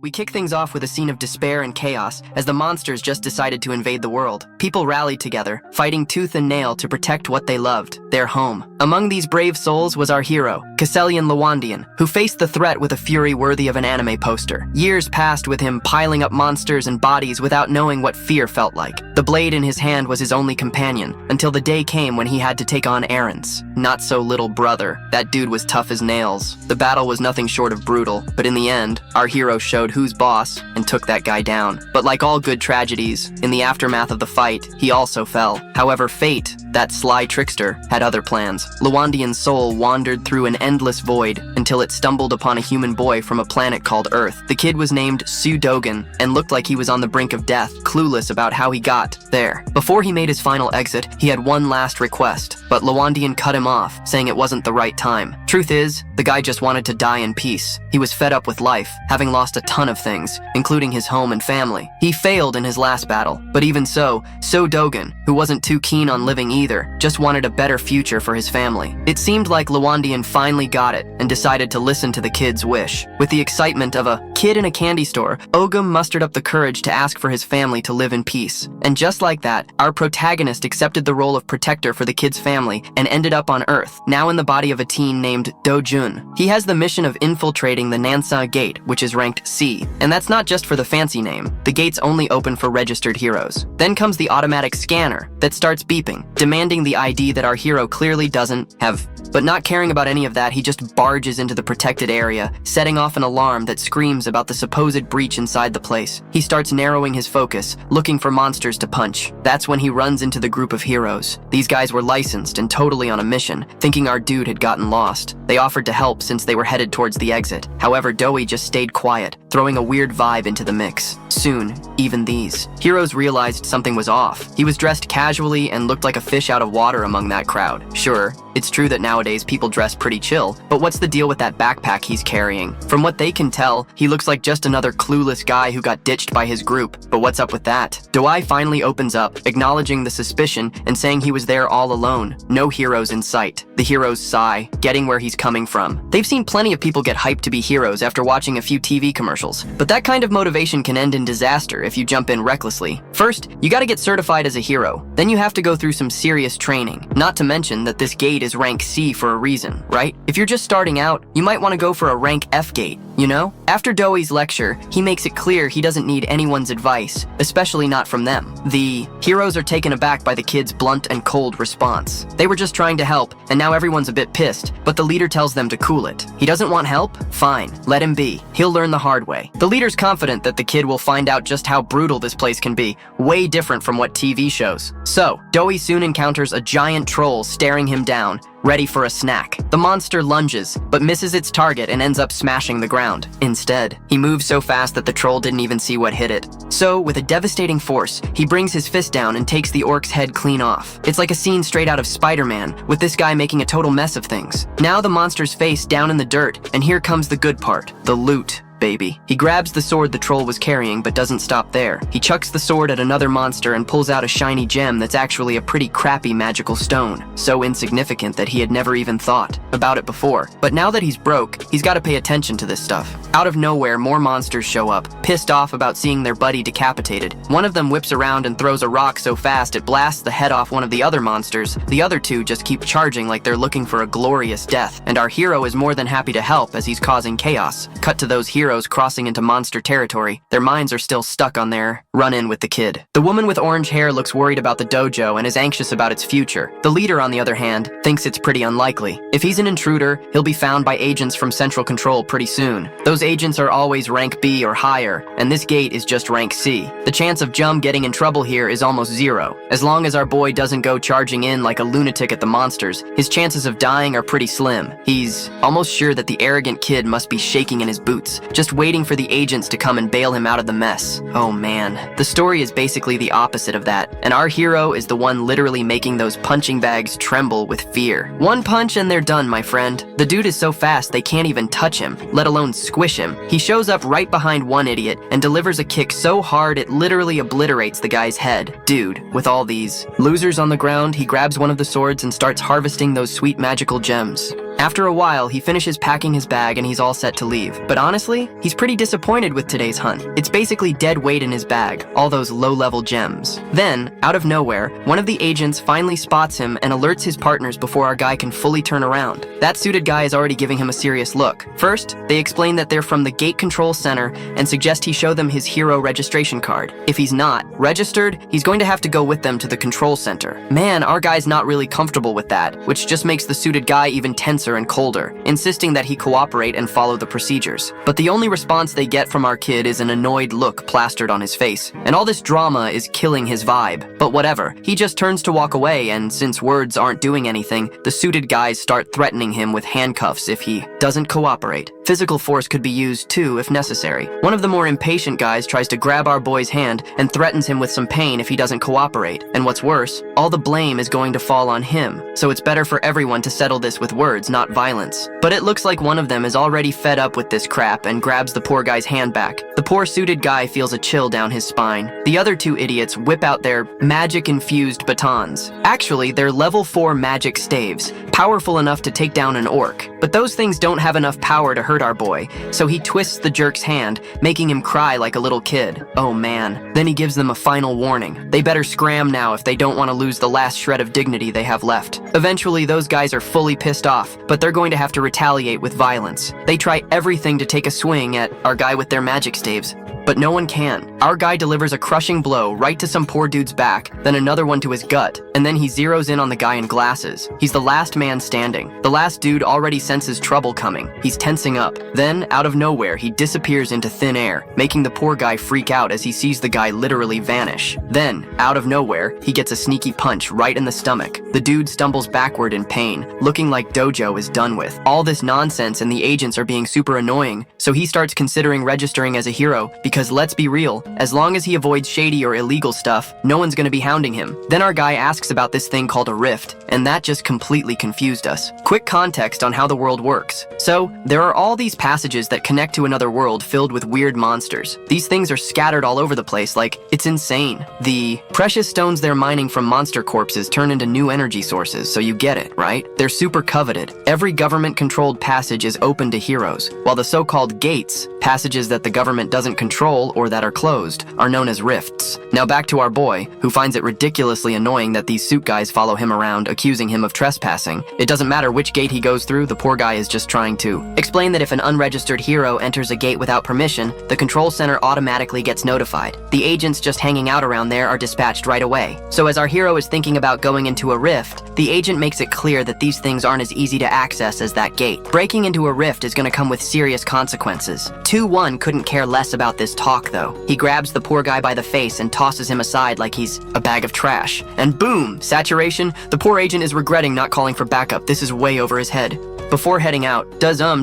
We kick things off with a scene of despair and chaos as the monsters just decided to invade the world. People rallied together, fighting tooth and nail to protect what they loved, their home. Among these brave souls was our hero, Casselian Lawandian, who faced the threat with a fury worthy of an anime poster. Years passed with him piling up monsters and bodies without knowing what fear felt like. The blade in his hand was his only companion, until the day came when he had to take on Aaron's not so little brother. That dude was tough as nails. The battle was nothing short of brutal, but in the end, our hero showed who's boss and took that guy down. But like all good tragedies, in the aftermath of the fight, he also fell. However, fate, that sly trickster, had other plans. Lawandian's soul wandered through an endless void until it stumbled upon a human boy from a planet called Earth. The kid was named Su Dogan and looked like he was on the brink of death, clueless about how he got there. Before he made his final exit, he had one last request, but Lawandian cut him off, saying it wasn't the right time. Truth is, the guy just wanted to die in peace. He was fed up with life, having lost a ton of things, including his home and family. He failed in his last battle, but even so, Dogan, who wasn't too keen on living either, just wanted a better future for his family. It seemed like Lawandian finally got it and decided to listen to the kid's wish. With the excitement of a kid in a candy store, Ogum mustered up the courage to ask for his family to live in peace. And just like that, our protagonist accepted the role of protector for the kid's family and ended up on Earth, now in the body of a teen named Do-jun. He has the mission of infiltrating the Nansa Gate, which is ranked C. And that's not just for the fancy name. The gate's only open for registered heroes. Then comes the automatic scanner that starts beeping, demanding the ID that our hero clearly doesn't have. But not caring about any of that, he just barges into the protected area, setting off an alarm that screams about the supposed breach inside the place. He starts narrowing his focus, looking for monsters to punch. That's when he runs into the group of heroes. These guys were licensed and totally on a mission, thinking our dude had gotten lost. They offered to help since they were headed towards the exit. However, Doey just stayed quiet, throwing a weird vibe into the mix. Soon, even these heroes realized something was off. He was dressed casually and looked like a fish out of water among that crowd. Sure, it's true that nowadays people dress pretty chill, but what's the deal with that backpack he's carrying? From what they can tell, he looks like just another clueless guy who got ditched by his group. But what's up with that? Doei finally opens up, acknowledging the suspicion and saying he was there all alone. No heroes in sight. The heroes sigh, getting where he's coming from. They've seen plenty of people get hyped to be heroes after watching a few TV commercials, but that kind of motivation can end in disaster if you jump in recklessly. First, you gotta get certified as a hero. Then you have to go through some serious training. Not to mention that this gate is rank C for a reason, right? If you're just starting out, you might want to go for a rank F gate, you know? After Doei's lecture, he makes it clear he doesn't need anyone's advice, especially not from them. The heroes are taken aback by the kid's blunt and cold response. They were just trying to help, and now everyone's a bit pissed, but the leader tells them to cool it. He doesn't want help? Fine, let him be. He'll learn the hard way. The leader's confident that the kid will find out just how brutal this place can be, way different from what TV shows. So, Doei soon encounters a giant troll staring him down, ready for a snack. The monster lunges, but misses its target and ends up smashing the ground. Instead, he moves so fast that the troll didn't even see what hit it. So, with a devastating force, he brings his fist down and takes the orc's head clean off. It's like a scene straight out of Spider-Man, with this guy making a total mess of things. Now the monster's face down in the dirt, and here comes the good part, the loot. Baby. He grabs the sword the troll was carrying but doesn't stop there. He chucks the sword at another monster and pulls out a shiny gem that's actually a pretty crappy magical stone. So insignificant that he had never even thought about it before. But now that he's broke, he's got to pay attention to this stuff. Out of nowhere, more monsters show up, pissed off about seeing their buddy decapitated. One of them whips around and throws a rock so fast it blasts the head off one of the other monsters. The other two just keep charging like they're looking for a glorious death. And our hero is more than happy to help as he's causing chaos. Cut to those heroes crossing into monster territory. Their minds are still stuck on their run-in with the kid. The woman with orange hair looks worried about the dojo and is anxious about its future. The leader, on the other hand, thinks it's pretty unlikely. If he's an intruder, he'll be found by agents from Central Control pretty soon. Those agents are always rank B or higher, and this gate is just rank C. The chance of Jum getting in trouble here is almost zero. As long as our boy doesn't go charging in like a lunatic at the monsters, his chances of dying are pretty slim. He's almost sure that the arrogant kid must be shaking in his boots, just waiting for the agents to come and bail him out of the mess. Oh man. The story is basically the opposite of that, and our hero is the one literally making those punching bags tremble with fear. One punch and they're done, my friend. The dude is so fast they can't even touch him, let alone squish him. He shows up right behind one idiot and delivers a kick so hard it literally obliterates the guy's head. Dude, with all these losers on the ground, he grabs one of the swords and starts harvesting those sweet magical gems. After a while, he finishes packing his bag and he's all set to leave. But honestly, he's pretty disappointed with today's hunt. It's basically dead weight in his bag, all those low-level gems. Then, out of nowhere, one of the agents finally spots him and alerts his partners before our guy can fully turn around. That suited guy is already giving him a serious look. First, they explain that they're from the gate control center and suggest he show them his hero registration card. If he's not registered, he's going to have to go with them to the control center. Man, our guy's not really comfortable with that, which just makes the suited guy even tenser and colder, insisting that he cooperate and follow the procedures. But the only response they get from our kid is an annoyed look plastered on his face, and all this drama is killing his vibe. But whatever, he just turns to walk away, and since words aren't doing anything, the suited guys start threatening him with handcuffs if he doesn't cooperate. Physical force could be used too if necessary. One of the more impatient guys tries to grab our boy's hand and threatens him with some pain if he doesn't cooperate. And what's worse, all the blame is going to fall on him. So it's better for everyone to settle this with words, not violence. But it looks like one of them is already fed up with this crap and grabs the poor guy's hand back. The poor suited guy feels a chill down his spine. The other two idiots whip out their magic-infused batons. Actually, they're level 4 magic staves, powerful enough to take down an orc. But those things don't have enough power to hurt our boy, so he twists the jerk's hand, making him cry like a little kid. Oh man. Then he gives them a final warning. They better scram now if they don't want to lose the last shred of dignity they have left. Eventually, those guys are fully pissed off, but they're going to have to retaliate with violence. They try everything to take a swing at our guy with their magic staves, but no one can. Our guy delivers a crushing blow right to some poor dude's back, then another one to his gut, and then he zeroes in on the guy in glasses. He's the last man standing. The last dude already senses trouble coming. He's tensing up. Then, out of nowhere, he disappears into thin air, making the poor guy freak out as he sees the guy literally vanish. Then, out of nowhere, he gets a sneaky punch right in the stomach. The dude stumbles backward in pain, looking like Dojo is done with. All this nonsense and the agents are being super annoying, so he starts considering registering as a hero because let's be real, as long as he avoids shady or illegal stuff, no one's gonna be hounding him. Then our guy asks about this thing called a rift, and that just completely confused us. Quick context on how the world works. So, there are all these passages that connect to another world filled with weird monsters. These things are scattered all over the place, like, it's insane. The precious stones they're mining from monster corpses turn into new energy sources, so you get it, right? They're super coveted. Every government-controlled passage is open to heroes, while the so-called gates, passages that the government doesn't control or that are closed, are known as rifts. Now back to our boy, who finds it ridiculously annoying that these suit guys follow him around, accusing him of trespassing. It doesn't matter which gate he goes through, the poor guy is just trying to explain that if an unregistered hero enters a gate without permission, the control center automatically gets notified. The agents just hanging out around there are dispatched right away. So as our hero is thinking about going into a rift, the agent makes it clear that these things aren't as easy to access as that gate. Breaking into a rift is going to come with serious consequences. 2-1 couldn't care less about this talk though. He grabs the poor guy by the face and tosses him aside like he's a bag of trash. And boom! Saturation. The poor agent is regretting not calling for backup. This is way over his head. Before heading out,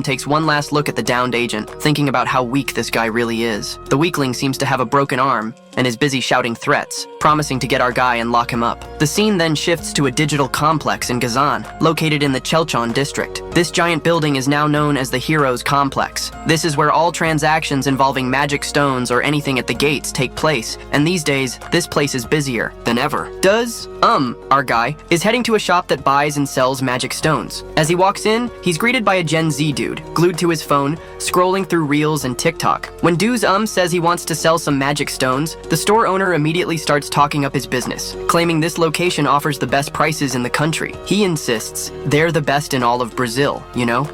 takes one last look at the downed agent, thinking about how weak this guy really is. The weakling seems to have a broken arm and is busy shouting threats, promising to get our guy and lock him up. The scene then shifts to a digital complex in Kazan, located in the Chelchon district. This giant building is now known as the Heroes Complex. This is where all transactions involving magic stones or anything at the gates take place, and these days, this place is busier than ever. Our guy, is heading to a shop that buys and sells magic stones. As he walks in, he's greeted by a Gen Z dude, glued to his phone, scrolling through Reels and TikTok. When says he wants to sell some magic stones, the store owner immediately starts talking up his business, claiming this location offers the best prices in the country. He insists they're the best in all of Brazil, you know?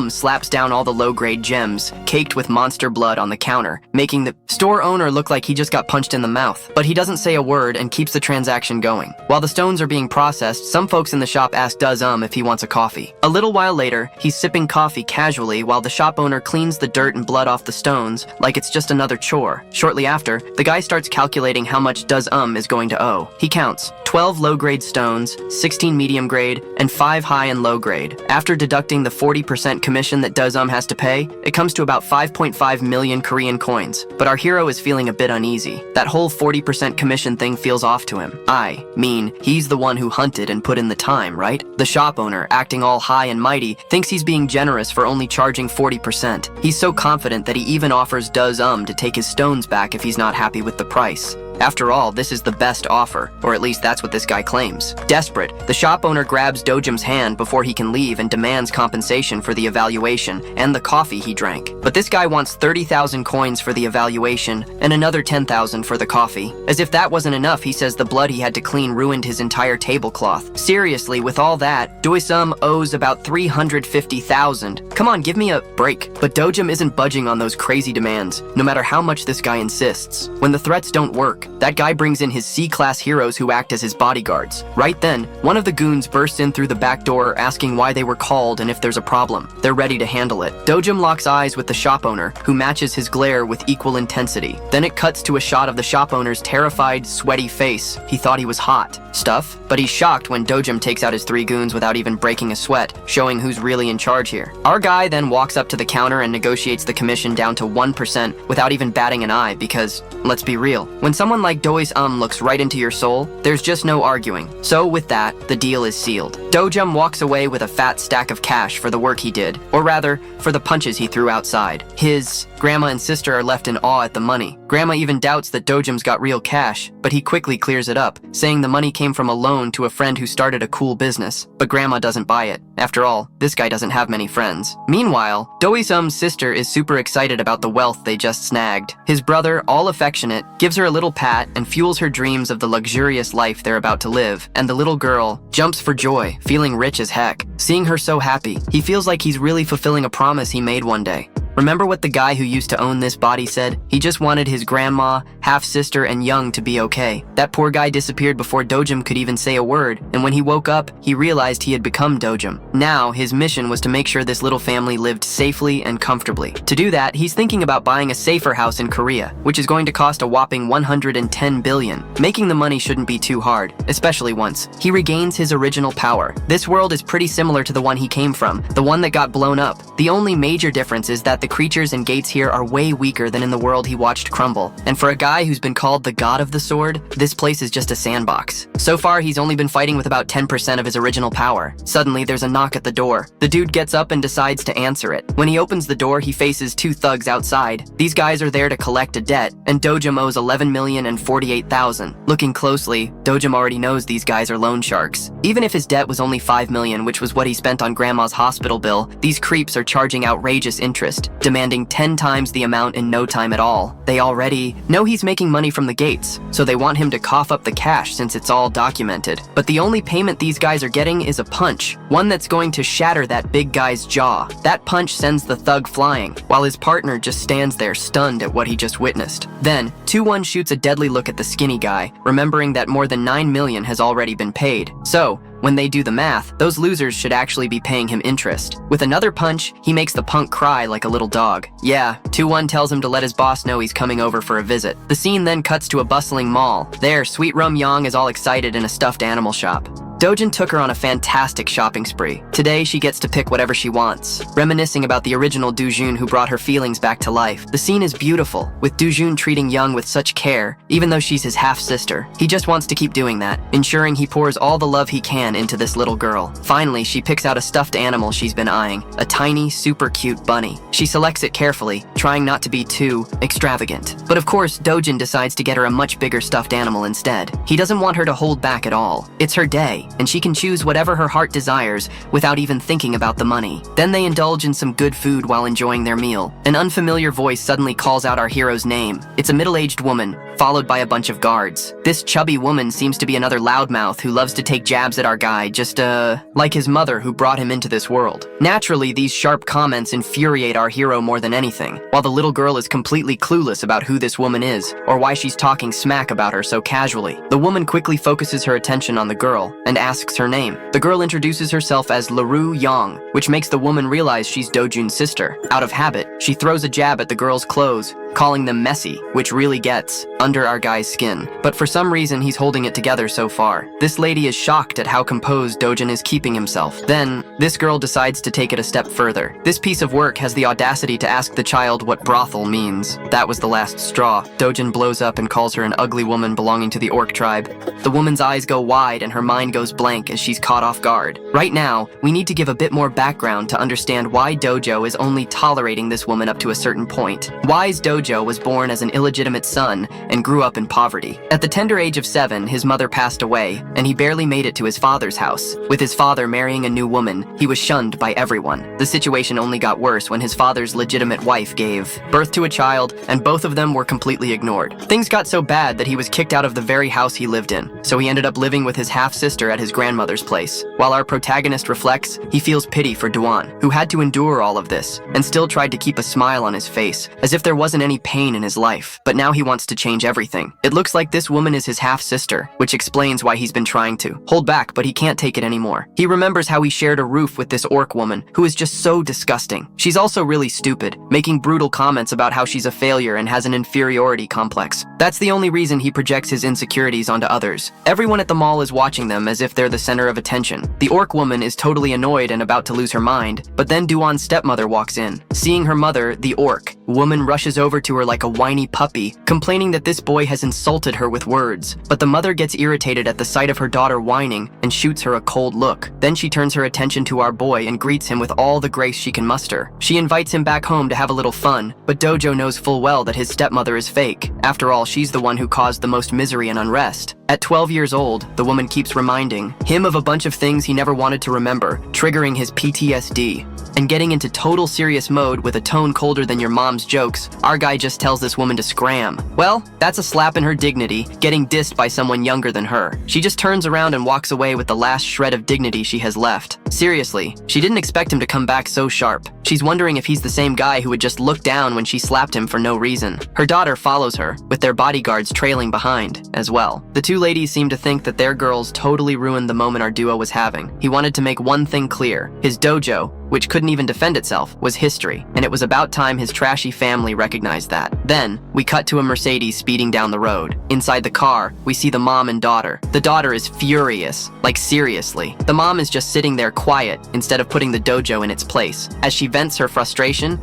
Slaps down all the low-grade gems, caked with monster blood on the counter, making the store owner look like he just got punched in the mouth. But he doesn't say a word and keeps the transaction going. While the stones are being processed, some folks in the shop ask if he wants a coffee. A little while later, he's sipping coffee casually while the shop owner cleans the dirt and blood off the stones like it's just another chore. Shortly after, the guy starts calculating how much is going to owe. He counts 12 low-grade stones, 16 medium-grade, and 5 high and low-grade. After deducting the 40% commission that has to pay, it comes to about 5.5 million Korean coins. But our hero is feeling a bit uneasy. That whole 40% commission thing feels off to him. I mean, he's the one who hunted and put in the time, right? The shop owner, acting all high and mighty, thinks he's being generous for only charging 40%. He's so confident that he even offers to take his stones back if he's not happy with the price. After all, this is the best offer, or at least that's what this guy claims. Desperate, the shop owner grabs Dojum's hand before he can leave and demands compensation for the evaluation and the coffee he drank. But this guy wants 30,000 coins for the evaluation and another 10,000 for the coffee. As if that wasn't enough, he says the blood he had to clean ruined his entire tablecloth. Seriously, with all that, Doi-sum owes about 350,000. Come on, give me a break. But Dojum isn't budging on those crazy demands, no matter how much this guy insists. When the threats don't work, that guy brings in his C-class heroes who act as his bodyguards. Right then, one of the goons bursts in through the back door asking why they were called and if there's a problem. They're ready to handle it. Dojum locks eyes with the shop owner, who matches his glare with equal intensity. Then it cuts to a shot of the shop owner's terrified, sweaty face. He thought he was hot stuff, but he's shocked when Dojum takes out his 3 goons without even breaking a sweat, showing who's really in charge here. Our guy then walks up to the counter and negotiates the commission down to 1% without even batting an eye because, let's be real, when someone like Doi-sum looks right into your soul, there's just no arguing. So with that, the deal is sealed. Dojum walks away with a fat stack of cash for the work he did, or rather, for the punches he threw outside. His grandma and sister are left in awe at the money. Grandma even doubts that Dojum's got real cash, but he quickly clears it up, saying the money came from a loan to a friend who started a cool business. But Grandma doesn't buy it. After all, this guy doesn't have many friends. Meanwhile, Doi-sum's sister is super excited about the wealth they just snagged. His brother, all affectionate, gives her a little pat and fuels her dreams of the luxurious life they're about to live, and the little girl jumps for joy, feeling rich as heck. Seeing her so happy, he feels like he's really fulfilling a promise he made one day. Remember what the guy who used to own this body said? He just wanted his grandma, half-sister, and young to be okay. That poor guy disappeared before Dojum could even say a word, and when he woke up, he realized he had become Dojum. Now, his mission was to make sure this little family lived safely and comfortably. To do that, he's thinking about buying a safer house in Korea, which is going to cost a whopping 110 billion. Making the money shouldn't be too hard, especially once he regains his original power. This world is pretty similar to the one he came from, the one that got blown up. The only major difference is that the creatures and gates here are way weaker than in the world he watched crumble. And for a guy who's been called the god of the sword, this place is just a sandbox. So far, he's only been fighting with about 10% of his original power. Suddenly, there's a knock at the door. The dude gets up and decides to answer it. When he opens the door, he faces 2 thugs outside. These guys are there to collect a debt, and Dojum owes 11,048,000. Looking closely, Dojum already knows these guys are loan sharks. Even if his debt was only 5 million, which was what he spent on Grandma's hospital bill, these creeps are charging outrageous interest, demanding 10 times the amount in no time at all. They already know he's making money from the gates, so they want him to cough up the cash since it's all documented. But the only payment these guys are getting is a punch, one that's going to shatter that big guy's jaw. That punch sends the thug flying, while his partner just stands there stunned at what he just witnessed. Then, 2-1 shoots a deadly look at the skinny guy, remembering that more than 9 million has already been paid. So, when they do the math, those losers should actually be paying him interest. With another punch, he makes the punk cry like a little dog. Yeah, 2-1 tells him to let his boss know he's coming over for a visit. The scene then cuts to a bustling mall. There, Sweet Rum Yang is all excited in a stuffed animal shop. Dojin took her on a fantastic shopping spree. Today, she gets to pick whatever she wants, reminiscing about the original Dojun who brought her feelings back to life. The scene is beautiful, with Dojun treating Young with such care, even though she's his half-sister. He just wants to keep doing that, ensuring he pours all the love he can into this little girl. Finally, she picks out a stuffed animal she's been eyeing, a tiny, super cute bunny. She selects it carefully, trying not to be too extravagant. But of course, Dojin decides to get her a much bigger stuffed animal instead. He doesn't want her to hold back at all. It's her day, and she can choose whatever her heart desires without even thinking about the money. Then they indulge in some good food while enjoying their meal. An unfamiliar voice suddenly calls out our hero's name. It's a middle-aged woman, followed by a bunch of guards. This chubby woman seems to be another loudmouth who loves to take jabs at our guy, just like his mother who brought him into this world. Naturally, these sharp comments infuriate our hero more than anything, while the little girl is completely clueless about who this woman is, or why she's talking smack about her so casually. The woman quickly focuses her attention on the girl, and asks her name. The girl introduces herself as LaRue Yang, which makes the woman realize she's Dojun's sister. Out of habit, she throws a jab at the girl's clothes, calling them messy, which really gets under our guy's skin. But for some reason, he's holding it together so far. This lady is shocked at how composed Dojun is keeping himself. Then, this girl decides to take it a step further. This piece of work has the audacity to ask the child what brothel means. That was the last straw. Dojun blows up and calls her an ugly woman belonging to the orc tribe. The woman's eyes go wide and her mind goes blank as she's caught off guard. Right now, we need to give a bit more background to understand why Dojo is only tolerating this woman up to a certain point. Wise Dojo was born as an illegitimate son and grew up in poverty. At the tender age of 7, his mother passed away, and he barely made it to his father's house. With his father marrying a new woman, he was shunned by everyone. The situation only got worse when his father's legitimate wife gave birth to a child, and both of them were completely ignored. Things got so bad that he was kicked out of the very house he lived in, so he ended up living with his half-sister at his grandmother's place. While our protagonist reflects, he feels pity for Duan, who had to endure all of this, and still tried to keep a smile on his face, as if there wasn't any pain in his life. But now he wants to change everything. It looks like this woman is his half-sister, which explains why he's been trying to hold back, but he can't take it anymore. He remembers how he shared a roof with this orc woman, who is just so disgusting. She's also really stupid, making brutal comments about how she's a failure and has an inferiority complex. That's the only reason he projects his insecurities onto others. Everyone at the mall is watching them as if they're the center of attention. The orc woman is totally annoyed and about to lose her mind, but then Duan's stepmother walks in. Seeing her mother, the orc woman rushes over to her like a whiny puppy, complaining that this boy has insulted her with words. But the mother gets irritated at the sight of her daughter whining and shoots her a cold look. Then she turns her attention to our boy and greets him with all the grace she can muster. She invites him back home to have a little fun, but Dojo knows full well that his stepmother is fake. After all, she's the one who caused the most misery and unrest. At 12 years old, the woman keeps reminding him of a bunch of things he never wanted to remember, triggering his PTSD. And getting into total serious mode with a tone colder than your mom's jokes, our guy just tells this woman to scram. Well, that's a slap in her dignity, getting dissed by someone younger than her. She just turns around and walks away with the last shred of dignity she has left. Seriously, she didn't expect him to come back so sharp. She's wondering if he's the same guy who would just look down when she slapped him for no reason. Her daughter follows her, with their bodyguards trailing behind, as well. The two ladies seem to think that their girls totally ruined the moment our duo was having. He wanted to make one thing clear. His dojo, which couldn't even defend itself, was history, and it was about time his trashy family recognized that. Then, we cut to a Mercedes speeding down the road. Inside the car, we see the mom and daughter. The daughter is furious, like seriously. The mom is just sitting there quiet, instead of putting the dojo in its place. As she vents her frustration,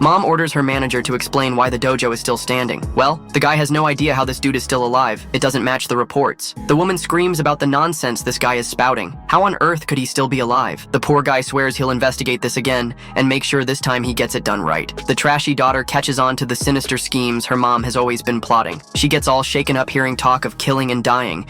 mom orders her manager to explain why the dojo is still standing. Well, the guy has no idea how this dude is still alive. It doesn't match the reports. The woman screams about the nonsense this guy is spouting. How on earth could he still be alive? The poor guy swears he'll investigate this again and make sure this time he gets it done right. The trashy daughter catches on to the sinister schemes her mom has always been plotting. She gets all shaken up hearing talk of killing and dying.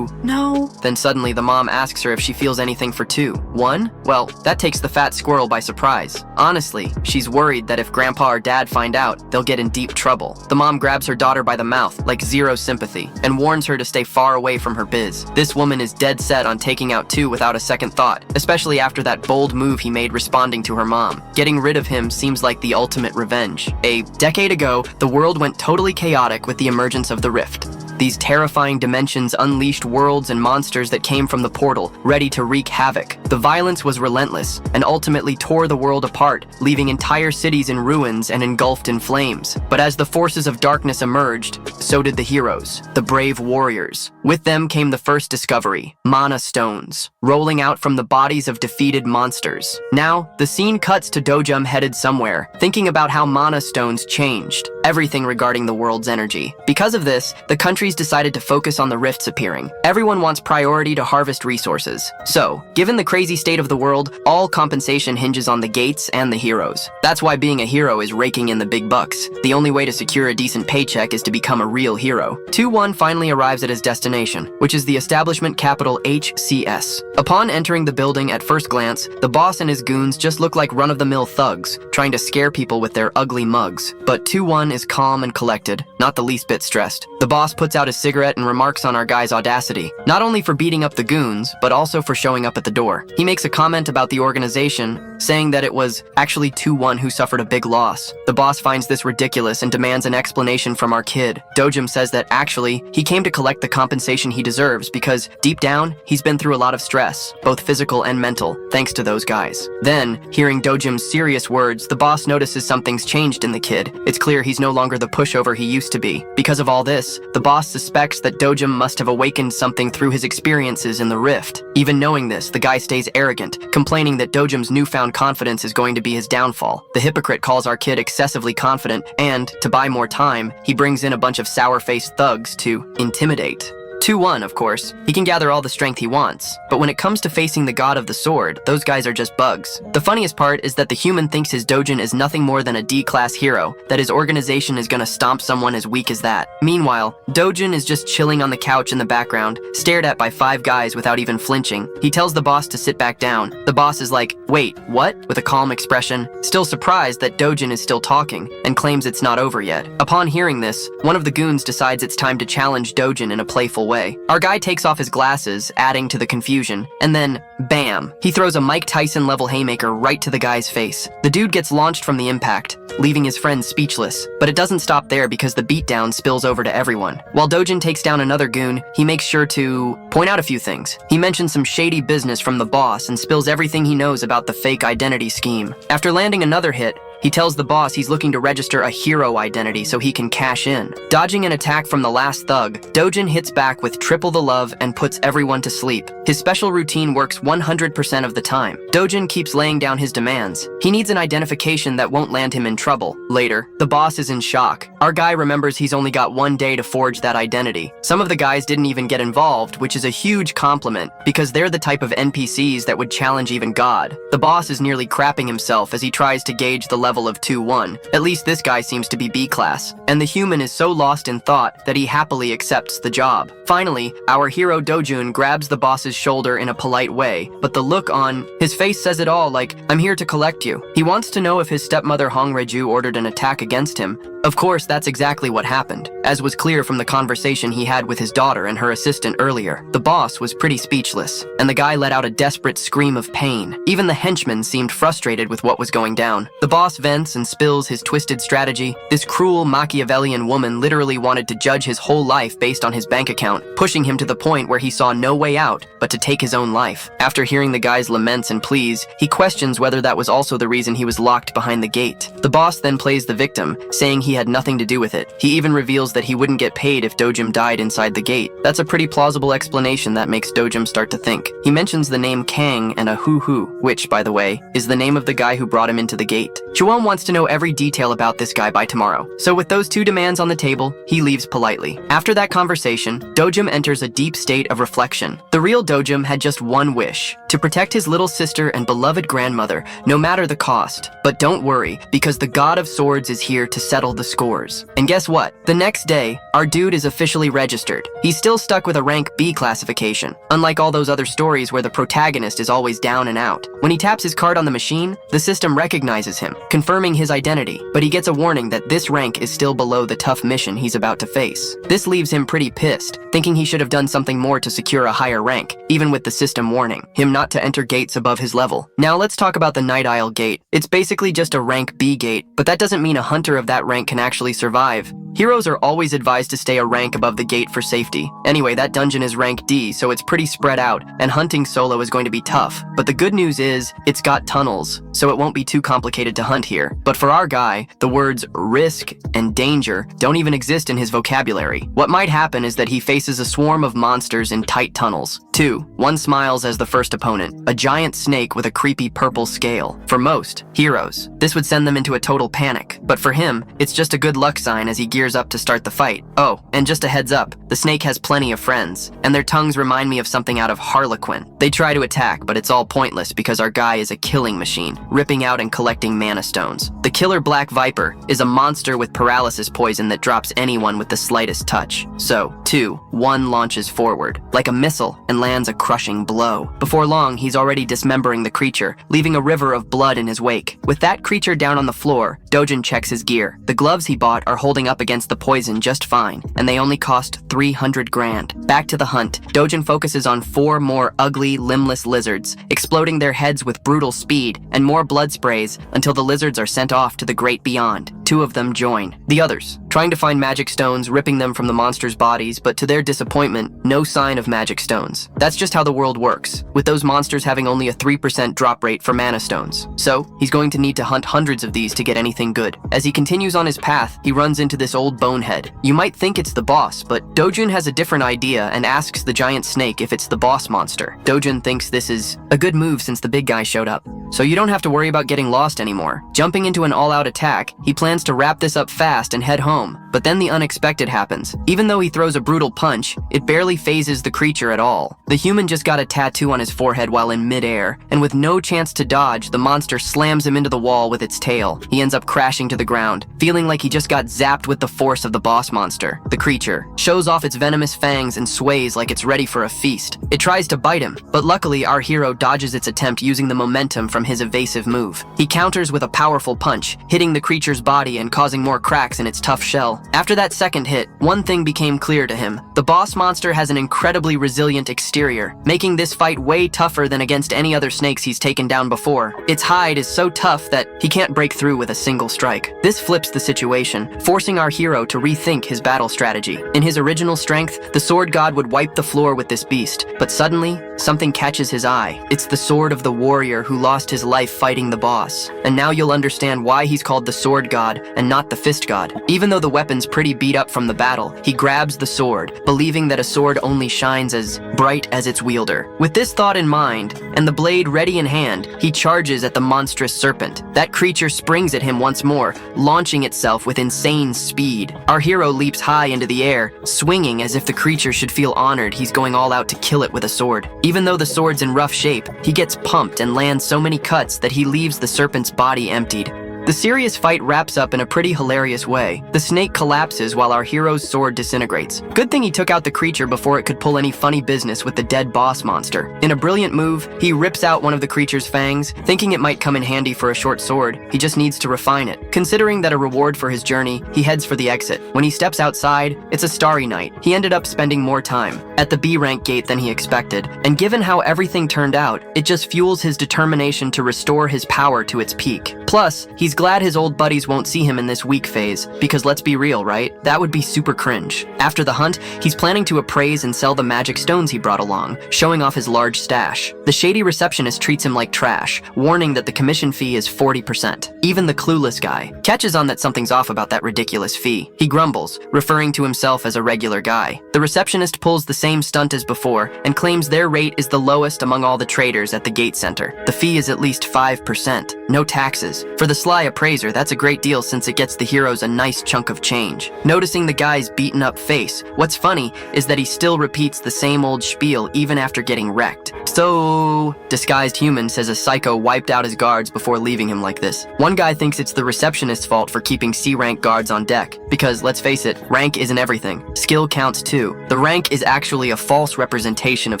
No. Then suddenly the mom asks her if she feels anything for 2. 1? Well, that takes the fat squirrel by surprise. Honestly, she's worried that if grandpa or dad find out, they'll get in deep trouble. The mom grabs her daughter by the mouth, like zero sympathy, and warns her to stay far away from her biz. This woman is dead set on taking out 2 without a second thought, especially after that bold move he made responding to her mom. Getting rid of him seems like the ultimate revenge. A decade ago, the world went totally chaotic with the emergence of the Rift. These terrifying dimensions unleashed worlds and monsters that came from the portal, ready to wreak havoc. The violence was relentless, and ultimately tore the world apart, leaving entire cities in ruins and engulfed in flames. But as the forces of darkness emerged, so did the heroes, the brave warriors. With them came the first discovery, mana stones, rolling out from the bodies of defeated monsters. Now, the scene cuts to Dojum headed somewhere, thinking about how mana stones changed everything regarding the world's energy. Because of this, the countries decided to focus on the rifts appearing. Everyone wants priority to harvest resources. So, given the crazy state of the world, all compensation hinges on the gates and the heroes. That's why being a hero is raking in the big bucks. The only way to secure a decent paycheck is to become a real hero. 2-1 finally arrives at his destination, which is the establishment capital HCS. Upon entering the building at first glance, the boss and his goons just look like run-of-the-mill thugs, trying to scare people with their ugly mugs. But 2-1 is calm and collected, not the least bit stressed. The boss puts out his cigarette and remarks on our guy's audacity, not only for beating up the goons, but also for showing up at the door. He makes a comment about the organization, saying that it was actually 2-1 who suffered a big loss. The boss finds this ridiculous and demands an explanation from our kid. Dojum says that actually, he came to collect the compensation he deserves because, deep down, he's been through a lot of stress, both physical and mental, thanks to those guys. Then, hearing Dojum's serious words, the boss notices something's changed in the kid. It's clear he's no longer the pushover he used to be. Because of all this, the boss suspects that Dojum must have awakened something through his experiences in the rift. Even knowing this, the guy stays arrogant, complaining that Dojum's newfound confidence is going to be his downfall. The hypocrite calls our kid excessively confident, and, to buy more time, he brings in a bunch of sour-faced thugs to intimidate 2-1, of course. He can gather all the strength he wants. But when it comes to facing the god of the sword, those guys are just bugs. The funniest part is that the human thinks his Dojin is nothing more than a D-class hero, that his organization is gonna stomp someone as weak as that. Meanwhile, Dojin is just chilling on the couch in the background, stared at by 5 guys without even flinching. He tells the boss to sit back down. The boss is like, "Wait, what?" with a calm expression, still surprised that Dojin is still talking, and claims it's not over yet. Upon hearing this, one of the goons decides it's time to challenge Dojin in a playful way. Our guy takes off his glasses, adding to the confusion, and then, bam, he throws a Mike Tyson-level haymaker right to the guy's face. The dude gets launched from the impact, leaving his friend speechless. But it doesn't stop there because the beatdown spills over to everyone. While Dojin takes down another goon, he makes sure to point out a few things. He mentions some shady business from the boss and spills everything he knows about the fake identity scheme. After landing another hit, he tells the boss he's looking to register a hero identity so he can cash in. Dodging an attack from the last thug, Dojin hits back with triple the love and puts everyone to sleep. His special routine works 100% of the time. Dojin keeps laying down his demands. He needs an identification that won't land him in trouble. Later, the boss is in shock. Our guy remembers he's only got 1 day to forge that identity. Some of the guys didn't even get involved, which is a huge compliment, because they're the type of NPCs that would challenge even God. The boss is nearly crapping himself as he tries to gauge the level of 2-1. At least this guy seems to be B-class, and the human is so lost in thought that he happily accepts the job. Finally, our hero Dojun grabs the boss's shoulder in a polite way, but the look on his face says it all, like, "I'm here to collect you." He wants to know if his stepmother Hong Reju ordered an attack against him. Of course, that's exactly what happened, as was clear from the conversation he had with his daughter and her assistant earlier. The boss was pretty speechless, and the guy let out a desperate scream of pain. Even the henchman seemed frustrated with what was going down. The boss vents and spills his twisted strategy. This cruel Machiavellian woman literally wanted to judge his whole life based on his bank account, pushing him to the point where he saw no way out but to take his own life. After hearing the guy's laments and pleas, he questions whether that was also the reason he was locked behind the gate. The boss then plays the victim, saying he had nothing to do with it. He even reveals that he wouldn't get paid if Dojim died inside the gate. That's a pretty plausible explanation that makes Dojim start to think. He mentions the name Kang and a hoo-hoo, which, by the way, is the name of the guy who brought him into the gate. Chuan wants to know every detail about this guy by tomorrow. So with those 2 demands on the table, he leaves politely. After that conversation, Dojim enters a deep state of reflection. The real Dojim had just one wish: to protect his little sister and beloved grandmother, no matter the cost. But don't worry, because the God of Swords is here to settle the score. And guess what? The next day, our dude is officially registered. He's still stuck with a rank B classification, unlike all those other stories where the protagonist is always down and out. When he taps his card on the machine, the system recognizes him, confirming his identity, but he gets a warning that this rank is still below the tough mission he's about to face. This leaves him pretty pissed, thinking he should have done something more to secure a higher rank, even with the system warning him not to enter gates above his level. Now let's talk about the Night Isle gate. It's basically just a rank B gate, but that doesn't mean a hunter of that rank can actually survive. Heroes are always advised to stay a rank above the gate for safety. Anyway, that dungeon is rank D, so it's pretty spread out, and hunting solo is going to be tough. But the good news is, it's got tunnels, so it won't be too complicated to hunt here. But for our guy, the words risk and danger don't even exist in his vocabulary. What might happen is that he faces a swarm of monsters in tight tunnels. 2. One smiles as the first opponent, a giant snake with a creepy purple scale. For most heroes, this would send them into a total panic. But for him, it's just a good luck sign as he gears up to start the fight. Oh, and just a heads up, the snake has plenty of friends, and their tongues remind me of something out of Harlequin. They try to attack, but it's all pointless because our guy is a killing machine, ripping out and collecting mana stones. The killer Black Viper is a monster with paralysis poison that drops anyone with the slightest touch. So, 2. One launches forward, like a missile, and lands a crushing blow. Before long, he's already dismembering the creature, leaving a river of blood in his wake. With that creature down on the floor, Dojin checks his gear. The gloves he bought are holding up against the poison just fine, and they only cost 300 grand. Back to the hunt, Dojin focuses on 4 more ugly, limbless lizards, exploding their heads with brutal speed, and more blood sprays until the lizards are sent off to the great beyond. 2 of them join the others, trying to find magic stones, ripping them from the monsters' bodies, but to their disappointment, no sign of magic stones. That's just how the world works, with those monsters having only a 3% drop rate for mana stones. So, he's going to need to hunt hundreds of these to get anything good. As he continues on his path, he runs into this old bonehead. You might think it's the boss, but Dojun has a different idea and asks the giant snake if it's the boss monster. Dojun thinks this is a good move since the big guy showed up, so you don't have to worry about getting lost anymore. Jumping into an all-out attack, he plans to wrap this up fast and head home, but then the unexpected happens. Even though he throws a brutal punch, it barely phases the creature at all. The human just got a tattoo on his forehead while in midair, and with no chance to dodge, the monster slams him into the wall with its tail. He ends up crashing to the ground, feeling like he just got zapped with the force of the boss monster. The creature shows off its venomous fangs and sways like it's ready for a feast. It tries to bite him, but luckily our hero dodges its attempt using the momentum from his evasive move. He counters with a powerful punch, hitting the creature's body and causing more cracks in its tough shell. After that second hit, one thing became clear to him. The boss monster has an incredibly resilient exterior, making this fight way tougher than against any other snakes he's taken down before. Its hide is so tough that he can't break through with a single strike. This flips the situation, forcing our hero to rethink his battle strategy. In his original strength, the sword god would wipe the floor with this beast, but suddenly, something catches his eye. It's the sword of the warrior who lost his life fighting the boss. And now you'll understand why he's called the sword god and not the fist god. Even though the weapon's pretty beat up from the battle, he grabs the sword, believing that a sword only shines as bright as its wielder. With this thought in mind, and the blade ready in hand, he charges at the monstrous serpent. That creature springs at him once more, launching itself with insane speed. Our hero leaps high into the air, swinging as if the creature should feel honored he's going all out to kill it with a sword. Even though the sword's in rough shape, he gets pumped and lands so many cuts that he leaves the serpent's body emptied. The serious fight wraps up in a pretty hilarious way. The snake collapses while our hero's sword disintegrates. Good thing he took out the creature before it could pull any funny business with the dead boss monster. In a brilliant move, he rips out one of the creature's fangs, thinking it might come in handy for a short sword. He just needs to refine it. Considering that a reward for his journey, he heads for the exit. When he steps outside, it's a starry night. He ended up spending more time at the B-rank gate than he expected, and given how everything turned out, it just fuels his determination to restore his power to its peak. Plus, he's glad his old buddies won't see him in this weak phase, because let's be real, right? That would be super cringe. After the hunt, he's planning to appraise and sell the magic stones he brought along, showing off his large stash. The shady receptionist treats him like trash, warning that the commission fee is 40%. Even the clueless guy catches on that something's off about that ridiculous fee. He grumbles, referring to himself as a regular guy. The receptionist pulls the same stunt as before and claims their rate is the lowest among all the traders at the gate center. The fee is at least 5%, no taxes. For the sly appraiser, that's a great deal since it gets the heroes a nice chunk of change. Noticing the guy's beaten up face, what's funny is that he still repeats the same old spiel even after getting wrecked. So, disguised human says a psycho wiped out his guards before leaving him like this. One guy thinks it's the receptionist's fault for keeping C-rank guards on deck, because let's face it, rank isn't everything. Skill counts too. The rank is actually a false representation of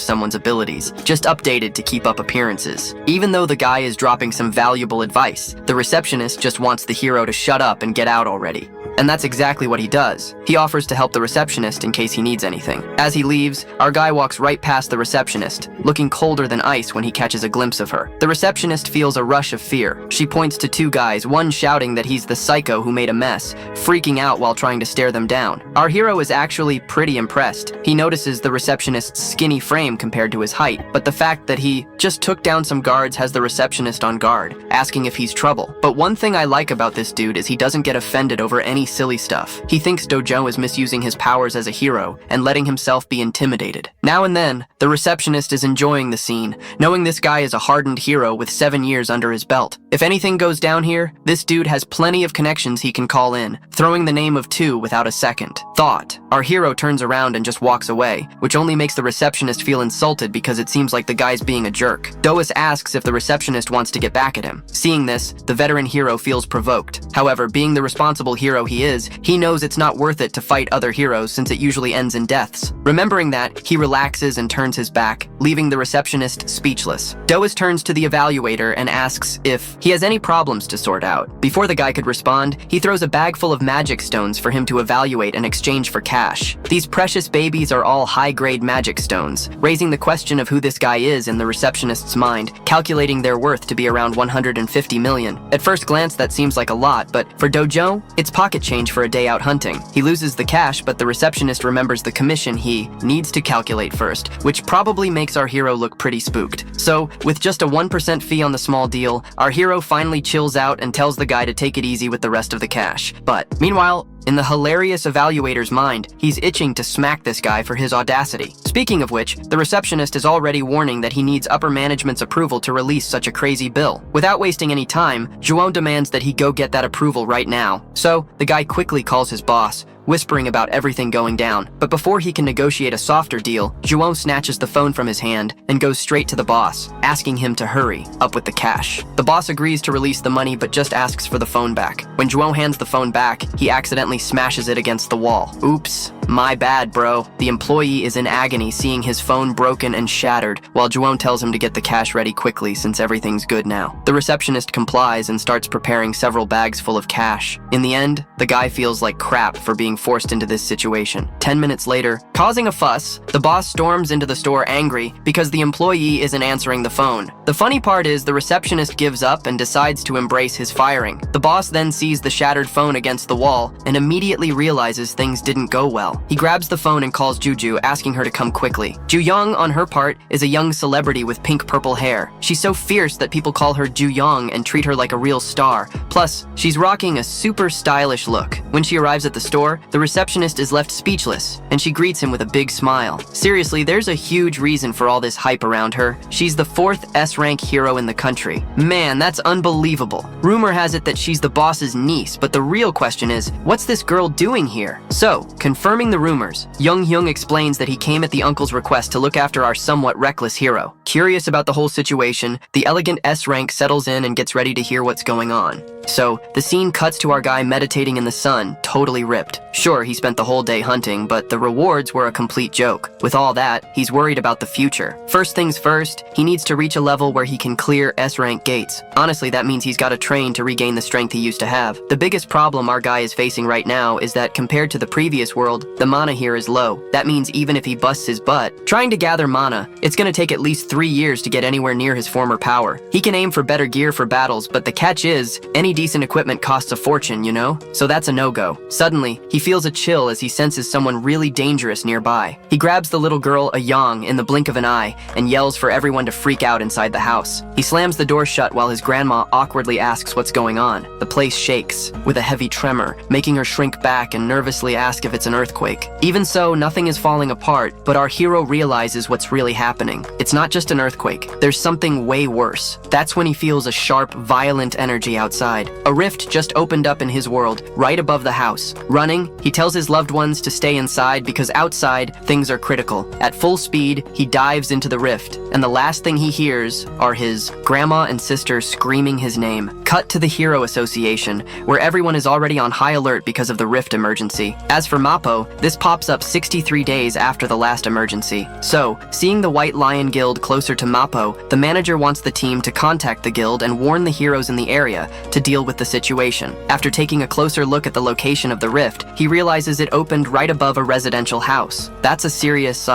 someone's abilities, just updated to keep up appearances. Even though the guy is dropping some valuable advice, the receptionist just wants the hero to shut up and get out already. And that's exactly what he does. He offers to help the receptionist in case he needs anything. As he leaves, our guy walks right past the receptionist, looking colder than ice when he catches a glimpse of her. The receptionist feels a rush of fear. She points to two guys, one shouting that he's the psycho who made a mess, freaking out while trying to stare them down. Our hero is actually pretty impressed. He notices the receptionist's skinny frame compared to his height, but the fact that he just took down some guards has the receptionist on guard, asking if he's trouble. But one thing I like about this dude is he doesn't get offended over any silly stuff. He thinks Dojo is misusing his powers as a hero and letting himself be intimidated. Now and then, the receptionist is enjoying the scene, knowing this guy is a hardened hero with 7 years under his belt. If anything goes down here, this dude has plenty of connections he can call in, throwing the name of two without a second thought. Our hero turns around and just walks away, which only makes the receptionist feel insulted because it seems like the guy's being a jerk. Dois asks if the receptionist wants to get back at him. Seeing this, the veteran hero feels provoked. However, being the responsible hero he is, he knows it's not worth it to fight other heroes since it usually ends in deaths. Remembering that, he relaxes and turns his back, leaving the receptionist speechless. Dois turns to the evaluator and asks if he has any problems to sort out. Before the guy could respond, he throws a bag full of magic stones for him to evaluate in exchange for cash. These precious babies are all high-grade magic stones, raising the question of who this guy is in the receptionist's mind, calculating their worth to be around 150 million. At first glance, that seems like a lot, but for Dojo, it's pocket change for a day out hunting. He loses the cash, but the receptionist remembers the commission he needs to calculate first, which probably makes our hero look pretty spooked. So, with just a 1% fee on the small deal, our hero finally chills out and tells the guy to take it easy with the rest of the cash. But, meanwhile, In the hilarious evaluator's mind, he's itching to smack this guy for his audacity. Speaking of which, the receptionist is already warning that he needs upper management's approval to release such a crazy bill. Without wasting any time, Juwon demands that he go get that approval right now. So, the guy quickly calls his boss, whispering about everything going down. But before he can negotiate a softer deal, Juwon snatches the phone from his hand and goes straight to the boss, asking him to hurry up with the cash. The boss agrees to release the money but just asks for the phone back. When Juwon hands the phone back, he accidentally smashes it against the wall. Oops, my bad, bro. The employee is in agony seeing his phone broken and shattered, while Juwon tells him to get the cash ready quickly since everything's good now. The receptionist complies and starts preparing several bags full of cash. In the end, the guy feels like crap for being forced into this situation. 10 minutes later, causing a fuss, the boss storms into the store angry because the employee isn't answering the phone. The funny part is the receptionist gives up and decides to embrace his firing. The boss then sees the shattered phone against the wall and immediately realizes things didn't go well. He grabs the phone and calls Juju, asking her to come quickly. Ju-young, on her part, is a young celebrity with pink-purple hair. She's so fierce that people call her Ju-young and treat her like a real star. Plus, she's rocking a super stylish look. When she arrives at the store, the receptionist is left speechless, and she greets him with a big smile. Seriously, there's a huge reason for all this hype around her. She's the 4th S-rank hero in the country. Man, that's unbelievable. Rumor has it that she's the boss's niece, but the real question is, what's this girl doing here? So, confirming the rumors, Young-hyung explains that he came at the uncle's request to look after our somewhat reckless hero. Curious about the whole situation, the elegant S-rank settles in and gets ready to hear what's going on. So, the scene cuts to our guy meditating in the sun, totally ripped. Sure, he spent the whole day hunting, but the rewards were a complete joke. With all that, he's worried about the future. First things first, he needs to reach a level where he can clear S-rank gates. Honestly, that means he's got to train to regain the strength he used to have. The biggest problem our guy is facing right now is that compared to the previous world, the mana here is low. That means even if he busts his butt, trying to gather mana, it's gonna take at least 3 years to get anywhere near his former power. He can aim for better gear for battles, but the catch is, any decent equipment costs a fortune, you know? So that's a no-go. Suddenly, he feels a chill as he senses someone really dangerous nearby. He grabs the little girl, Ayang, in the blink of an eye and yells for everyone to freak out inside the house. He slams the door shut while his grandma awkwardly asks what's going on. The place shakes, with a heavy tremor, making her shrink back and nervously ask if it's an earthquake. Even so, nothing is falling apart, but our hero realizes what's really happening. It's not just an earthquake. There's something way worse. That's when he feels a sharp, violent energy outside. A rift just opened up in his world, right above the house. Running, he tells his loved ones to stay inside because outside, things are critical. At full speed, he dives into the rift, and the last thing he hears are his grandma and sister screaming his name. Cut to the Hero Association, where everyone is already on high alert because of the rift emergency. As for Mappo, this pops up 63 days after the last emergency. So, seeing the White Lion Guild closer to Mappo, the manager wants the team to contact the guild and warn the heroes in the area to deal with the situation. After taking a closer look at the location of the rift, he realizes it opened right above a residential house. That's a serious,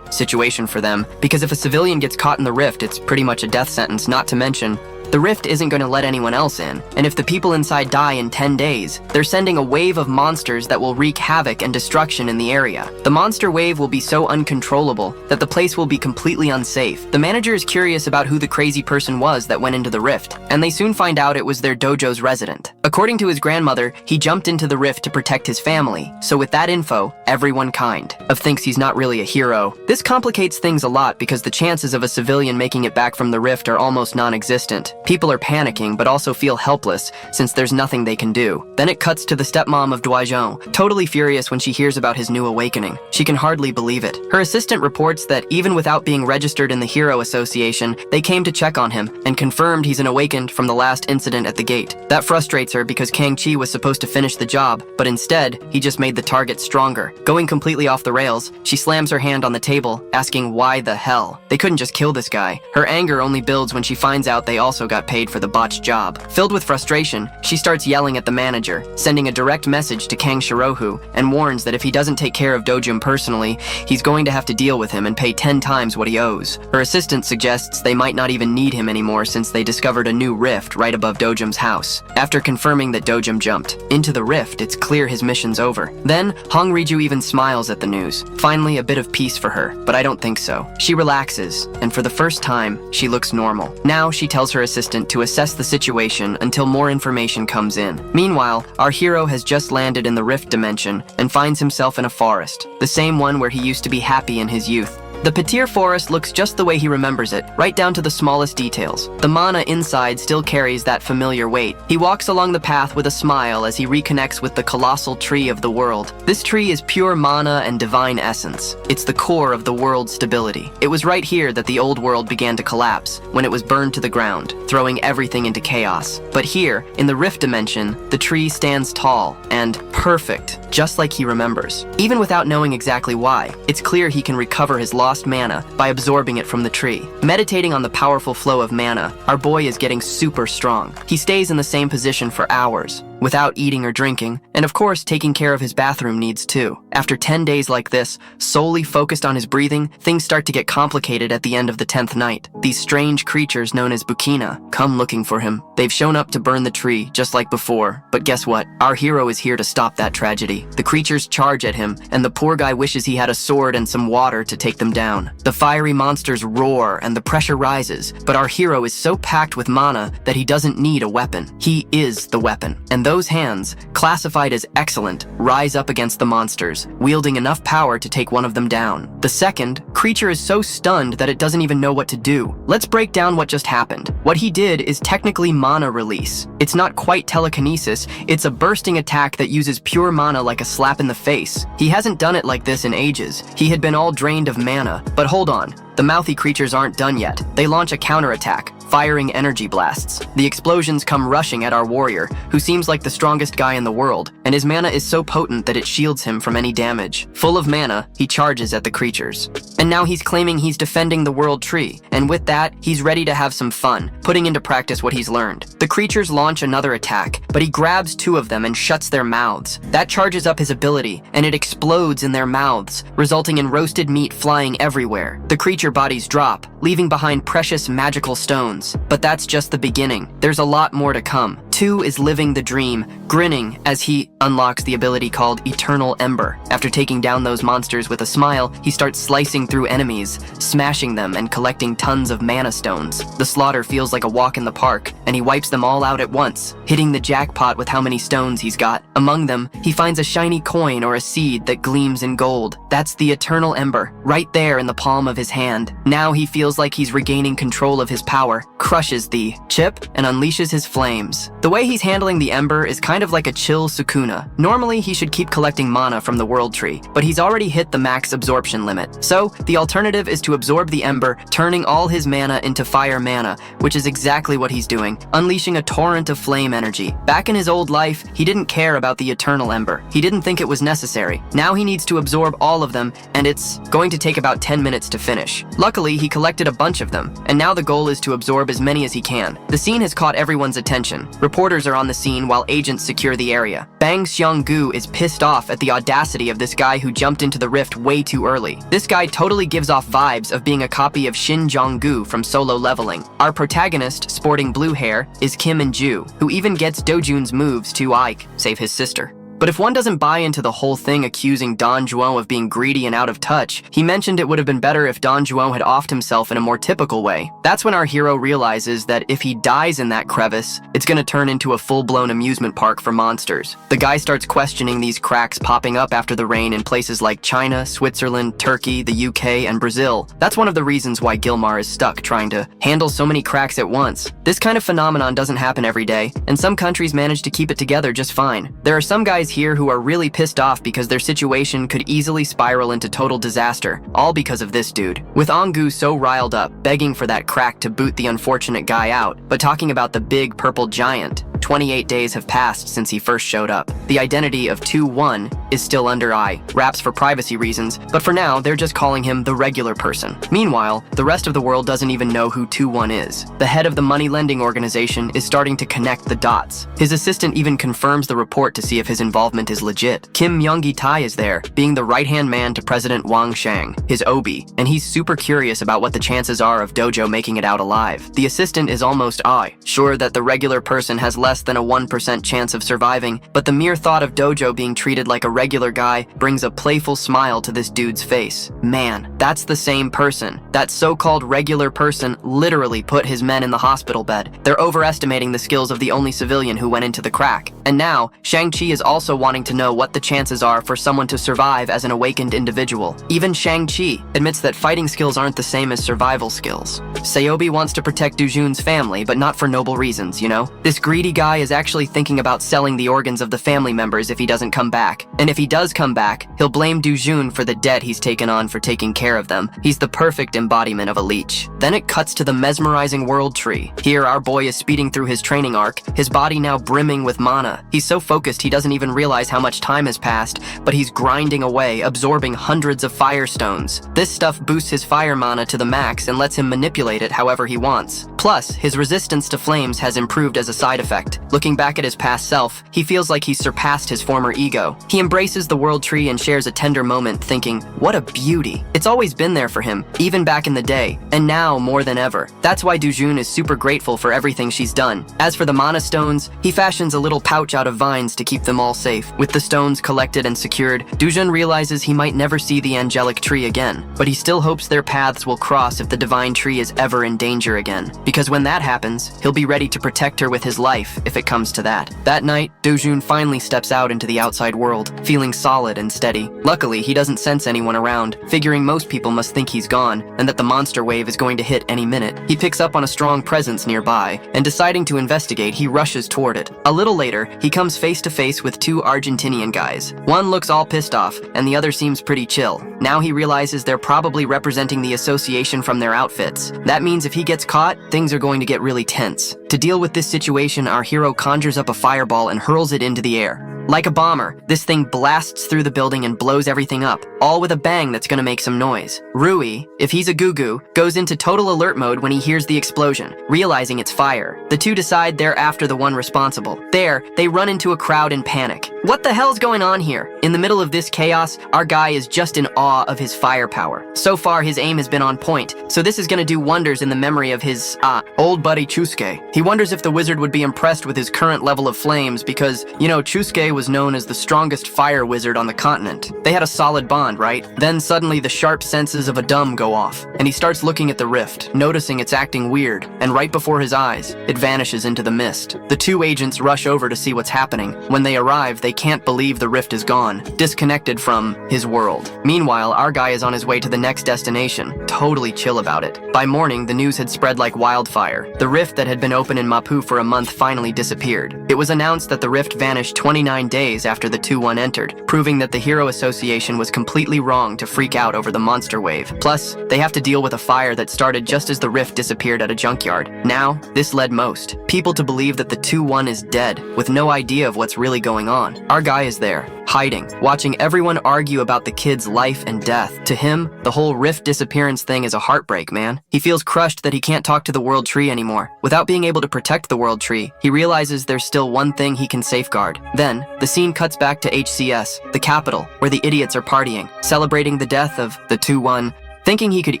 situation for them, because if a civilian gets caught in the rift, it's pretty much a death sentence, not to mention the rift isn't going to let anyone else in, and if the people inside die in 10 days, they're sending a wave of monsters that will wreak havoc and destruction in the area. The monster wave will be so uncontrollable that the place will be completely unsafe. The manager is curious about who the crazy person was that went into the rift, and they soon find out it was their dojo's resident. According to his grandmother, he jumped into the rift to protect his family, so with that info, everyone kind of thinks he's not really a hero. This complicates things a lot because the chances of a civilian making it back from the rift are almost non-existent. People are panicking, but also feel helpless, since there's nothing they can do. Then it cuts to the stepmom of Dwajeon, totally furious when she hears about his new awakening. She can hardly believe it. Her assistant reports that even without being registered in the Hero Association, they came to check on him, and confirmed he's an awakened from the last incident at the gate. That frustrates her because Kang-chi was supposed to finish the job, but instead, he just made the target stronger. Going completely off the rails, she slams her hand on the table, asking why the hell. They couldn't just kill this guy. Her anger only builds when she finds out they also got paid for the botched job. Filled with frustration, she starts yelling at the manager, sending a direct message to Kang Shirohu, and warns that if he doesn't take care of Dojum personally, he's going to have to deal with him and pay 10 times what he owes. Her assistant suggests they might not even need him anymore since they discovered a new rift right above Dojum's house. After confirming that Dojum jumped into the rift, it's clear his mission's over. Then, Hong Riju even smiles at the news. Finally, a bit of peace for her, but I don't think so. She relaxes, and for the first time, she looks normal. Now, she tells her assistant assistant to assess the situation until more information comes in. Meanwhile, our hero has just landed in the Rift Dimension and finds himself in a forest, the same one where he used to be happy in his youth. The Petir forest looks just the way he remembers it, right down to the smallest details. The mana inside still carries that familiar weight. He walks along the path with a smile as he reconnects with the colossal tree of the world. This tree is pure mana and divine essence. It's the core of the world's stability. It was right here that the old world began to collapse, when it was burned to the ground, throwing everything into chaos. But here, in the Rift Dimension, the tree stands tall and perfect, just like he remembers. Even without knowing exactly why, it's clear he can recover his lost mana by absorbing it from the tree. Meditating on the powerful flow of mana, our boy is getting super strong. He stays in the same position for hours, without eating or drinking, and of course taking care of his bathroom needs too. After 10 days like this, solely focused on his breathing, things start to get complicated at the end of the 10th night. These strange creatures known as Bukina come looking for him. They've shown up to burn the tree, just like before, but guess what? Our hero is here to stop that tragedy. The creatures charge at him, and the poor guy wishes he had a sword and some water to take them down. The fiery monsters roar and the pressure rises, but our hero is so packed with mana that he doesn't need a weapon. He is the weapon, and those hands, classified as excellent, rise up against the monsters, wielding enough power to take one of them down. The second creature is so stunned that it doesn't even know what to do. Let's break down what just happened. What he did is technically mana release. It's not quite telekinesis, it's a bursting attack that uses pure mana like a slap in the face. He hasn't done it like this in ages. He had been all drained of mana. But hold on, the mouthy creatures aren't done yet. They launch a counterattack, firing energy blasts. The explosions come rushing at our warrior, who seems like the strongest guy in the world, and his mana is so potent that it shields him from any damage. Full of mana, he charges at the creatures. And now he's claiming he's defending the world tree, and with that, he's ready to have some fun, putting into practice what he's learned. The creatures launch another attack, but he grabs two of them and shuts their mouths. That charges up his ability, and it explodes in their mouths, resulting in roasted meat flying everywhere. The creature bodies drop, leaving behind precious magical stones. But that's just the beginning. There's a lot more to come. 2 is living the dream, grinning as he unlocks the ability called Eternal Ember. After taking down those monsters with a smile, he starts slicing through enemies, smashing them and collecting tons of mana stones. The slaughter feels like a walk in the park, and he wipes them all out at once, hitting the jackpot with how many stones he's got. Among them, he finds a shiny coin or a seed that gleams in gold. That's the Eternal Ember, right there in the palm of his hand. Now he feels like he's regaining control of his power, crushes the chip, and unleashes his flames. The way he's handling the Ember is kind of like a chill Sukuna. Normally, he should keep collecting mana from the World Tree, but he's already hit the max absorption limit. So, the alternative is to absorb the Ember, turning all his mana into fire mana, which is exactly what he's doing, unleashing a torrent of flame energy. Back in his old life, he didn't care about the Eternal Ember. He didn't think it was necessary. Now he needs to absorb all of them, and it's going to take about 10 minutes to finish. Luckily, he collected a bunch of them, and now the goal is to absorb as many as he can. The scene has caught everyone's attention. Reporters are on the scene while agents secure the area. Bang Xiang-gu is pissed off at the audacity of this guy who jumped into the rift way too early. This guy totally gives off vibes of being a copy of Shin Jong-gu from Solo Leveling. Our protagonist, sporting blue hair, is Kim In-ju, who even gets Dojun's moves to save his sister. But if one doesn't buy into the whole thing accusing Don Juan of being greedy and out of touch, he mentioned it would have been better if Don Juan had offed himself in a more typical way. That's when our hero realizes that if he dies in that crevice, it's gonna turn into a full-blown amusement park for monsters. The guy starts questioning these cracks popping up after the rain in places like China, Switzerland, Turkey, the UK, and Brazil. That's one of the reasons why Gilmar is stuck trying to handle so many cracks at once. This kind of phenomenon doesn't happen every day, and some countries manage to keep it together just fine. There are some guys here who are really pissed off because their situation could easily spiral into total disaster, all because of this dude. With Ongu so riled up, begging for that crack to boot the unfortunate guy out, but talking about the big purple giant. 28 days have passed since he first showed up. The identity of 2-1 is still under wraps for privacy reasons, but for now, they're just calling him the regular person. Meanwhile, the rest of the world doesn't even know who 2-1 is. The head of the money lending organization is starting to connect the dots. His assistant even confirms the report to see if his involvement is legit. Kim Myung-gi-tae is there, being the right-hand man to President Wang Shang, his obi, and he's super curious about what the chances are of Dojo making it out alive. The assistant is almost sure that the regular person has less less than a 1% chance of surviving, but the mere thought of Dojo being treated like a regular guy brings a playful smile to this dude's face. Man, that's the same person. That so-called regular person literally put his men in the hospital bed. They're overestimating the skills of the only civilian who went into the crack. And now, Shang-Chi is also wanting to know what the chances are for someone to survive as an awakened individual. Even Shang-Chi admits that fighting skills aren't the same as survival skills. Seobi wants to protect Dujun's family, but not for noble reasons, you know? This greedy guy is actually thinking about selling the organs of the family members if he doesn't come back. And if he does come back, he'll blame Dujun for the debt he's taken on for taking care of them. He's the perfect embodiment of a leech. Then it cuts to the mesmerizing world tree. Here, our boy is speeding through his training arc, his body now brimming with mana. He's so focused he doesn't even realize how much time has passed, but he's grinding away, absorbing hundreds of fire stones. This stuff boosts his fire mana to the max and lets him manipulate it however he wants. Plus, his resistance to flames has improved as a side effect. Looking back at his past self, he feels like he's surpassed his former ego. He embraces the world tree and shares a tender moment thinking, what a beauty. It's always been there for him, even back in the day, and now more than ever. That's why Dujun is super grateful for everything she's done. As for the mana stones, he fashions a little pouch out of vines to keep them all safe. With the stones collected and secured, Dujun realizes he might never see the angelic tree again, but he still hopes their paths will cross if the divine tree is ever in danger again. Because when that happens, he'll be ready to protect her with his life if it comes to that. That night, Dojun finally steps out into the outside world, feeling solid and steady. Luckily, he doesn't sense anyone around, figuring most people must think he's gone, and that the monster wave is going to hit any minute. He picks up on a strong presence nearby, and deciding to investigate, he rushes toward it. A little later, he comes face to face with two Argentinian guys. One looks all pissed off, and the other seems pretty chill. Now he realizes they're probably representing the association from their outfits. That means if he gets caught, things are going to get really tense. To deal with this situation, our hero conjures up a fireball and hurls it into the air. Like a bomber, this thing blasts through the building and blows everything up, all with a bang that's gonna make some noise. Rui, if he's a goo-goo, goes into total alert mode when he hears the explosion, realizing it's fire. The two decide they're after the one responsible. There, they run into a crowd in panic. What the hell's going on here? In the middle of this chaos, our guy is just in awe of his firepower. So far, his aim has been on point, so this is gonna do wonders in the memory of his, old buddy Chusuke. He wonders if the wizard would be impressed with his current level of flames because, you know, Chusuke was known as the strongest fire wizard on the continent. They had a solid bond, right? Then suddenly the sharp senses of a dumb go off, and he starts looking at the rift, noticing it's acting weird, and right before his eyes, it vanishes into the mist. The two agents rush over to see what's happening. When they arrive, they can't believe the rift is gone, disconnected from his world. Meanwhile, our guy is on his way to the next destination, totally chill about it. By morning, the news had spread like wildfire. The rift that had been open in Mapu for a month finally disappeared. It was announced that the rift vanished 29 days after the 2-1 entered, proving that the Hero Association was completely wrong to freak out over the monster wave. Plus, they have to deal with a fire that started just as the rift disappeared at a junkyard. Now, this led most people to believe that the 2-1 is dead, with no idea of what's really going on. Our guy is there, hiding, watching everyone argue about the kid's life and death. To him, the whole rift disappearance thing is a heartbreak, man. He feels crushed that he can't talk to the World Tree anymore. Without being able to protect the World Tree, he realizes there's still one thing he can safeguard. Then, the scene cuts back to HCS, the capital, where the idiots are partying, celebrating the death of the 2-1. Thinking he could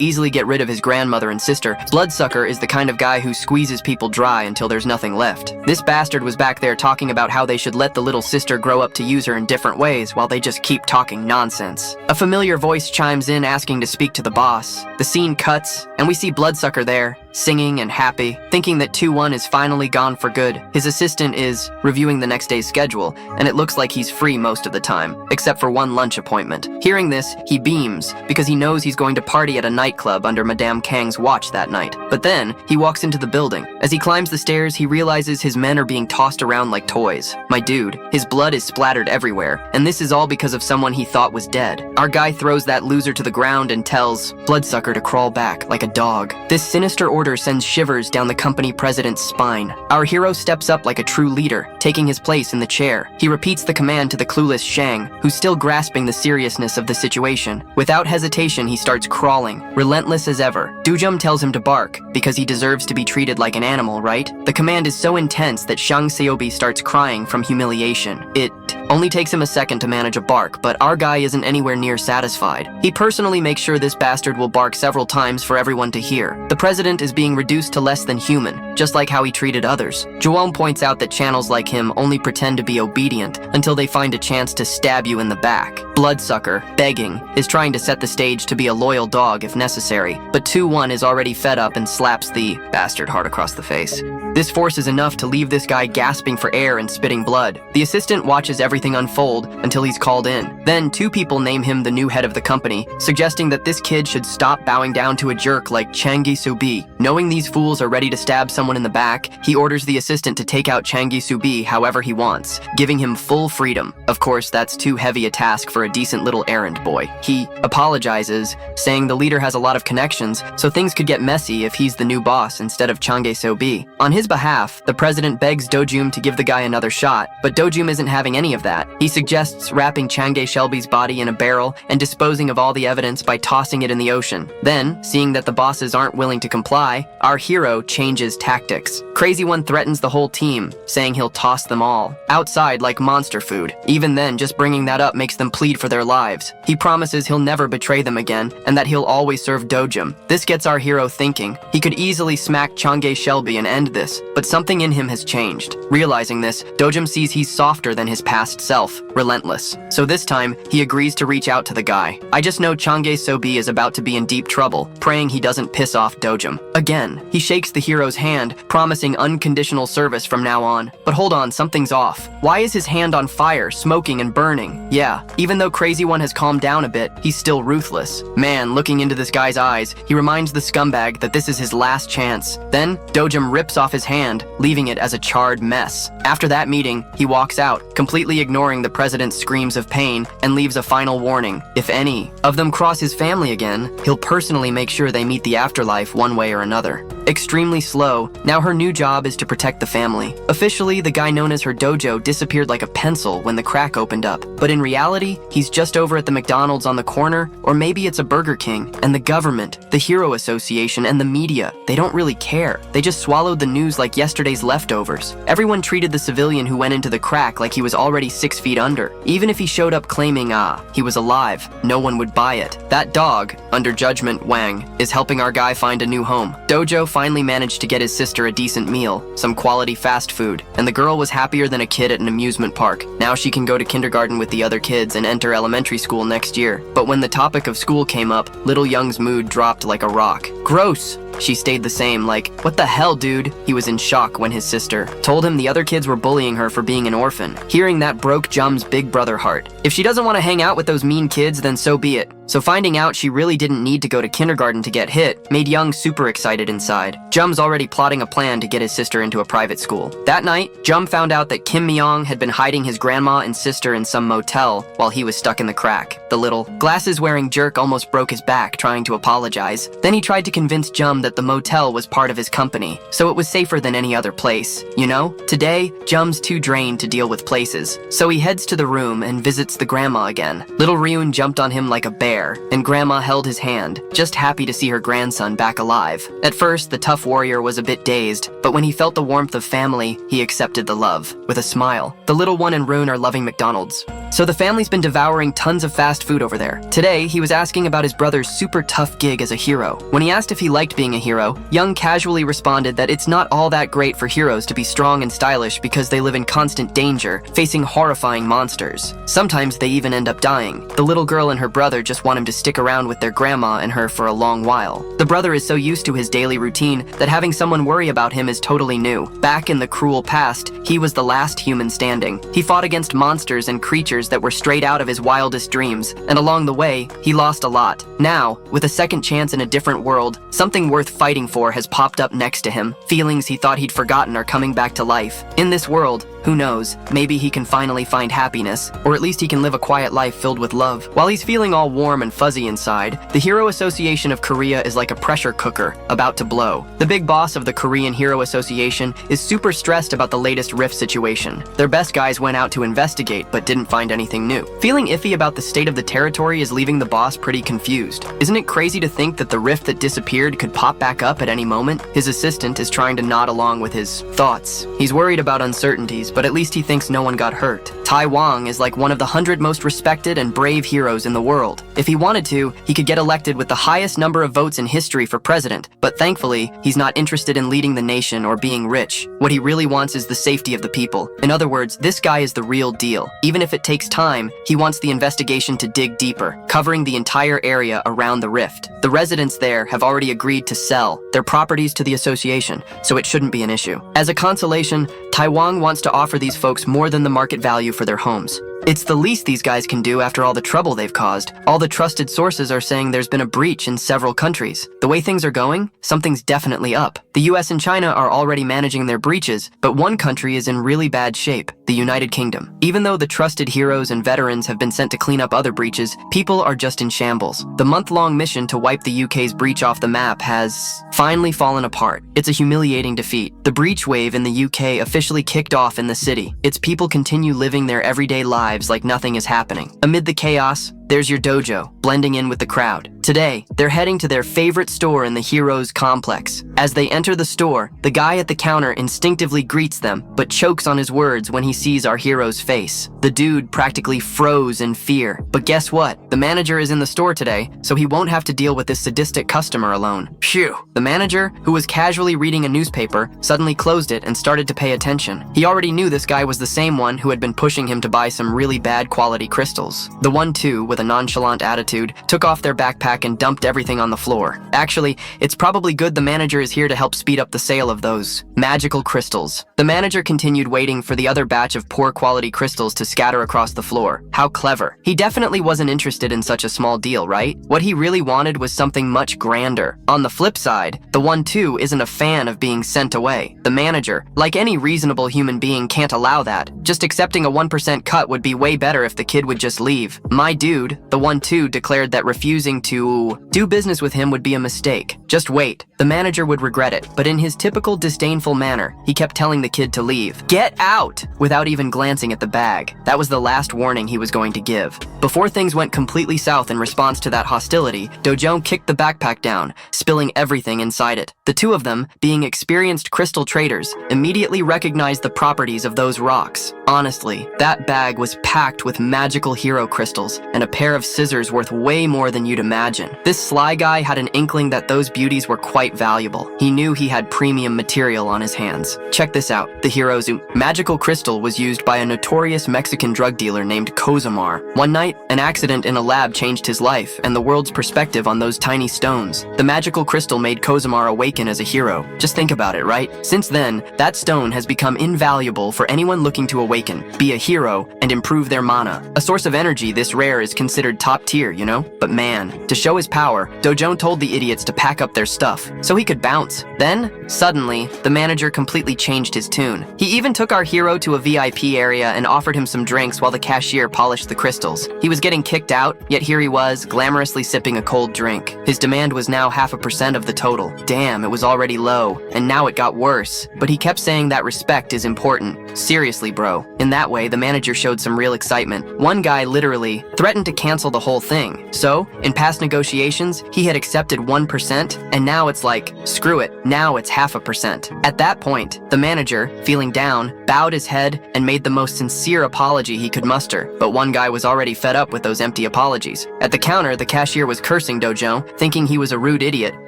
easily get rid of his grandmother and sister, Bloodsucker is the kind of guy who squeezes people dry until there's nothing left. This bastard was back there talking about how they should let the little sister grow up to use her in different ways while they just keep talking nonsense. A familiar voice chimes in asking to speak to the boss. The scene cuts, and we see Bloodsucker there, singing and happy, thinking that 2-1 is finally gone for good. His assistant is reviewing the next day's schedule, and it looks like he's free most of the time, except for one lunch appointment. Hearing this, he beams, because he knows he's going to party at a nightclub under Madame Kang's watch that night. But then, he walks into the building. As he climbs the stairs, he realizes his men are being tossed around like toys. My dude, his blood is splattered everywhere, and this is all because of someone he thought was dead. Our guy throws that loser to the ground and tells Bloodsucker to crawl back like a dog. This sinister order sends shivers down the company president's spine. Our hero steps up like a true leader, taking his place in the chair. He repeats the command to the clueless Shang, who's still grasping the seriousness of the situation. Without hesitation, he starts crawling, relentless as ever. Dujum tells him to bark, because he deserves to be treated like an animal, right? The command is so intense that Shang Seobi starts crying from humiliation. It Only takes him a second to manage a bark, but our guy isn't anywhere near satisfied. He personally makes sure this bastard will bark several times for everyone to hear. The president is being reduced to less than human, just like how he treated others. Joel points out that channels like him only pretend to be obedient until they find a chance to stab you in the back. Bloodsucker, begging, is trying to set the stage to be a loyal dog if necessary, but 2-1 is already fed up and slaps the bastard hard across the face. This force is enough to leave this guy gasping for air and spitting blood. The assistant watches everything unfold until he's called in. Then 2 people name him the new head of the company, suggesting that this kid should stop bowing down to a jerk like Changi Subi. Knowing these fools are ready to stab someone in the back, he orders the assistant to take out Changi Subi however he wants, giving him full freedom. Of course, that's too heavy a task for a decent little errand boy. He apologizes, saying the leader has a lot of connections, so things could get messy if he's the new boss instead of Changi Subi. On his behalf, the president begs Dojum to give the guy another shot, but Dojum isn't having any of that. He suggests wrapping Changi Shelby's body in a barrel and disposing of all the evidence by tossing it in the ocean. Then, seeing that the bosses aren't willing to comply, our hero changes tactics. Crazy One threatens the whole team, saying he'll toss them all outside like monster food. Even then, just bringing that up makes them plead for their lives. He promises he'll never betray them again and that he'll always serve Dojum. This gets our hero thinking. He could easily smack Changi Shelby and end this, but something in him has changed. Realizing this, Dojum sees he's softer than his past self, relentless. So this time, he agrees to reach out to the guy. I just know Changi Sobi is about to be in deep trouble, praying he doesn't piss off Dojum. Again, he shakes the hero's hand, promising unconditional service from now on. But hold on, something's off. Why is his hand on fire, smoking and burning? Yeah, even though Crazy One has calmed down a bit, he's still ruthless. Man, looking into this guy's eyes, he reminds the scumbag that this is his last chance. Then, Dojum rips off his hand, leaving it as a charred mess. After that meeting, he walks out, completely ignoring the president's screams of pain, and leaves a final warning. If any of them cross his family again, he'll personally make sure they meet the afterlife one way or another. Extremely slow, now her new job is to protect the family. Officially, the guy known as her dojo disappeared like a pencil when the crack opened up. But in reality, he's just over at the McDonald's on the corner, or maybe it's a Burger King. And the government, the Hero Association, and the media, they don't really care. They just swallowed the news like yesterday's leftovers. Everyone treated the civilian who went into the crack like he was already 6 feet under. Even if he showed up claiming, he was alive, no one would buy it. That dog, under judgment Wang, is helping our guy find a new home. Dojo finally managed to get his sister a decent meal, some quality fast food, and the girl was happier than a kid at an amusement park. Now she can go to kindergarten with the other kids and enter elementary school next year. But when the topic of school came up, little Young's mood dropped like a rock. Gross! She stayed the same, like, what the hell, dude? He was in shock when his sister told him the other kids were bullying her for being an orphan. Hearing that broke Jum's big brother heart. If she doesn't want to hang out with those mean kids, then so be it. So finding out she really didn't need to go to kindergarten to get hit made Young super excited inside. Jum's already plotting a plan to get his sister into a private school. That night, Jum found out that Kim Myong had been hiding his grandma and sister in some motel while he was stuck in the crack. The little glasses-wearing jerk almost broke his back trying to apologize. Then he tried to convince Jum that the motel was part of his company, so it was safer than any other place. You know, today, Jum's too drained to deal with places. So he heads to the room and visits the grandma again. Little Ryun jumped on him like a bear, and Grandma held his hand, just happy to see her grandson back alive. At first, the tough warrior was a bit dazed, but when he felt the warmth of family, he accepted the love, with a smile. The little one and Rune are loving McDonald's. So the family's been devouring tons of fast food over there. Today, he was asking about his brother's super tough gig as a hero. When he asked if he liked being a hero, Young casually responded that it's not all that great for heroes to be strong and stylish because they live in constant danger, facing horrifying monsters. Sometimes they even end up dying. The little girl and her brother just want him to stick around with their grandma and her for a long while. The brother is so used to his daily routine that having someone worry about him is totally new. Back in the cruel past, he was the last human standing. He fought against monsters and creatures that were straight out of his wildest dreams, and along the way, he lost a lot. Now, with a second chance in a different world, something worth fighting for has popped up next to him. Feelings he thought he'd forgotten are coming back to life. In this world, who knows, maybe he can finally find happiness, or at least he can live a quiet life filled with love. While he's feeling all warm and fuzzy inside, the Hero Association of Korea is like a pressure cooker, about to blow. The big boss of the Korean Hero Association is super stressed about the latest rift situation. Their best guys went out to investigate, but didn't find anything new. Feeling iffy about the state of the territory is leaving the boss pretty confused. Isn't it crazy to think that the rift that disappeared could pop back up at any moment? His assistant is trying to nod along with his thoughts. He's worried about uncertainties, but at least he thinks no one got hurt. Tai Wang is like one of the 100 most respected and brave heroes in the world. If he wanted to, he could get elected with the highest number of votes in history for president, but thankfully, he's not interested in leading the nation or being rich. What he really wants is the safety of the people. In other words, this guy is the real deal. Even if it takes time, he wants the investigation to dig deeper, covering the entire area around the rift. The residents there have already agreed to sell their properties to the association, so it shouldn't be an issue. As a consolation, Tai Wang wants to offer these folks more than the market value for their homes. It's the least these guys can do after all the trouble they've caused. All the trusted sources are saying there's been a breach in several countries. The way things are going, something's definitely up. The US and China are already managing their breaches, but one country is in really bad shape, the United Kingdom. Even though the trusted heroes and veterans have been sent to clean up other breaches, people are just in shambles. The month-long mission to wipe the UK's breach off the map has finally fallen apart. It's a humiliating defeat. The breach wave in the UK officially kicked off in the city. Its people continue living their everyday lives like nothing is happening. Amid the chaos, there's your dojo, blending in with the crowd. Today, they're heading to their favorite store in the Heroes Complex. As they enter the store, the guy at the counter instinctively greets them, but chokes on his words when he sees our hero's face. The dude practically froze in fear. But guess what? The manager is in the store today, so he won't have to deal with this sadistic customer alone. Phew! The manager, who was casually reading a newspaper, suddenly closed it and started to pay attention. He already knew this guy was the same one who had been pushing him to buy some really bad quality crystals. The one too, with a nonchalant attitude, took off their backpack and dumped everything on the floor. Actually, it's probably good the manager is here to help speed up the sale of those magical crystals. The manager continued waiting for the other batch of poor quality crystals to scatter across the floor. How clever. He definitely wasn't interested in such a small deal, right? What he really wanted was something much grander. On the flip side, the one too isn't a fan of being sent away. The manager, like any reasonable human being, can't allow that. Just accepting a 1% cut would be way better if the kid would just leave. My dude, the one too, declared that refusing to do business with him would be a mistake. Just wait. The manager would regret it, but in his typical disdainful manner, he kept telling the kid to leave. Get out! Without even glancing at the bag. That was the last warning he was going to give. Before things went completely south in response to that hostility, Dojo kicked the backpack down, spilling everything inside it. The two of them, being experienced crystal traders, immediately recognized the properties of those rocks. Honestly, that bag was packed with magical hero crystals and a pair of scissors worth way more than you'd imagine. This sly guy had an inkling that those beauties were quite valuable. He knew he had premium material on his hands. Check this out. The hero's magical crystal was used by a notorious Mexican drug dealer named Kozamar. One night, an accident in a lab changed his life and the world's perspective on those tiny stones. The magical crystal made Kozamar awaken as a hero. Just think about it, right? Since then, that stone has become invaluable for anyone looking to awaken, be a hero, and improve their mana. A source of energy this rare is considered top tier, you know? But man, to show his power, Dojo told the idiots to pack up their stuff so he could bounce. Then, suddenly, the manager completely changed his tune. He even took our hero to a VIP area and offered him some drinks while the cashier polished the crystals. He was getting kicked out, yet here he was, glamorously sipping a cold drink. His demand was now 0.5% of the total. Damn, it was already low, and now it got worse. But he kept saying that respect is important. Seriously, bro. In that way, the manager showed some real excitement. One guy literally threatened to cancel the whole thing. So, in past negotiations, he had accepted 1%, and now it's like, screw it, now it's 0.5%. At that point, the manager, feeling down, bowed his head and made the most sincere apology he could muster, but one guy was already fed up with those empty apologies. At the counter, the cashier was cursing Dojo, thinking he was a rude idiot.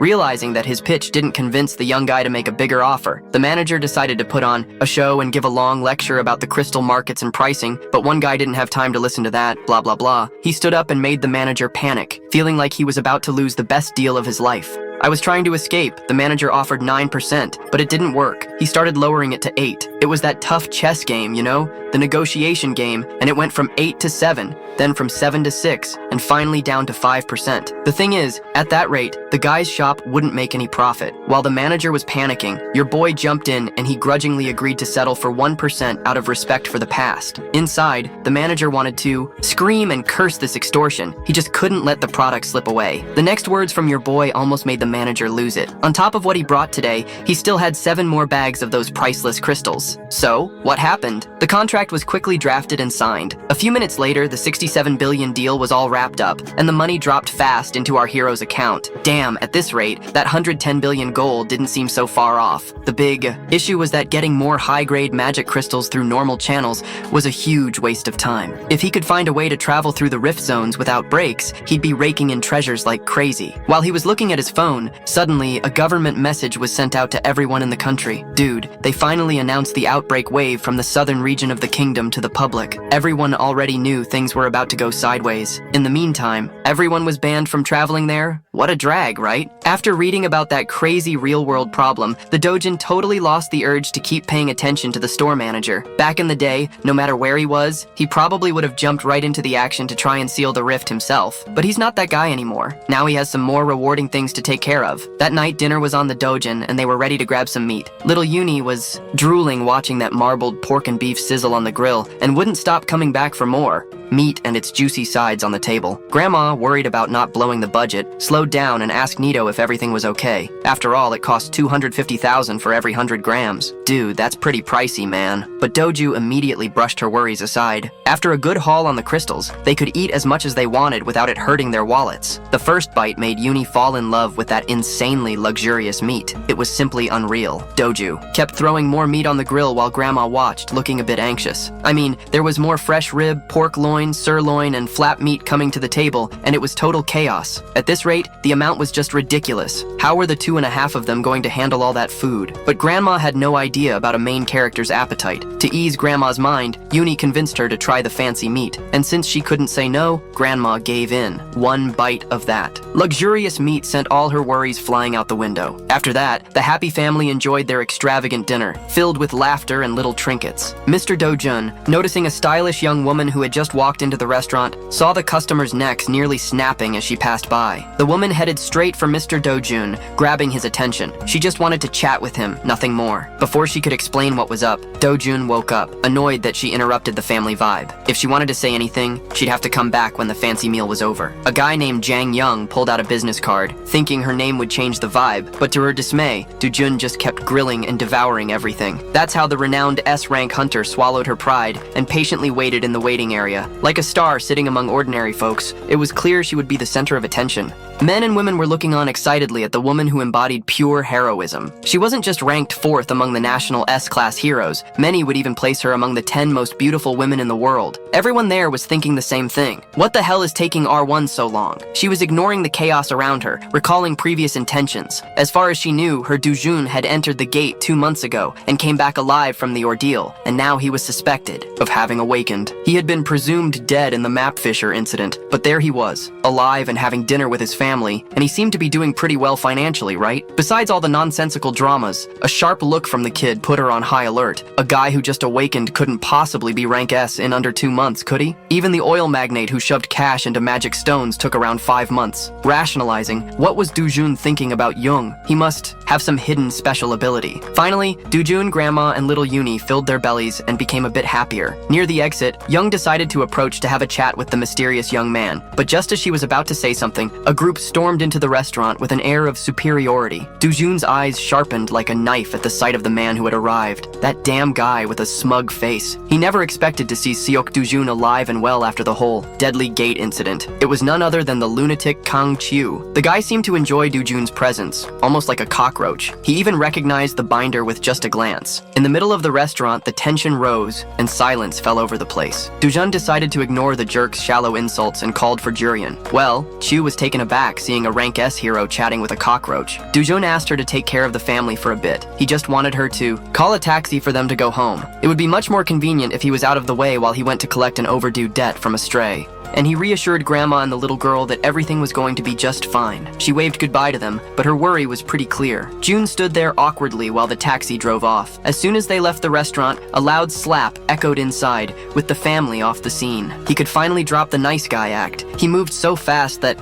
Realizing that his pitch didn't convince the young guy to make a bigger offer, the manager decided to put on a show and give a long lecture about the crystal markets and pricing, but one guy didn't have time to listen to that, blah blah blah. He stood up and made the manager panic, feeling like he was about to lose the best deal of his life. I was trying to escape. The manager offered 9%, but it didn't work. He started lowering it to 8. It was that tough chess game, you know? The negotiation game, and it went from 8 to 7, then from 7 to 6, and finally down to 5%. The thing is, at that rate, the guy's shop wouldn't make any profit. While the manager was panicking, your boy jumped in and he grudgingly agreed to settle for 1% out of respect for the past. Inside, the manager wanted to scream and curse this extortion. He just couldn't let the product slip away. The next words from your boy almost made the manager lose it. On top of what he brought today, he still had 7 more bags of those priceless crystals. months. So, what happened? The contract was quickly drafted and signed. A few minutes later, the 67 billion deal was all wrapped up, and the money dropped fast into our hero's account. Damn, at this rate, that 110 billion gold didn't seem so far off. The big issue was that getting more high-grade magic crystals through normal channels was a huge waste of time. If he could find a way to travel through the rift zones without breaks, he'd be raking in treasures like crazy. While he was looking at his phone, suddenly a government message was sent out to everyone in the country. Dude, they finally announced the outbreak wave from the southern region of the kingdom to the public. Everyone already knew things were about to go sideways. In the meantime, everyone was banned from traveling there. What a drag, right? After reading about that crazy real-world problem, the Dojin totally lost the urge to keep paying attention to the store manager. Back in the day, no matter where he was, he probably would have jumped right into the action to try and seal the rift himself. But he's not that guy anymore. Now he has some more rewarding things to take care of. That night, dinner was on the Dojin, and they were ready to grab some meat. Little Uni was drooling watching that marbled pork and beef sizzle on the grill, and wouldn't stop coming back for more. Meat and its juicy sides on the table. Grandma, worried about not blowing the budget, slowed down and asked Nito if everything was okay. After all, it cost 250,000 for every 100 grams. Dude, that's pretty pricey, man. But Doju immediately brushed her worries aside. After a good haul on the crystals, they could eat as much as they wanted without it hurting their wallets. The first bite made Uni fall in love with that insanely luxurious meat. It was simply unreal. Doju kept throwing more meat on the grill while Grandma watched, looking a bit anxious. I mean, there was more fresh rib, pork loin, sirloin, and flap meat coming to the table, and it was total chaos. At this rate, the amount was just ridiculous. How were the 2.5 of them going to handle all that food? But Grandma had no idea about a main character's appetite. To ease Grandma's mind, Uni convinced her to try the fancy meat, and since she couldn't say no, Grandma gave in. One bite of that luxurious meat sent all her worries flying out the window. After that, the happy family enjoyed their extravagant dinner, filled with laughter and little trinkets. Mr. Dojun, noticing a stylish young woman who had just walked into the restaurant, saw the customers' necks nearly snapping as she passed by. The woman headed straight for Mr. Dojun, grabbing his attention. She just wanted to chat with him, nothing more. Before she could explain what was up, Dojun woke up, annoyed that she interrupted the family vibe. If she wanted to say anything, she'd have to come back when the fancy meal was over. A guy named Jang Young pulled out a business card, thinking her name would change the vibe, but to her dismay, Dojun just kept grilling and devouring everything. That's how the renowned S-rank hunter swallowed her pride and patiently waited in the waiting area. Like a star sitting among ordinary folks, it was clear she would be the center of attention. Men and women were looking on excitedly at the woman who embodied pure heroism. She wasn't just ranked 4th among the national S-class heroes, many would even place her among the 10 most beautiful women in the world. Everyone there was thinking the same thing. What the hell is taking R1 so long? She was ignoring the chaos around her, recalling previous intentions. As far as she knew, her Dujun had entered the gate 2 months ago and came back alive from the ordeal, and now he was suspected of having awakened. He had been presumed dead in the map fisher incident, but there he was, alive and having dinner with his family, and he seemed to be doing pretty well financially, right? Besides all the nonsensical dramas, a sharp look from the kid put her on high alert. A guy who just awakened couldn't possibly be rank S in under 2 months, could he? Even the oil magnate who shoved cash into magic stones took around 5 months. Rationalizing, what was Dujun thinking about Jung? He must have some hidden special ability. Finally, Dujun, Grandma, and little Uni filled their bellies and became a bit happier. Near the exit, Jung decided to approach to have a chat with the mysterious young man, but just as she was about to say something, a group stormed into the restaurant with an air of superiority. Dujun's eyes sharpened like a knife at the sight of the man who had arrived. That damn guy with a smug face. He never expected to see Seok Dujun alive and well after the whole deadly gate incident. It was none other than the lunatic Kang Chiu. The guy seemed to enjoy Dujun's presence, almost like a cockroach. He even recognized the binder with just a glance. In the middle of the restaurant, the tension rose and silence fell over the place. Dujun decided to ignore the jerk's shallow insults and called for Jurian. Well, Chiu was taken aback seeing a rank S hero chatting with a cockroach. Dujun asked her to take care of the family for a bit. He just wanted her to call a taxi for them to go home. It would be much more convenient if he was out of the way while he went to collect an overdue debt from a stray. And he reassured Grandma and the little girl that everything was going to be just fine. She waved goodbye to them, but her worry was pretty clear. June stood there awkwardly while the taxi drove off. As soon as they left the restaurant, a loud slap echoed inside, with the family off the scene. He could finally drop the nice guy act. He moved so fast that,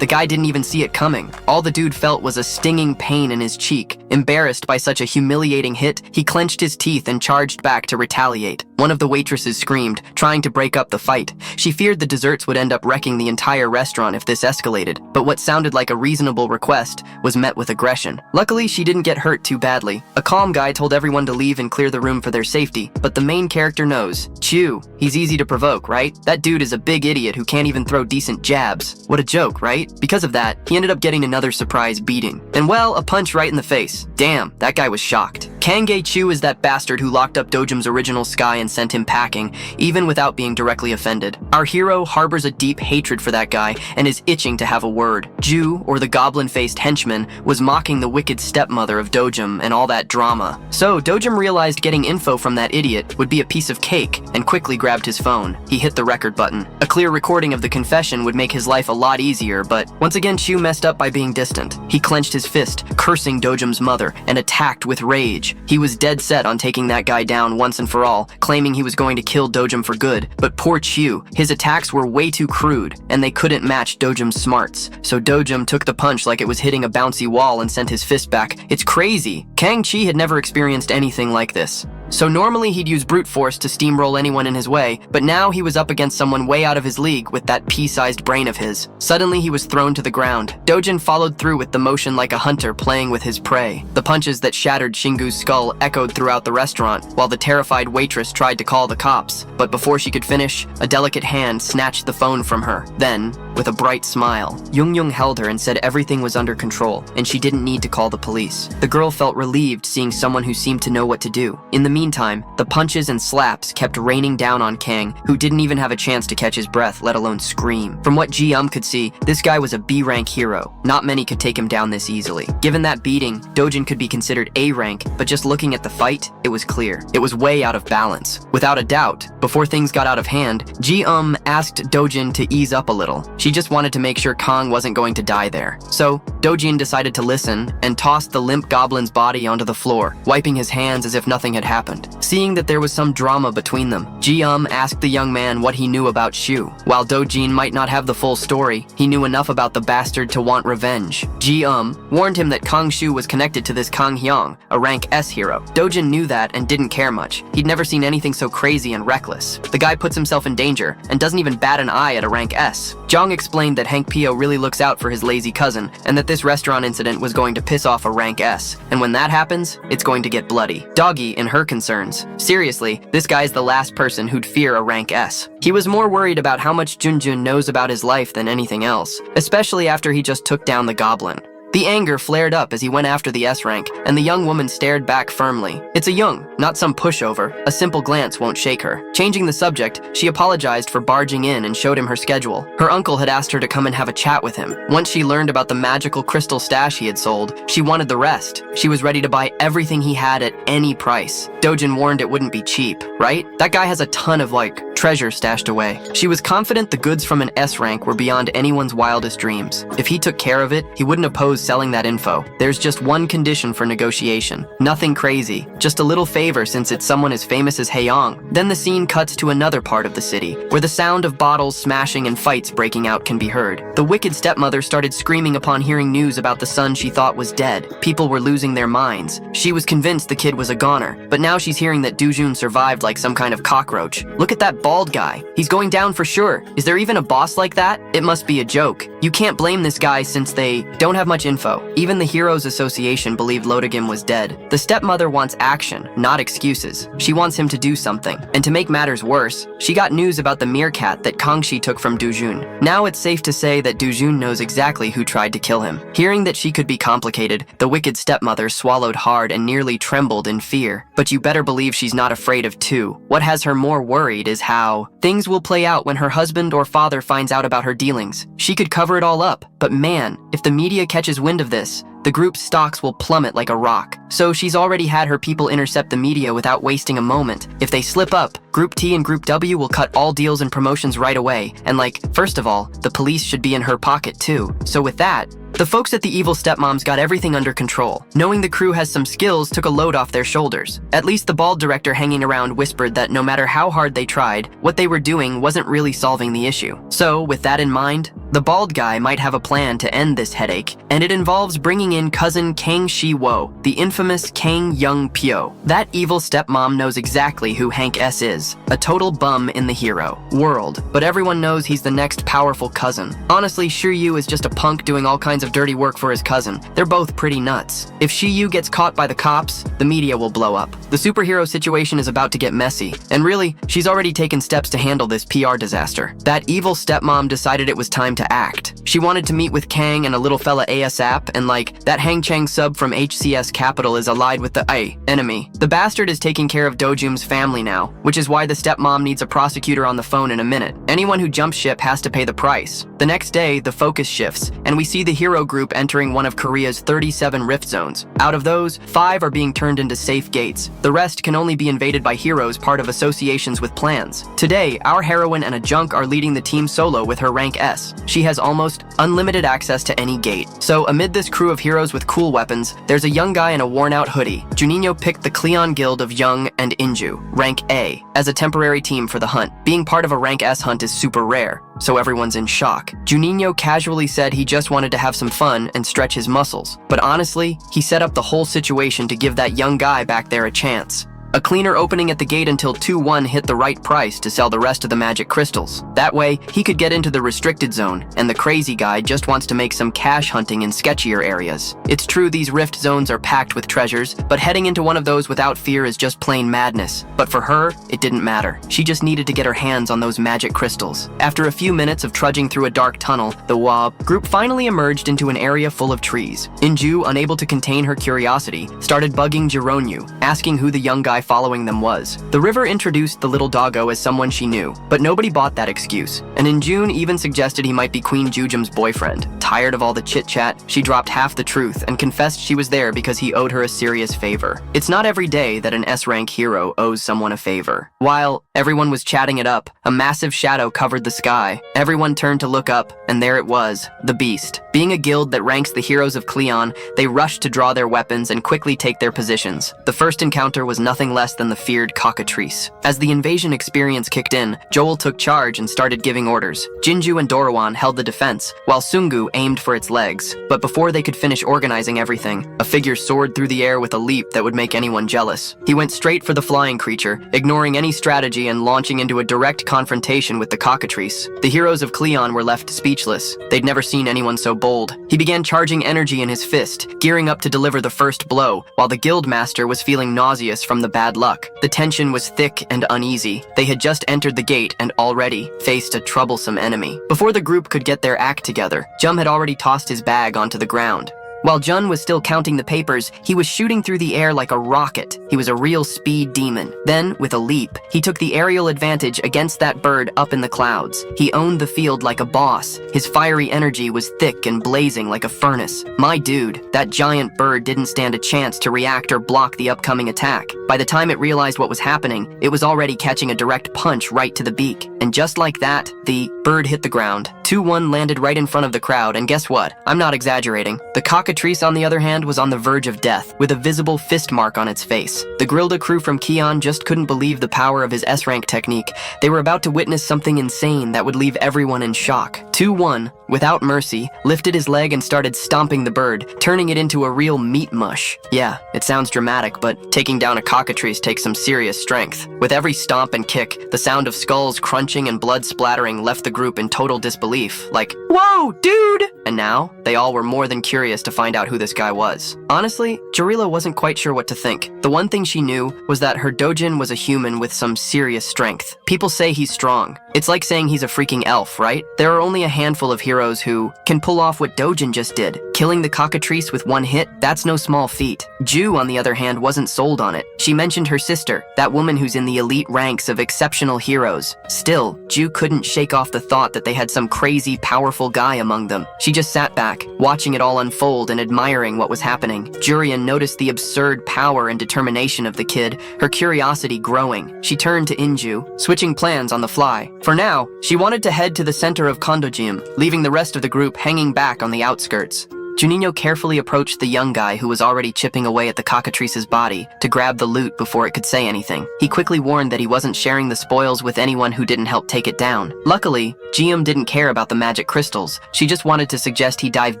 the guy didn't even see it coming. All the dude felt was a stinging pain in his cheek. Embarrassed by such a humiliating hit, he clenched his teeth and charged back to retaliate. One of the waitresses screamed, trying to break up the fight. She feared the desserts would end up wrecking the entire restaurant if this escalated, but what sounded like a reasonable request was met with aggression. Luckily, she didn't get hurt too badly. A calm guy told everyone to leave and clear the room for their safety, but the main character knows. Chew. He's easy to provoke, right? That dude is a big idiot who can't even throw decent jabs. What a joke, right? Because of that, he ended up getting another surprise beating. And well, a punch right in the face. Damn, that guy was shocked. Kange Chu is that bastard who locked up Dojum's original Sky and sent him packing, even without being directly offended. Our hero harbors a deep hatred for that guy and is itching to have a word. Ju, or the goblin-faced henchman, was mocking the wicked stepmother of Dojum and all that drama. So Dojum realized getting info from that idiot would be a piece of cake and quickly grabbed his phone. He hit the record button. A clear recording of the confession would make his life a lot easier, but once again Chu messed up by being distant. He clenched his fist, cursing Dojum's mother, and attacked with rage. He was dead set on taking that guy down once and for all, claiming he was going to kill Dojum for good. But poor Chu, his attacks were way too crude, and they couldn't match Dojum's smarts. So Dojum took the punch like it was hitting a bouncy wall and sent his fist back. It's crazy. Kang Chi had never experienced anything like this. So normally he'd use brute force to steamroll anyone in his way, but now he was up against someone way out of his league with that pea-sized brain of his. Suddenly he was thrown to the ground. Dojin followed through with the motion like a hunter playing with his prey. The punches that shattered Shingu's skull echoed throughout the restaurant, while the terrified waitress tried to call the cops. But before she could finish, a delicate hand snatched the phone from her. Then, with a bright smile, Yung held her and said everything was under control, and she didn't need to call the police. The girl felt relieved seeing someone who seemed to know what to do. In the meantime, the punches and slaps kept raining down on Kang, who didn't even have a chance to catch his breath, let alone scream. From what Ji could see, this guy was a B-rank hero. Not many could take him down this easily. Given that beating, Dojin could be considered A-rank, but just looking at the fight, it was clear. It was way out of balance. Without a doubt, before things got out of hand, Ji asked Dojin to ease up a little. She just wanted to make sure Kang wasn't going to die there. So, Dojin decided to listen and tossed the limp goblin's body onto the floor, wiping his hands as if nothing had happened. Seeing that there was some drama between them, Ji asked the young man what he knew about Shu. While Dojin might not have the full story, he knew enough about the bastard to want revenge. Ji warned him that Kang Shu was connected to this Kang Hyung, a rank S hero. Dojin knew that and didn't care much. He'd never seen anything so crazy and reckless. The guy puts himself in danger and doesn't even bat an eye at a rank S. Jong explained that Hank Pio really looks out for his lazy cousin and that this restaurant incident was going to piss off a rank S. And when that happens, it's going to get bloody. Doggy in her concerns. Seriously, this guy's the last person who'd fear a rank S. He was more worried about how much Junjun knows about his life than anything else, especially after he just took down the goblin. The anger flared up as he went after the S rank, and the young woman stared back firmly. It's a Young, not some pushover. A simple glance won't shake her. Changing the subject, she apologized for barging in and showed him her schedule. Her uncle had asked her to come and have a chat with him. Once she learned about the magical crystal stash he had sold, she wanted the rest. She was ready to buy everything he had at any price. Dojin warned it wouldn't be cheap, right? That guy has a ton of, treasure stashed away. She was confident the goods from an S rank were beyond anyone's wildest dreams. If he took care of it, he wouldn't oppose selling that info. There's just one condition for negotiation. Nothing crazy. Just a little favor since it's someone as famous as Haeyong. Then the scene cuts to another part of the city, where the sound of bottles smashing and fights breaking out can be heard. The wicked stepmother started screaming upon hearing news about the son she thought was dead. People were losing their minds. She was convinced the kid was a goner, but now she's hearing that Dujun survived like some kind of cockroach. Look at that bald guy. He's going down for sure. Is there even a boss like that? It must be a joke. You can't blame this guy since they don't have much info. Even the Heroes Association believed Lodogim was dead. The stepmother wants action, not excuses. She wants him to do something. And to make matters worse, she got news about the meerkat that Kangxi took from Dujun. Now it's safe to say that Dujun knows exactly who tried to kill him. Hearing that she could be complicated, the wicked stepmother swallowed hard and nearly trembled in fear. But you better believe she's not afraid of two. What has her more worried is how things will play out when her husband or father finds out about her dealings. She could cover it all up, but man, if the media catches wind of this, the group's stocks will plummet like a rock. So she's already had her people intercept the media without wasting a moment. If they slip up, Group T and Group W will cut all deals and promotions right away. And first of all, the police should be in her pocket too. So with that, The folks at the evil stepmoms got everything under control. Knowing the crew has some skills took a load off their shoulders. At least the bald director hanging around whispered that no matter how hard they tried, what they were doing wasn't really solving the issue. So, with that in mind, the bald guy might have a plan to end this headache, and it involves bringing in cousin Kang Shi-wo, the infamous Kang Young-pyo. That evil stepmom knows exactly who Hank S is, a total bum in the hero world, but everyone knows he's the next powerful cousin. Honestly, Shi-yu is just a punk doing all kinds of dirty work for his cousin. They're both pretty nuts. If Shi-yu gets caught by the cops, the media will blow up. The superhero situation is about to get messy, and really, she's already taken steps to handle this PR disaster. That evil stepmom decided it was time to act. She wanted to meet with Kang and a little fella ASAP, and that Hang Chang sub from HCS Capital is allied with the enemy. The bastard is taking care of Dojum's family now, which is why the stepmom needs a prosecutor on the phone in a minute. Anyone who jumps ship has to pay the price. The next day, the focus shifts, and we see the hero group entering one of Korea's 37 rift zones. Out of those, 5 are being turned into safe gates. The rest can only be invaded by heroes part of associations with plans. Today, our heroine and a junk are leading the team solo with her rank S. She has almost unlimited access to any gate. So amid this crew of heroes with cool weapons, there's a young guy in a worn-out hoodie. Juninho picked the Cleon Guild of Young and Inju, rank A, as a temporary team for the hunt. Being part of a rank S hunt is super rare, so everyone's in shock. Juninho casually said he just wanted to have some fun and stretch his muscles, but honestly, he set up the whole situation to give that young guy back there a chance. A cleaner opening at the gate until 2-1 hit the right price to sell the rest of the magic crystals. That way, he could get into the restricted zone, and the crazy guy just wants to make some cash hunting in sketchier areas. It's true these rift zones are packed with treasures, but heading into one of those without fear is just plain madness. But for her, it didn't matter. She just needed to get her hands on those magic crystals. After a few minutes of trudging through a dark tunnel, the WAB group finally emerged into an area full of trees. Inju, unable to contain her curiosity, started bugging Jironyu, asking who the young guy following them was. The river introduced the little doggo as someone she knew, but nobody bought that excuse. And in June even suggested he might be Queen Jujum's boyfriend. Tired of all the chit-chat, she dropped half the truth and confessed she was there because he owed her a serious favor. It's not every day that an S-rank hero owes someone a favor. While everyone was chatting it up, a massive shadow covered the sky. Everyone turned to look up, and there it was, the Beast. Being a guild that ranks the heroes of Cleon, they rushed to draw their weapons and quickly take their positions. The first encounter was nothing less than the feared cockatrice. As the invasion experience kicked in, Joel took charge and started giving orders. Jinju and Dorawan held the defense, while Sungu aimed for its legs. But before they could finish organizing everything, a figure soared through the air with a leap that would make anyone jealous. He went straight for the flying creature, ignoring any strategy and launching into a direct confrontation with the cockatrice. The heroes of Cleon were left speechless. They'd never seen anyone so bold. He began charging energy in his fist, gearing up to deliver the first blow, while the guild master was feeling nauseous from the bad luck. The tension was thick and uneasy. They had just entered the gate and already faced a troublesome enemy. Before the group could get their act together, Jum had already tossed his bag onto the ground. While Jun was still counting the papers, he was shooting through the air like a rocket. He was a real speed demon. Then, with a leap, he took the aerial advantage against that bird up in the clouds. He owned the field like a boss. His fiery energy was thick and blazing like a furnace. My dude, that giant bird didn't stand a chance to react or block the upcoming attack. By the time it realized what was happening, it was already catching a direct punch right to the beak. And just like that, the bird hit the ground. 2-1 landed right in front of the crowd, and guess what? I'm not exaggerating. The cockatrice, on the other hand, was on the verge of death, with a visible fist mark on its face. The Grilda crew from Keon just couldn't believe the power of his S-rank technique. They were about to witness something insane that would leave everyone in shock. 2-1, without mercy, lifted his leg and started stomping the bird, turning it into a real meat mush. Yeah, it sounds dramatic, but taking down a cockatrice takes some serious strength. With every stomp and kick, the sound of skulls crunching and blood splattering left the group in total disbelief, like, "Whoa, dude!" And now, they all were more than curious to find out who this guy was. Honestly, Jarila wasn't quite sure what to think. The one thing she knew was that her Dojin was a human with some serious strength. People say he's strong. It's like saying he's a freaking elf, right? There are only a handful of heroes who can pull off what Dojin just did. Killing the cockatrice with one hit, that's no small feat. Ju, on the other hand, wasn't sold on it. She mentioned her sister, that woman who's in the elite ranks of exceptional heroes. Still, Ju couldn't shake off the thought that they had some crazy, powerful guy among them. She just sat back, watching it all unfold and admiring what was happening. Jurian noticed the absurd power and determination of the kid, her curiosity growing. She turned to Inju, switching plans on the fly. For now, she wanted to head to the center of Kondojim, leaving the rest of the group hanging back on the outskirts. Juninho carefully approached the young guy who was already chipping away at the cockatrice's body to grab the loot before it could say anything. He quickly warned that he wasn't sharing the spoils with anyone who didn't help take it down. Luckily, Jium didn't care about the magic crystals. She just wanted to suggest he dive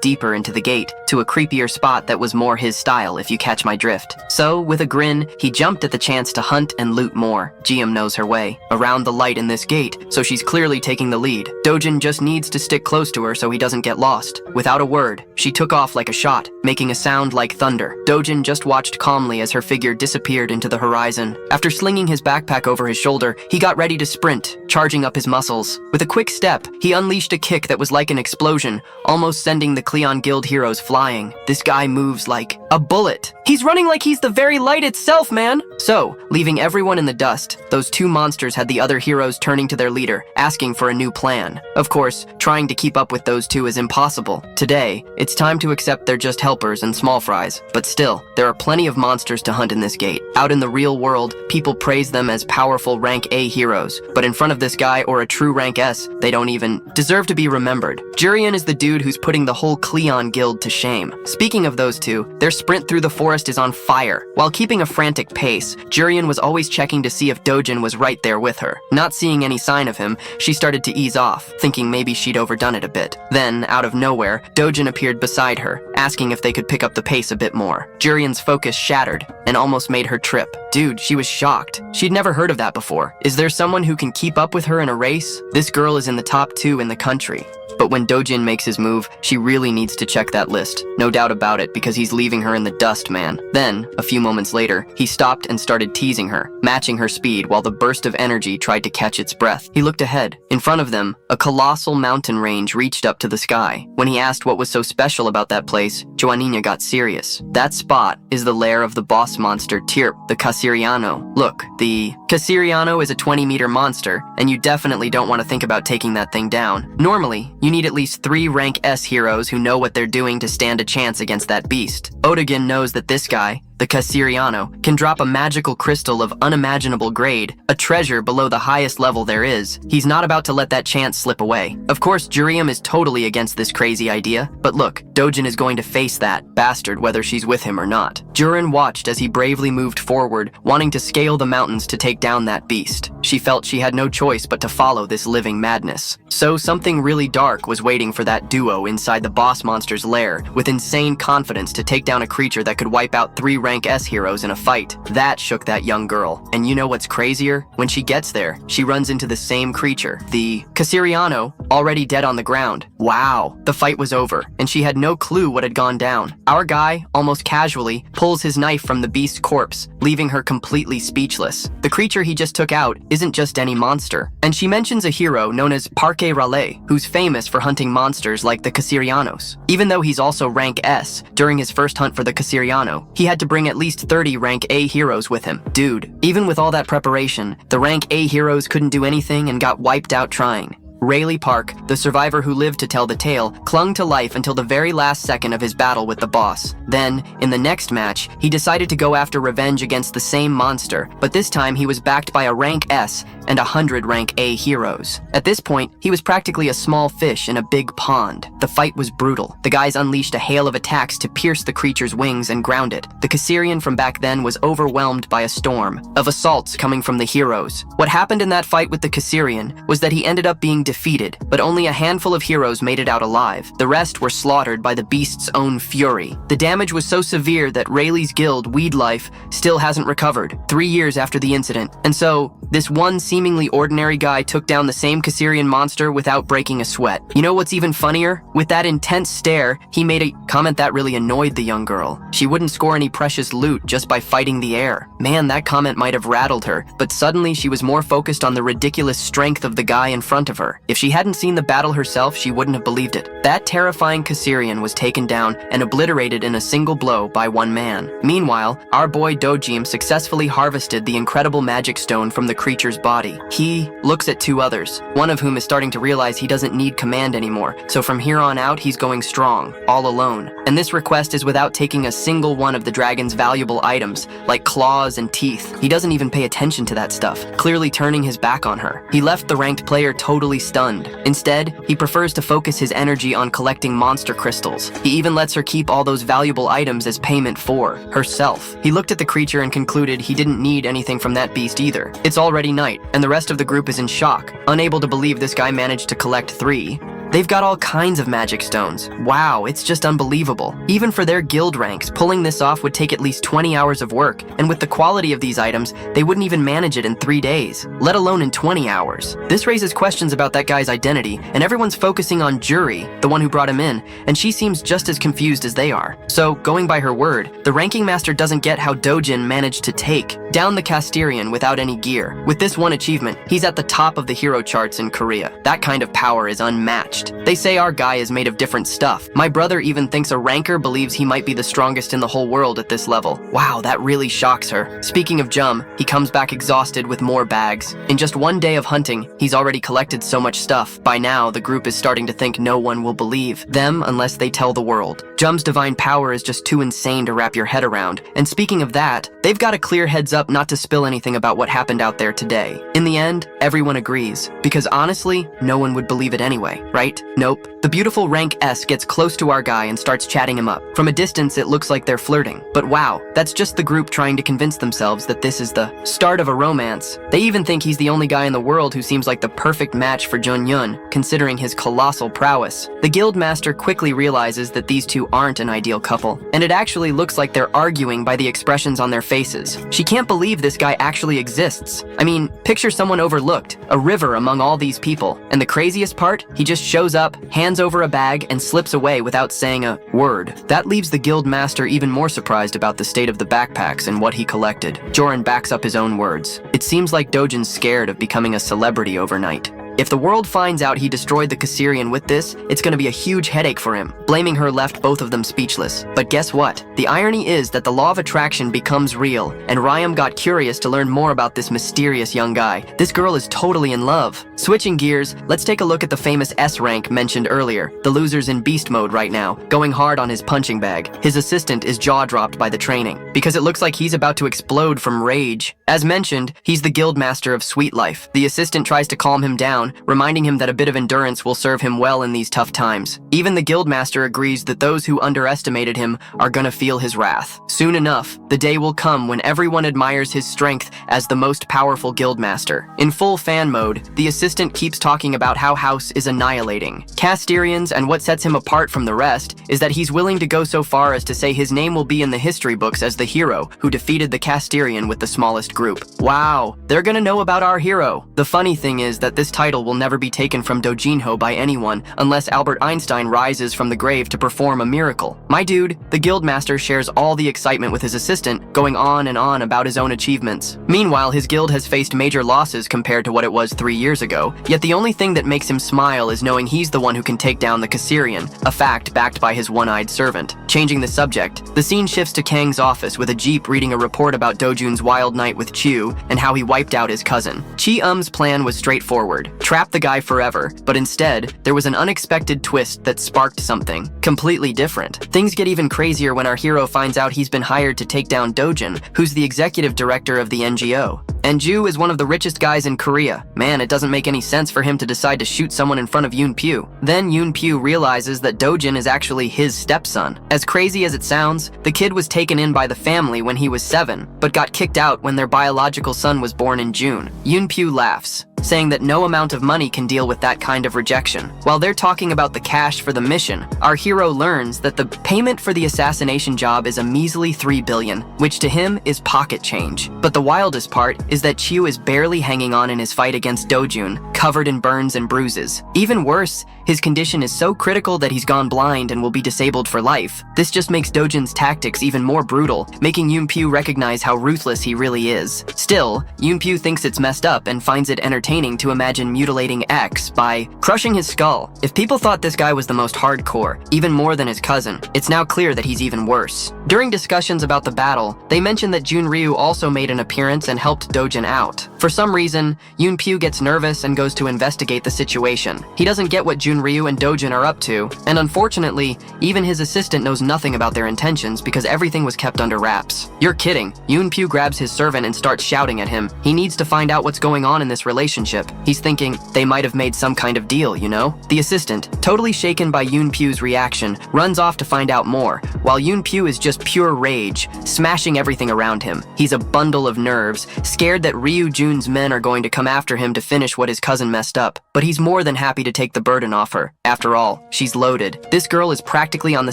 deeper into the gate, to a creepier spot that was more his style, if you catch my drift. So, with a grin, he jumped at the chance to hunt and loot more. Jium knows her way around the light in this gate, so she's clearly taking the lead. Dojin just needs to stick close to her so he doesn't get lost. Without a word, she took off like a shot, making a sound like thunder. Dojin just watched calmly as her figure disappeared into the horizon. After slinging his backpack over his shoulder, he got ready to sprint, charging up his muscles. With a quick step, he unleashed a kick that was like an explosion, almost sending the Cleon Guild heroes flying. This guy moves like a bullet. He's running like he's the very light itself, man! So, leaving everyone in the dust, those two monsters had the other heroes turning to their leader, asking for a new plan. Of course, trying to keep up with those two is impossible. Today, it's time to accept they're just helpers and small fries. But still, there are plenty of monsters to hunt in this gate. Out in the real world, people praise them as powerful rank A heroes, but in front of this guy or a true rank S, they don't even deserve to be remembered. Jurian is the dude who's putting the whole Cleon Guild to shame. Speaking of those two, their sprint through the forest is on fire. While keeping a frantic pace, Jurian was always checking to see if Dojin was right there with her. Not seeing any sign of him, she started to ease off, thinking maybe she'd overdone it a bit. Then, out of nowhere, Dojin appeared beside her, asking if they could pick up the pace a bit more. Jurian's focus shattered, and almost made her trip. Dude, she was shocked. She'd never heard of that before. Is there someone who can keep up with her in a race? This girl is in the top 2 in the country. But when Dojin makes his move, she really needs to check that list. No doubt about it, because he's leaving her in the dust, man. Then, a few moments later, he stopped and started teasing her, matching her speed while the burst of energy tried to catch its breath. He looked ahead. In front of them, a colossal mountain range reached up to the sky. When he asked what was so special about that place, Joaninha got serious. That spot is the lair of the boss monster Tirp, the Casiriano. Look, the Casiriano is a 20-meter monster, and you definitely don't want to think about taking that thing down. Normally, you need at least 3 rank S heroes who know what they're doing to stand a chance against that beast. Otogen knows that this guy, the Casiriano, can drop a magical crystal of unimaginable grade, a treasure below the highest level there is. He's not about to let that chance slip away. Of course, Jurium is totally against this crazy idea, but look, Dojin is going to face that bastard whether she's with him or not. Jurin watched as he bravely moved forward, wanting to scale the mountains to take down that beast. She felt she had no choice but to follow this living madness. So something really dark was waiting for that duo inside the boss monster's lair, with insane confidence to take down a creature that could wipe out 3 rank S heroes in a fight. That shook that young girl. And you know what's crazier? When she gets there, she runs into the same creature, the Casiriano, already dead on the ground. Wow, the fight was over, and she had no clue what had gone down. Our guy, almost casually, pulls his knife from the beast's corpse, leaving her completely speechless. The creature he just took out isn't just any monster, and she mentions a hero known as Parque Raleigh, who's famous for hunting monsters like the Casirianos. Even though he's also rank S, during his first hunt for the Casiriano, he had to bring at least 30 rank A heroes with him. Dude, even with all that preparation, the rank A heroes couldn't do anything and got wiped out trying. Rayleigh Park, the survivor who lived to tell the tale, clung to life until the very last second of his battle with the boss. Then, in the next match, he decided to go after revenge against the same monster, but this time he was backed by a rank S and 100 rank A heroes. At this point, he was practically a small fish in a big pond. The fight was brutal. The guys unleashed a hail of attacks to pierce the creature's wings and ground it. The Casirian from back then was overwhelmed by a storm of assaults coming from the heroes. What happened in that fight with the Casirian was that he ended up being defeated, but only a handful of heroes made it out alive. The rest were slaughtered by the beast's own fury. The damage was so severe that Rayleigh's guild, Weed Life, still hasn't recovered, 3 years after the incident. And so, this one seemingly ordinary guy took down the same Casirian monster without breaking a sweat. You know what's even funnier? With that intense stare, he made a comment that really annoyed the young girl. She wouldn't score any precious loot just by fighting the air. Man, that comment might have rattled her, but suddenly she was more focused on the ridiculous strength of the guy in front of her. If she hadn't seen the battle herself, she wouldn't have believed it. That terrifying Casirian was taken down and obliterated in a single blow by one man. Meanwhile, our boy Dojim successfully harvested the incredible magic stone from the creature's body. He looks at 2 others, one of whom is starting to realize he doesn't need command anymore, so from here on out he's going strong, all alone. And this request is without taking a single one of the dragon's valuable items, like claws and teeth. He doesn't even pay attention to that stuff, clearly turning his back on her. He left the ranked player totally stunned. Instead, he prefers to focus his energy on collecting monster crystals. He even lets her keep all those valuable items as payment for herself. He looked at the creature and concluded he didn't need anything from that beast either. It's already night, and the rest of the group is in shock, unable to believe this guy managed to collect 3. They've got all kinds of magic stones. Wow, it's just unbelievable. Even for their guild ranks, pulling this off would take at least 20 hours of work, and with the quality of these items, they wouldn't even manage it in 3 days, let alone in 20 hours. This raises questions about that guy's identity, and everyone's focusing on Juri, the one who brought him in, and she seems just as confused as they are. So, going by her word, the ranking master doesn't get how Dojin managed to take down the Casterian without any gear. With this one achievement, he's at the top of the hero charts in Korea. That kind of power is unmatched. They say our guy is made of different stuff. My brother even thinks a ranker believes he might be the strongest in the whole world at this level. Wow, that really shocks her. Speaking of Jum, he comes back exhausted with more bags. In just 1 day of hunting, he's already collected so much stuff. By now, the group is starting to think no one will believe them unless they tell the world. Jum's divine power is just too insane to wrap your head around. And speaking of that, they've got a clear heads up not to spill anything about what happened out there today. In the end, everyone agrees. Because honestly, no one would believe it anyway, right? Nope. The beautiful rank S gets close to our guy and starts chatting him up. From a distance, it looks like they're flirting. But wow, that's just the group trying to convince themselves that this is the start of a romance. They even think he's the only guy in the world who seems like the perfect match for Jun-Yun, considering his colossal prowess. The guild master quickly realizes that these two aren't an ideal couple, and it actually looks like they're arguing by the expressions on their faces. She can't believe this guy actually exists. I mean, picture someone overlooked, a river among all these people, and the craziest part, he just shows up, hands over a bag, and slips away without saying a word. That leaves the guild master even more surprised about the state of the backpacks and what he collected. Joran backs up his own words. It seems like Dojin's scared of becoming a celebrity overnight. If the world finds out he destroyed the Caesarian with this, it's gonna be a huge headache for him. Blaming her left both of them speechless. But guess what? The irony is that the law of attraction becomes real, and Ryam got curious to learn more about this mysterious young guy. This girl is totally in love. Switching gears, let's take a look at the famous S rank mentioned earlier. The loser's in beast mode right now, going hard on his punching bag. His assistant is jaw-dropped by the training, because it looks like he's about to explode from rage. As mentioned, he's the guild master of Sweet Life. The assistant tries to calm him down, reminding him that a bit of endurance will serve him well in these tough times. Even the guildmaster agrees that those who underestimated him are gonna feel his wrath. Soon enough, the day will come when everyone admires his strength as the most powerful guildmaster. In full fan mode, the assistant keeps talking about how House is annihilating Casterians, and what sets him apart from the rest is that he's willing to go so far as to say his name will be in the history books as the hero who defeated the Casterian with the smallest group. Wow, they're gonna know about our hero. The funny thing is that this title will never be taken from Dojinho by anyone unless Albert Einstein rises from the grave to perform a miracle. My dude, the guildmaster shares all the excitement with his assistant, going on and on about his own achievements. Meanwhile, his guild has faced major losses compared to what it was 3 years ago, yet the only thing that makes him smile is knowing he's the one who can take down the Caesarian, a fact backed by his one-eyed servant. Changing the subject, the scene shifts to Kang's office with a jeep reading a report about Dojun's wild night with Chu and how he wiped out his cousin. Chi-Um's plan was straightforward. Trap the guy forever, but instead, there was an unexpected twist that sparked something completely different. Things get even crazier when our hero finds out he's been hired to take down Dojin, who's the executive director of the NGO. And Ju is one of the richest guys in Korea. Man, it doesn't make any sense for him to decide to shoot someone in front of Yoon Pyu. Then Yoon Pyu realizes that Dojin is actually his stepson. As crazy as it sounds, the kid was taken in by the family when he was 7, but got kicked out when their biological son was born in June. Yoon Pyu laughs, saying that no amount of money can deal with that kind of rejection. While they're talking about the cash for the mission, our hero learns that the payment for the assassination job is a measly 3 billion, which to him is pocket change. But the wildest part is that Chiu is barely hanging on in his fight against Dojun, covered in burns and bruises. Even worse, his condition is so critical that he's gone blind and will be disabled for life. This just makes Dojun's tactics even more brutal, making Yoon Pyu recognize how ruthless he really is. Still, Yoon Pyu thinks it's messed up and finds it entertaining to imagine mutilating X by crushing his skull. If people thought this guy was the most hardcore, even more than his cousin, it's now clear that he's even worse. During discussions about the battle, they mentioned that Jun Ryu also made an appearance and helped Dojin out. For some reason, Yoon Pyu gets nervous and goes to investigate the situation. He doesn't get what Jun Ryu and Dojin are up to, and unfortunately, even his assistant knows nothing about their intentions because everything was kept under wraps. You're kidding. Yoon Pyu grabs his servant and starts shouting at him. He needs to find out what's going on in this relationship relationship. He's thinking they might have made some kind of deal, you know? The assistant, totally shaken by Yoon-Pyu's reaction, runs off to find out more, while Yoon-Pyu is just pure rage, smashing everything around him. He's a bundle of nerves, scared that Ryu-Jun's men are going to come after him to finish what his cousin messed up, but he's more than happy to take the burden off her. After all, she's loaded. This girl is practically on the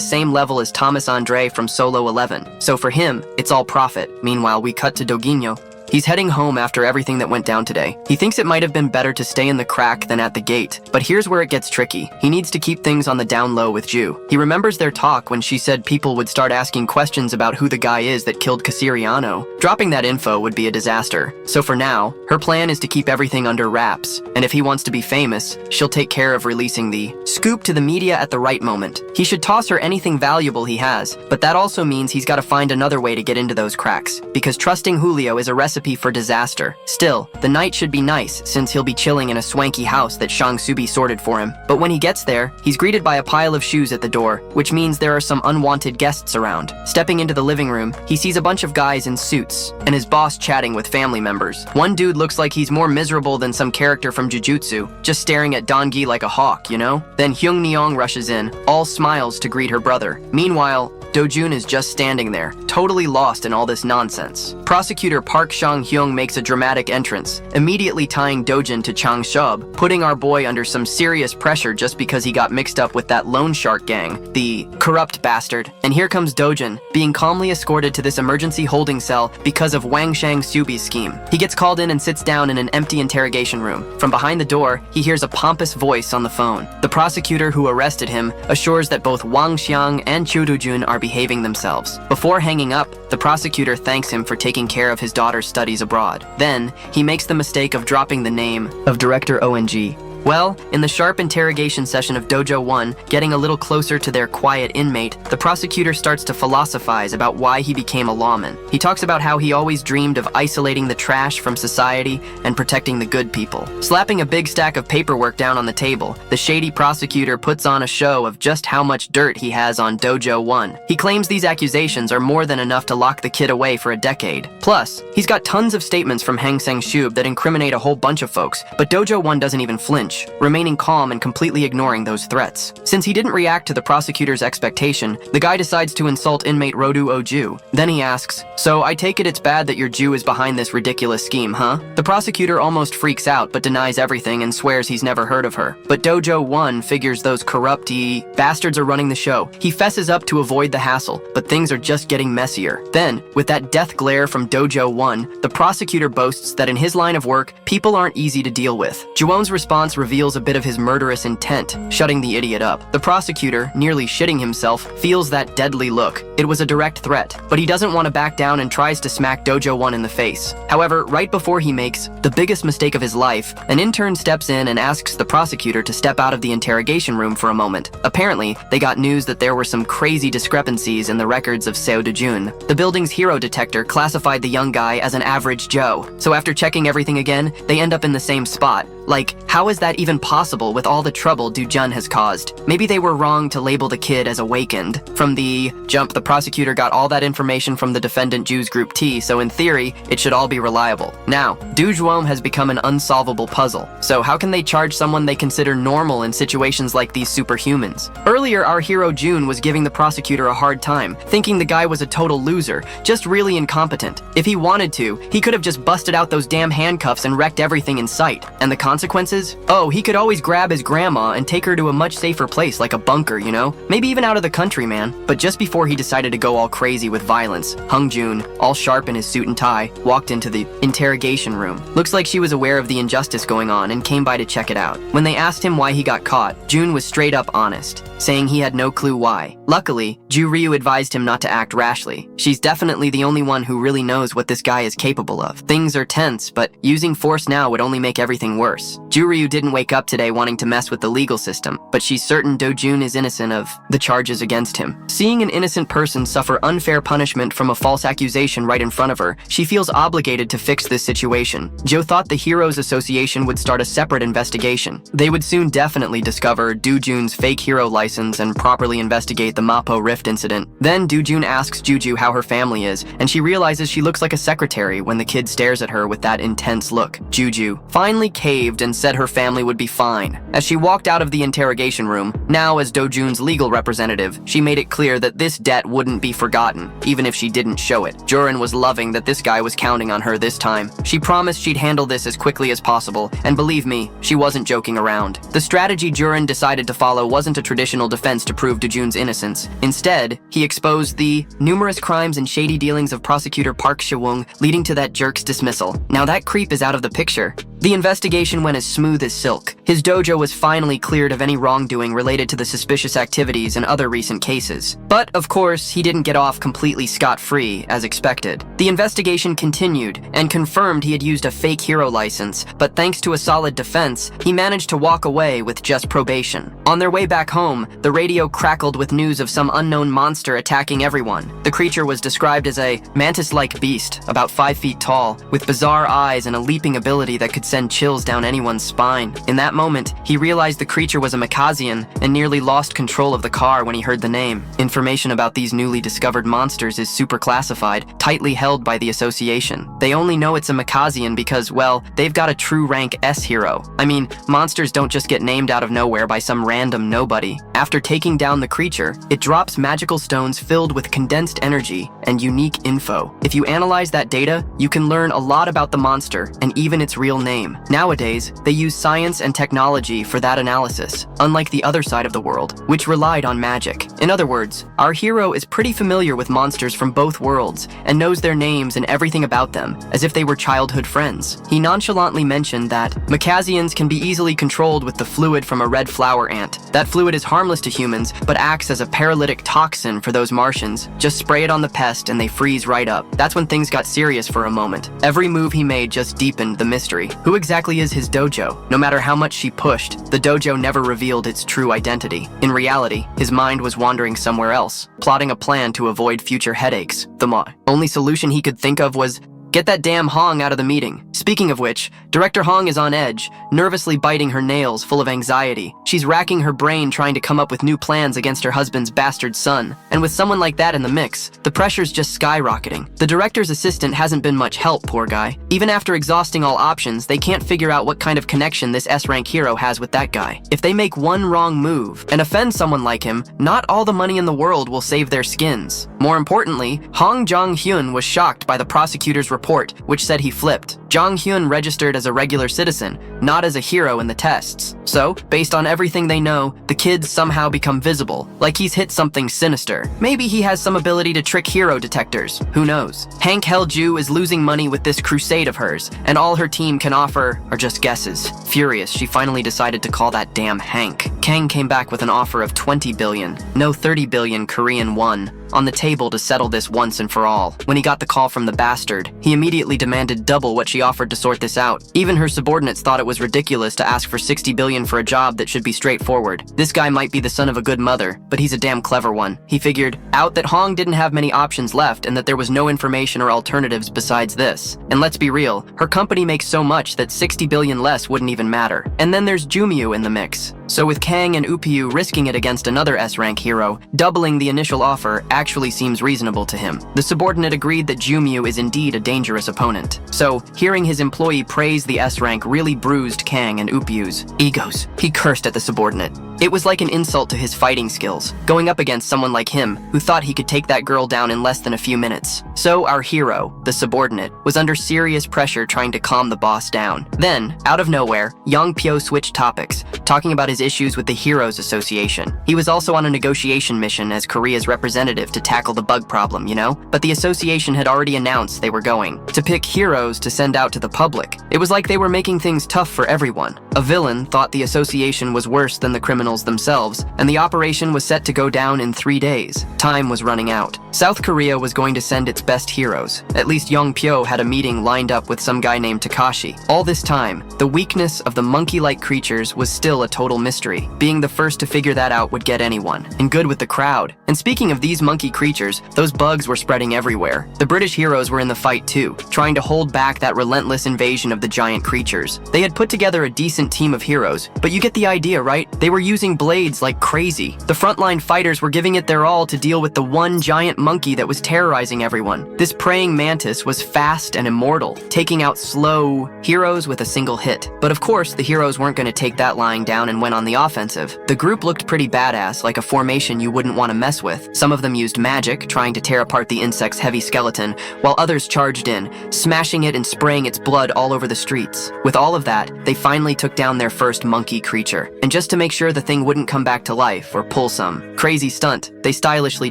same level as Thomas Andre from Solo 11, so for him, it's all profit. Meanwhile, we cut to Doginyo. He's heading home after everything that went down today. He thinks it might have been better to stay in the crack than at the gate, but here's where it gets tricky. He needs to keep things on the down low with Ju. He remembers their talk when she said people would start asking questions about who the guy is that killed Casiriano. Dropping that info would be a disaster. So for now, her plan is to keep everything under wraps, and if he wants to be famous, she'll take care of releasing the scoop to the media at the right moment. He should toss her anything valuable he has, but that also means he's got to find another way to get into those cracks, because trusting Julio is a recipe for disaster. Still, the night should be nice since he'll be chilling in a swanky house that Shang Subi sorted for him. But when he gets there, he's greeted by a pile of shoes at the door, which means there are some unwanted guests around. Stepping into the living room, he sees a bunch of guys in suits and his boss chatting with family members. One dude looks like he's more miserable than some character from Jujutsu, just staring at Dongi like a hawk, you know? Then Hyung Neong rushes in, all smiles to greet her brother. Meanwhile, Do-jun is just standing there, totally lost in all this nonsense. Prosecutor Park Sang-hyung makes a dramatic entrance, immediately tying Do-jun to Chang Shub, putting our boy under some serious pressure just because he got mixed up with that loan shark gang, the corrupt bastard. And here comes Do-jun, being calmly escorted to this emergency holding cell because of Wang Shang Subi's scheme. He gets called in and sits down in an empty interrogation room. From behind the door, he hears a pompous voice on the phone. The prosecutor who arrested him assures that both Wang Xiang and Chu Do-jun are behaving themselves. Before hanging up, the prosecutor thanks him for taking care of his daughter's studies abroad. Then, he makes the mistake of dropping the name of Director ONG. Well, in the sharp interrogation session of Dojo 1, getting a little closer to their quiet inmate, the prosecutor starts to philosophize about why he became a lawman. He talks about how he always dreamed of isolating the trash from society and protecting the good people. Slapping a big stack of paperwork down on the table, the shady prosecutor puts on a show of just how much dirt he has on Dojo 1. He claims these accusations are more than enough to lock the kid away for a decade. Plus, he's got tons of statements from Hang Seng-shub that incriminate a whole bunch of folks, but Dojo 1 doesn't even flinch, remaining calm and completely ignoring those threats. Since he didn't react to the prosecutor's expectation, the guy decides to insult inmate Rodu Oju. Then he asks, "So I take it it's bad that your Jew is behind this ridiculous scheme, huh?" The prosecutor almost freaks out but denies everything and swears he's never heard of her. But Dojo 1 figures those corrupt-y bastards are running the show. He fesses up to avoid the hassle, but things are just getting messier. Then, with that death glare from Dojo 1, the prosecutor boasts that in his line of work, people aren't easy to deal with. Juwon's response reveals a bit of his murderous intent, shutting the idiot up. The prosecutor, nearly shitting himself, feels that deadly look. It was a direct threat, but he doesn't want to back down and tries to smack Dojo 1 in the face. However, right before he makes the biggest mistake of his life, an intern steps in and asks the prosecutor to step out of the interrogation room for a moment. Apparently, they got news that there were some crazy discrepancies in the records of Seo Do-jun. The building's hero detector classified the young guy as an average Joe, so after checking everything again, they end up in the same spot. Like, how is that even possible with all the trouble Do-jun has caused? Maybe they were wrong to label the kid as awakened. From the jump, the prosecutor got all that information from the defendant Jews Group T, so in theory, it should all be reliable. Now, Dojuom has become an unsolvable puzzle. So how can they charge someone they consider normal in situations like these superhumans? Earlier, our hero June was giving the prosecutor a hard time, thinking the guy was a total loser, just really incompetent. If he wanted to, he could have just busted out those damn handcuffs and wrecked everything in sight. And the consequences? Oh, he could always grab his grandma and take her to a much safer place like a bunker, you know? Maybe even out of the country, man. But just before he decided to go all crazy with violence, Hung Jun, all sharp in his suit and tie, walked into the interrogation room. Looks like she was aware of the injustice going on and came by to check it out. When they asked him why he got caught, Jun was straight up honest, saying he had no clue why. Luckily, Ju Ryu advised him not to act rashly. She's definitely the only one who really knows what this guy is capable of. Things are tense, but using force now would only make everything worse. Ju Ryu didn't wake up today wanting to mess with the legal system, but she's certain Do-jun is innocent of the charges against him. Seeing an innocent person person suffer unfair punishment from a false accusation right in front of her, she feels obligated to fix this situation. Jo thought the Heroes Association would start a separate investigation. They would soon definitely discover Do-jun's fake hero license and properly investigate the Mapo Rift incident. Then Do-jun asks Juju how her family is, and she realizes she looks like a secretary when the kid stares at her with that intense look. Juju finally caved and said her family would be fine. As she walked out of the interrogation room, now as Do-jun's legal representative, she made it clear that this debt wouldn't be forgotten, even if she didn't show it. Jurin was loving that this guy was counting on her this time. She promised she'd handle this as quickly as possible, and believe me, she wasn't joking around. The strategy Jurin decided to follow wasn't a traditional defense to prove Do-jun's innocence. Instead, he exposed the numerous crimes and shady dealings of prosecutor Park Shi-woong, leading to that jerk's dismissal. Now that creep is out of the picture. The investigation went as smooth as silk. His dojo was finally cleared of any wrongdoing related to the suspicious activities and other recent cases. But, of course, he didn't get off completely scot-free, as expected. The investigation continued, and confirmed he had used a fake hero license, but thanks to a solid defense, he managed to walk away with just probation. On their way back home, the radio crackled with news of some unknown monster attacking everyone. The creature was described as a mantis-like beast, about 5 feet tall, with bizarre eyes and a leaping ability that could send chills down anyone's spine. In that moment, he realized the creature was a Makazian and nearly lost control of the car when he heard the name. Information about these newly discovered monsters is super classified, tightly held by the association. They only know it's a Makazian because, well, they've got a true rank S hero. I mean, monsters don't just get named out of nowhere by some random nobody. After taking down the creature, it drops magical stones filled with condensed energy and unique info. If you analyze that data, you can learn a lot about the monster and even its real name. Nowadays, they use science and technology for that analysis, unlike the other side of the world, which relied on magic. In other words, our hero is pretty familiar with monsters from both worlds and knows their names and everything about them, as if they were childhood friends. He nonchalantly mentioned that Makazians can be easily controlled with the fluid from a red flower ant. That fluid is harmless to humans, but acts as a paralytic toxin for those Martians. Just spray it on the pest and they freeze right up. That's when things got serious for a moment. Every move he made just deepened the mystery. Who exactly is his dojo? No matter how much she pushed, the dojo never revealed its true identity. In reality, his mind was wandering somewhere else, plotting a plan to avoid future headaches. The only solution he could think of was get that damn Hong out of the meeting. Speaking of which, Director Hong is on edge, nervously biting her nails, full of anxiety. She's racking her brain trying to come up with new plans against her husband's bastard son. And with someone like that in the mix, the pressure's just skyrocketing. The director's assistant hasn't been much help, poor guy. Even after exhausting all options, they can't figure out what kind of connection this S-rank hero has with that guy. If they make one wrong move and offend someone like him, not all the money in the world will save their skins. More importantly, Hong Jong-hyun was shocked by the prosecutor's report, which said he flipped. Jong-hyun registered as a regular citizen, not as a hero in the tests. So, based on everything they know, the kid's somehow become visible, like he's hit something sinister. Maybe he has some ability to trick hero detectors, who knows? Hank Hellju is losing money with this crusade of hers, and all her team can offer are just guesses. Furious, she finally decided to call that damn Hank. Kang came back with an offer of 20 billion, no 30 billion Korean won, on the table to settle this once and for all. When he got the call from the bastard, he immediately demanded double what she offered to sort this out. Even her subordinates thought it was ridiculous to ask for 60 billion for a job that should be straightforward. This guy might be the son of a good mother, but he's a damn clever one. He figured out that Hong didn't have many options left and that there was no information or alternatives besides this. And let's be real, her company makes so much that 60 billion less wouldn't even matter. And then there's Jumyu in the mix. So with Kang and Upyu risking it against another S-rank hero, doubling the initial offer actually seems reasonable to him. The subordinate agreed that Jumyu is indeed a dangerous opponent. So, hearing his employee praise the S-rank really bruised Kang and Upyu's egos. He cursed at the subordinate. It was like an insult to his fighting skills, going up against someone like him, who thought he could take that girl down in less than a few minutes. So our hero, the subordinate, was under serious pressure trying to calm the boss down. Then, out of nowhere, Yang Pyo switched topics, talking about his issues with the Heroes Association. He was also on a negotiation mission as Korea's representative to tackle the bug problem, you know? But the association had already announced they were going to pick heroes to send out to the public. It was like they were making things tough for everyone. A villain thought the association was worse than the criminal criminals themselves, and the operation was set to go down in 3 days. Time was running out. South Korea was going to send its best heroes. At least Young Pyo had a meeting lined up with some guy named Takashi. All this time, the weakness of the monkey-like creatures was still a total mystery. Being the first to figure that out would get anyone, and good with the crowd. And speaking of these monkey creatures, those bugs were spreading everywhere. The British heroes were in the fight too, trying to hold back that relentless invasion of the giant creatures. They had put together a decent team of heroes, but you get the idea, right? They were using blades like crazy. The frontline fighters were giving it their all to deal with the one giant monkey that was terrorizing everyone. This praying mantis was fast and immortal, taking out slow heroes with a single hit. But of course, the heroes weren't going to take that lying down and went on the offensive. The group looked pretty badass, like a formation you wouldn't want to mess with. Some of them used magic, trying to tear apart the insect's heavy skeleton, while others charged in, smashing it and spraying its blood all over the streets. With all of that, they finally took down their first monkey creature. And just to make sure the thing wouldn't come back to life or pull some crazy stunt, they stylishly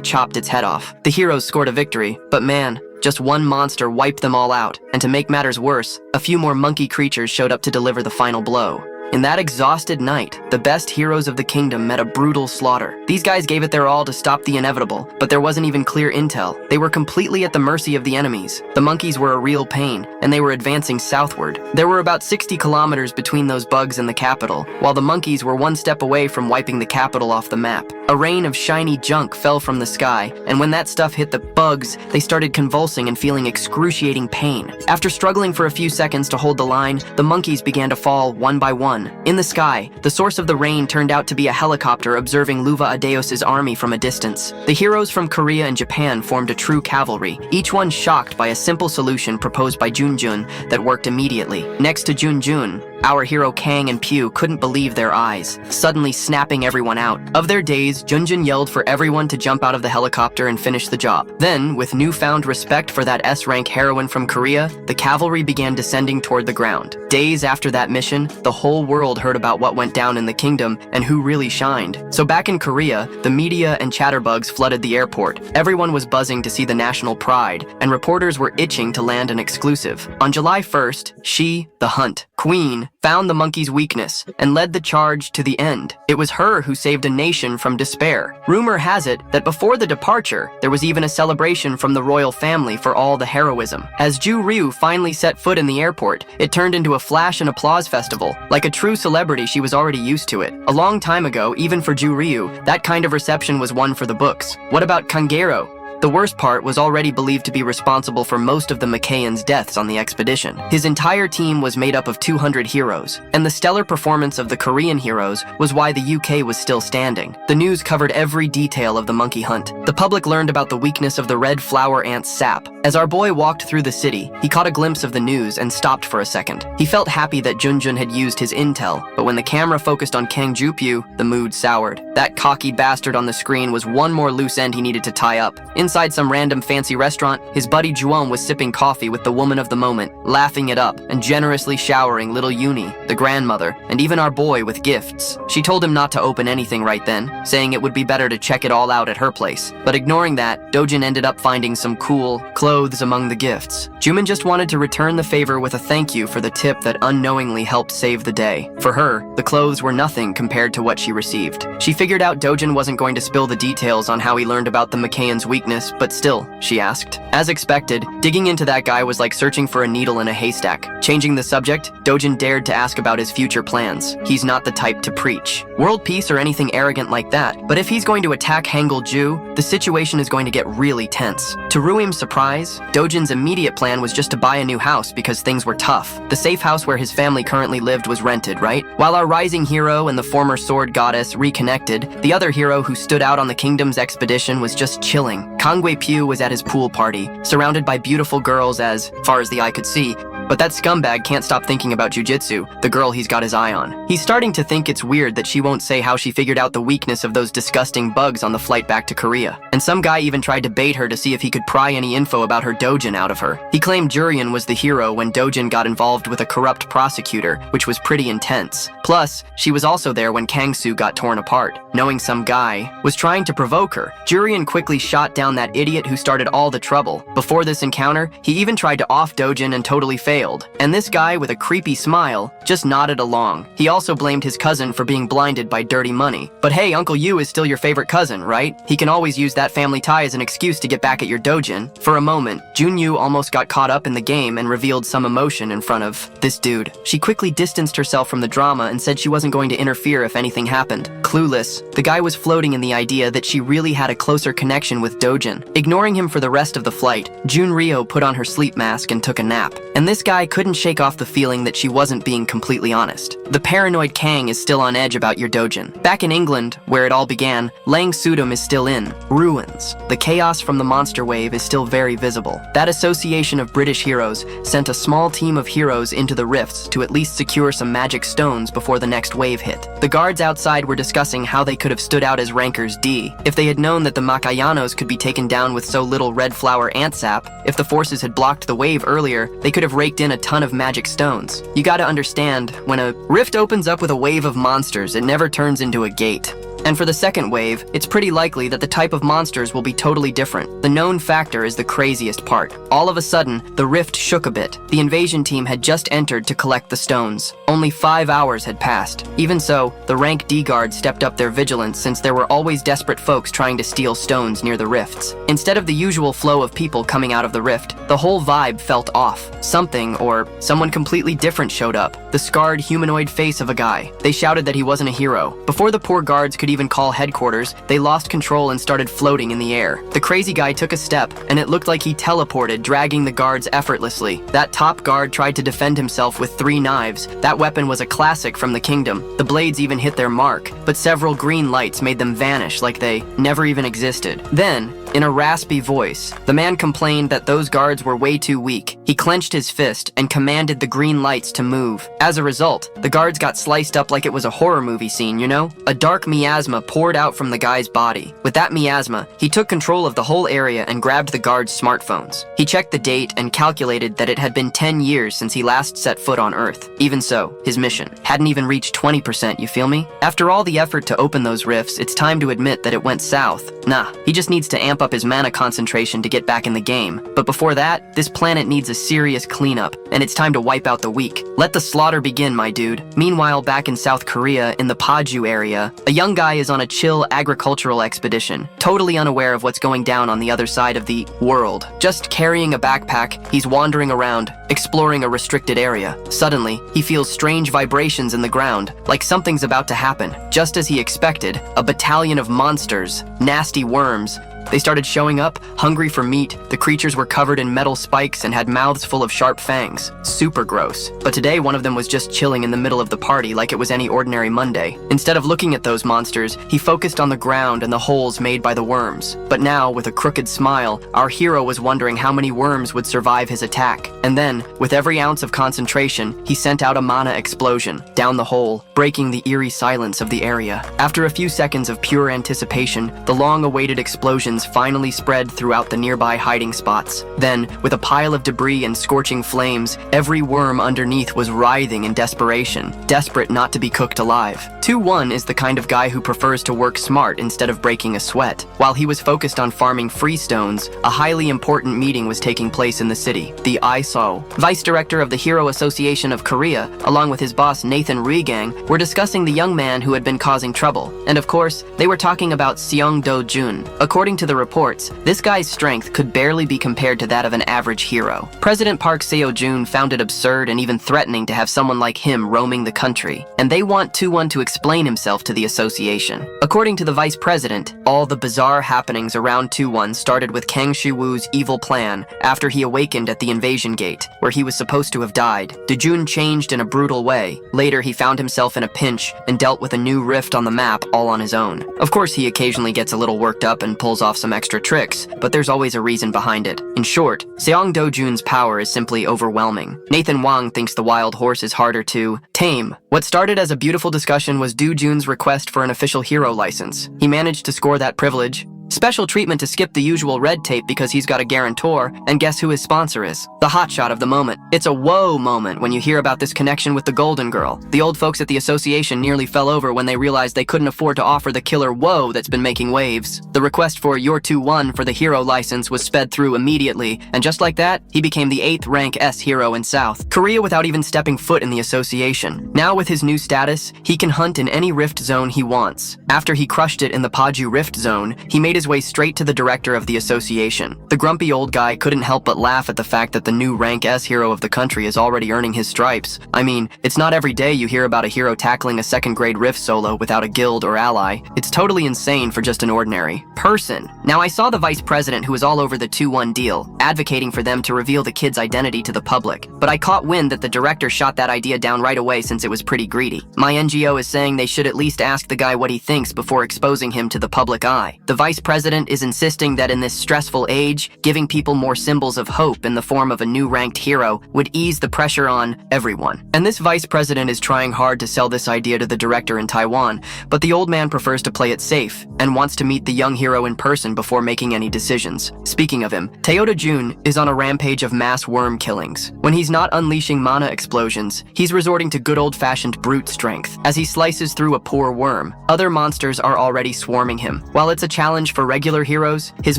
chopped its head off. The heroes scored a victory, but man, just one monster wiped them all out. And to make matters worse, a few more monkey creatures showed up to deliver the final blow. In that exhausted night, the best heroes of the kingdom met a brutal slaughter. These guys gave it their all to stop the inevitable, but there wasn't even clear intel. They were completely at the mercy of the enemies. The monkeys were a real pain, and they were advancing southward. There were about 60 kilometers between those bugs and the capital, while the monkeys were one step away from wiping the capital off the map. A rain of shiny junk fell from the sky, and when that stuff hit the bugs, they started convulsing and feeling excruciating pain. After struggling for a few seconds to hold the line, the monkeys began to fall one by one. In the sky, the source of the rain turned out to be a helicopter observing Luva Adeos's army from a distance. The heroes from Korea and Japan formed a true cavalry, each one shocked by a simple solution proposed by Junjun that worked immediately. Next to Junjun, our hero Kang and Pew couldn't believe their eyes, suddenly snapping everyone out. Of their days, Junjun yelled for everyone to jump out of the helicopter and finish the job. Then, with newfound respect for that S-rank heroine from Korea, the cavalry began descending toward the ground. Days after that mission, the whole world heard about what went down in the kingdom and who really shined. So back in Korea, the media and chatterbugs flooded the airport. Everyone was buzzing to see the national pride, and reporters were itching to land an exclusive. On July 1st, she, the Hunt Queen, found the monkey's weakness and led the charge to the end. It was her who saved a nation from despair. Rumor has it that before the departure, there was even a celebration from the royal family for all the heroism. As Ju Ryu finally set foot in the airport, it turned into a flash and applause festival. Like a true celebrity, she was already used to it. A long time ago, even for Ju Ryu, that kind of reception was one for the books. What about Kangero? The worst part was already believed to be responsible for most of the Mackayans' deaths on the expedition. His entire team was made up of 200 heroes, and the stellar performance of the Korean heroes was why the UK was still standing. The news covered every detail of the monkey hunt. The public learned about the weakness of the red flower ant's sap. As our boy walked through the city, he caught a glimpse of the news and stopped for a second. He felt happy that Junjun had used his intel, but when the camera focused on Kang Jupyu, the mood soured. That cocky bastard on the screen was one more loose end he needed to tie up. Inside some random fancy restaurant, his buddy Juon was sipping coffee with the woman of the moment, laughing it up and generously showering little Uni, the grandmother, and even our boy with gifts. She told him not to open anything right then, saying it would be better to check it all out at her place. But ignoring that, Dojin ended up finding some cool clothes among the gifts. Jumin just wanted to return the favor with a thank you for the tip that unknowingly helped save the day. For her, the clothes were nothing compared to what she received. She figured out Dojin wasn't going to spill the details on how he learned about the Mackayans' weakness, but still, she asked. As expected, digging into that guy was like searching for a needle in a haystack. Changing the subject, Dojin dared to ask about his future plans. He's not the type to preach world peace or anything arrogant like that, but if he's going to attack Hangul-ju, the situation is going to get really tense. To Ruim's surprise, Dojin's immediate plan was just to buy a new house because things were tough. The safe house where his family currently lived was rented, right? While our rising hero and the former sword goddess reconnected, the other hero who stood out on the kingdom's expedition was just chilling. Kangwei Pugh was at his pool party, surrounded by beautiful girls as far as the eye could see, but that scumbag can't stop thinking about jujitsu, the girl he's got his eye on. He's starting to think it's weird that she won't say how she figured out the weakness of those disgusting bugs on the flight back to Korea. And some guy even tried to bait her to see if he could pry any info about her Dojin out of her. He claimed Jurian was the hero when Dojin got involved with a corrupt prosecutor, which was pretty intense. Plus, she was also there when Kangsu got torn apart. Knowing some guy was trying to provoke her, Jurian quickly shot down that idiot who started all the trouble. Before this encounter, he even tried to off Dojin and totally failed. failed, and this guy with a creepy smile just nodded along. He also blamed his cousin for being blinded by dirty money. But hey, Uncle Yu is still your favorite cousin, right? He can always use that family tie as an excuse to get back at your dojin. For a moment, Junyu almost got caught up in the game and revealed some emotion in front of this dude. She quickly distanced herself from the drama and said she wasn't going to interfere if anything happened. Clueless, the guy was floating in the idea that she really had a closer connection with Dojin. Ignoring him for the rest of the flight, Junryo put on her sleep mask and took a nap. And this guy couldn't shake off the feeling that she wasn't being completely honest. The paranoid Kang is still on edge about your Dojin. Back in England, where it all began, Lang Sudum is still in ruins. The chaos from the monster wave is still very visible. That association of British heroes sent a small team of heroes into the rifts to at least secure some magic stones before the next wave hit. The guards outside were discussing how they could have stood out as Rankers D if they had known that the Makayanos could be taken down with so little red flower ant sap. If the forces had blocked the wave earlier, they could have raked in a ton of magic stones. You gotta understand, when a rift opens up with a wave of monsters, it never turns into a gate. And for the second wave, it's pretty likely that the type of monsters will be totally different. The known factor is the craziest part. All of a sudden, the rift shook a bit. The invasion team had just entered to collect the stones. Only 5 hours had passed. Even so, the rank D guards stepped up their vigilance since there were always desperate folks trying to steal stones near the rifts. Instead of the usual flow of people coming out of the rift, the whole vibe felt off. Something, or someone completely different showed up. The scarred humanoid face of a guy. They shouted that he wasn't a hero. Before the poor guards could even call headquarters, they lost control and started floating in the air. The crazy guy took a step, and it looked like he teleported, dragging the guards effortlessly. That top guard tried to defend himself with 3 knives. That weapon was a classic from the kingdom. The blades even hit their mark, but several green lights made them vanish like they never even existed. Then, in a raspy voice, the man complained that those guards were way too weak. He clenched his fist and commanded the green lights to move. As a result, the guards got sliced up like it was a horror movie scene, you know? A dark miasma poured out from the guy's body. With that miasma, he took control of the whole area and grabbed the guards' smartphones. He checked the date and calculated that it had been 10 years since he last set foot on Earth. Even so, his mission hadn't even reached 20%, you feel me? After all the effort to open those rifts, it's time to admit that it went south. Nah, he just needs to amp up his mana concentration to get back in the game. But before that, this planet needs a serious cleanup, and it's time to wipe out the weak. Let the slaughter begin, my dude. Meanwhile, back in South Korea, in the Paju area, a young guy is on a chill agricultural expedition, totally unaware of what's going down on the other side of the world. Just carrying a backpack, he's wandering around, exploring a restricted area. Suddenly, he feels strange vibrations in the ground, like something's about to happen. Just as he expected, a battalion of monsters, nasty worms, they started showing up, hungry for meat. The creatures were covered in metal spikes and had mouths full of sharp fangs. Super gross. But today, one of them was just chilling in the middle of the party like it was any ordinary Monday. Instead of looking at those monsters, he focused on the ground and the holes made by the worms. But now, with a crooked smile, our hero was wondering how many worms would survive his attack. And then, with every ounce of concentration, he sent out a mana explosion down the hole, breaking the eerie silence of the area. After a few seconds of pure anticipation, the long-awaited explosions finally spread throughout the nearby hiding spots. Then, with a pile of debris and scorching flames, every worm underneath was writhing in desperation, desperate not to be cooked alive. 2-1 is the kind of guy who prefers to work smart instead of breaking a sweat. While he was focused on farming free stones, a highly important meeting was taking place in the city. The ISO, vice director of the Hero Association of Korea, along with his boss Nathan Rigang, were discussing the young man who had been causing trouble. And of course, they were talking about Seong Do-jun. According to the reports, this guy's strength could barely be compared to that of an average hero. President Park Seo-joon found it absurd and even threatening to have someone like him roaming the country, and they want 2-1 to explain himself to the association. According to the vice president, all the bizarre happenings around 2-1 started with Kang Shi-woo's evil plan after he awakened at the invasion gate, where he was supposed to have died. Do-jun changed in a brutal way. Later, he found himself in a pinch and dealt with a new rift on the map all on his own. Of course, he occasionally gets a little worked up and pulls off some extra tricks, but there's always a reason behind it. In short, Seong Do-jun's power is simply overwhelming. Nathan Wang thinks the wild horse is harder to tame. What started as a beautiful discussion was Do-jun's request for an official hero license. He managed to score that privilege, Special treatment to skip the usual red tape because he's got a guarantor, and guess who his sponsor is? The hotshot of the moment. It's a whoa moment when you hear about this connection with the Golden Girl. The old folks at the association nearly fell over when they realized they couldn't afford to offer the killer whoa that's been making waves. The request for your 2-1 for the hero license was sped through immediately, and just like that, he became the 8th rank S hero in South Korea without even stepping foot in the association. Now with his new status, he can hunt in any rift zone he wants. After he crushed it in the Paju rift zone, he made his way straight to the director of the association. The grumpy old guy couldn't help but laugh at the fact that the new rank S hero of the country is already earning his stripes. I mean, it's not every day you hear about a hero tackling a second-grade rift solo without a guild or ally. It's totally insane for just an ordinary person. Now I saw the vice president who was all over the 2-1 deal, advocating for them to reveal the kid's identity to the public. But I caught wind that the director shot that idea down right away since it was pretty greedy. My NGO is saying they should at least ask the guy what he thinks before exposing him to the public eye. The vice president is insisting that in this stressful age, giving people more symbols of hope in the form of a new ranked hero would ease the pressure on everyone. And this vice president is trying hard to sell this idea to the director in Taiwan, but the old man prefers to play it safe and wants to meet the young hero in person before making any decisions. Speaking of him, Toyota Jun is on a rampage of mass worm killings. When he's not unleashing mana explosions, he's resorting to good old-fashioned brute strength as he slices through a poor worm. Other monsters are already swarming him. While it's a challenge for regular heroes, his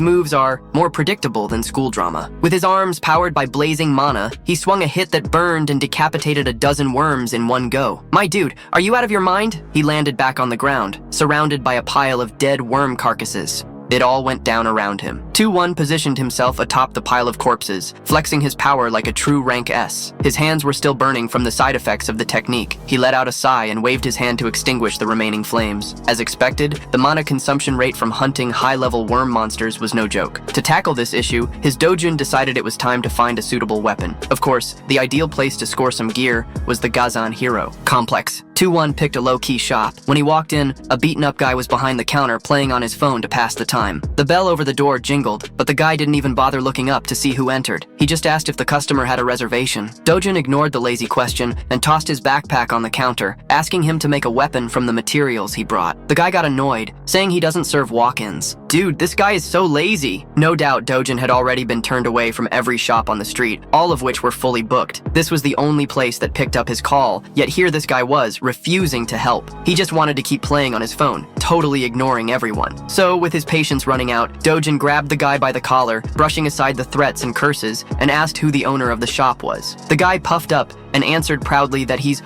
moves are more predictable than school drama. With his arms powered by blazing mana, he swung a hit that burned and decapitated a dozen worms in one go. My dude, are you out of your mind? He landed back on the ground, surrounded by a pile of dead worm carcasses. It all went down around him. 2-1 positioned himself atop the pile of corpses, flexing his power like a true rank S. His hands were still burning from the side effects of the technique. He let out a sigh and waved his hand to extinguish the remaining flames. As expected, the mana consumption rate from hunting high-level worm monsters was no joke. To tackle this issue, his dojin decided it was time to find a suitable weapon. Of course, the ideal place to score some gear was the Gazan Hero Complex. 2-1 picked a low-key shop. When he walked in, a beaten-up guy was behind the counter playing on his phone to pass the time. The bell over the door jingled, but the guy didn't even bother looking up to see who entered. He just asked if the customer had a reservation. Dojin ignored the lazy question and tossed his backpack on the counter, asking him to make a weapon from the materials he brought. The guy got annoyed, saying he doesn't serve walk-ins. Dude, this guy is so lazy. No doubt Dojin had already been turned away from every shop on the street, all of which were fully booked. This was the only place that picked up his call, yet here this guy was, refusing to help. He just wanted to keep playing on his phone, totally ignoring everyone. So, with his patience running out, Dojin grabbed the guy by the collar, brushing aside the threats and curses, and asked who the owner of the shop was. The guy puffed up and answered proudly that he's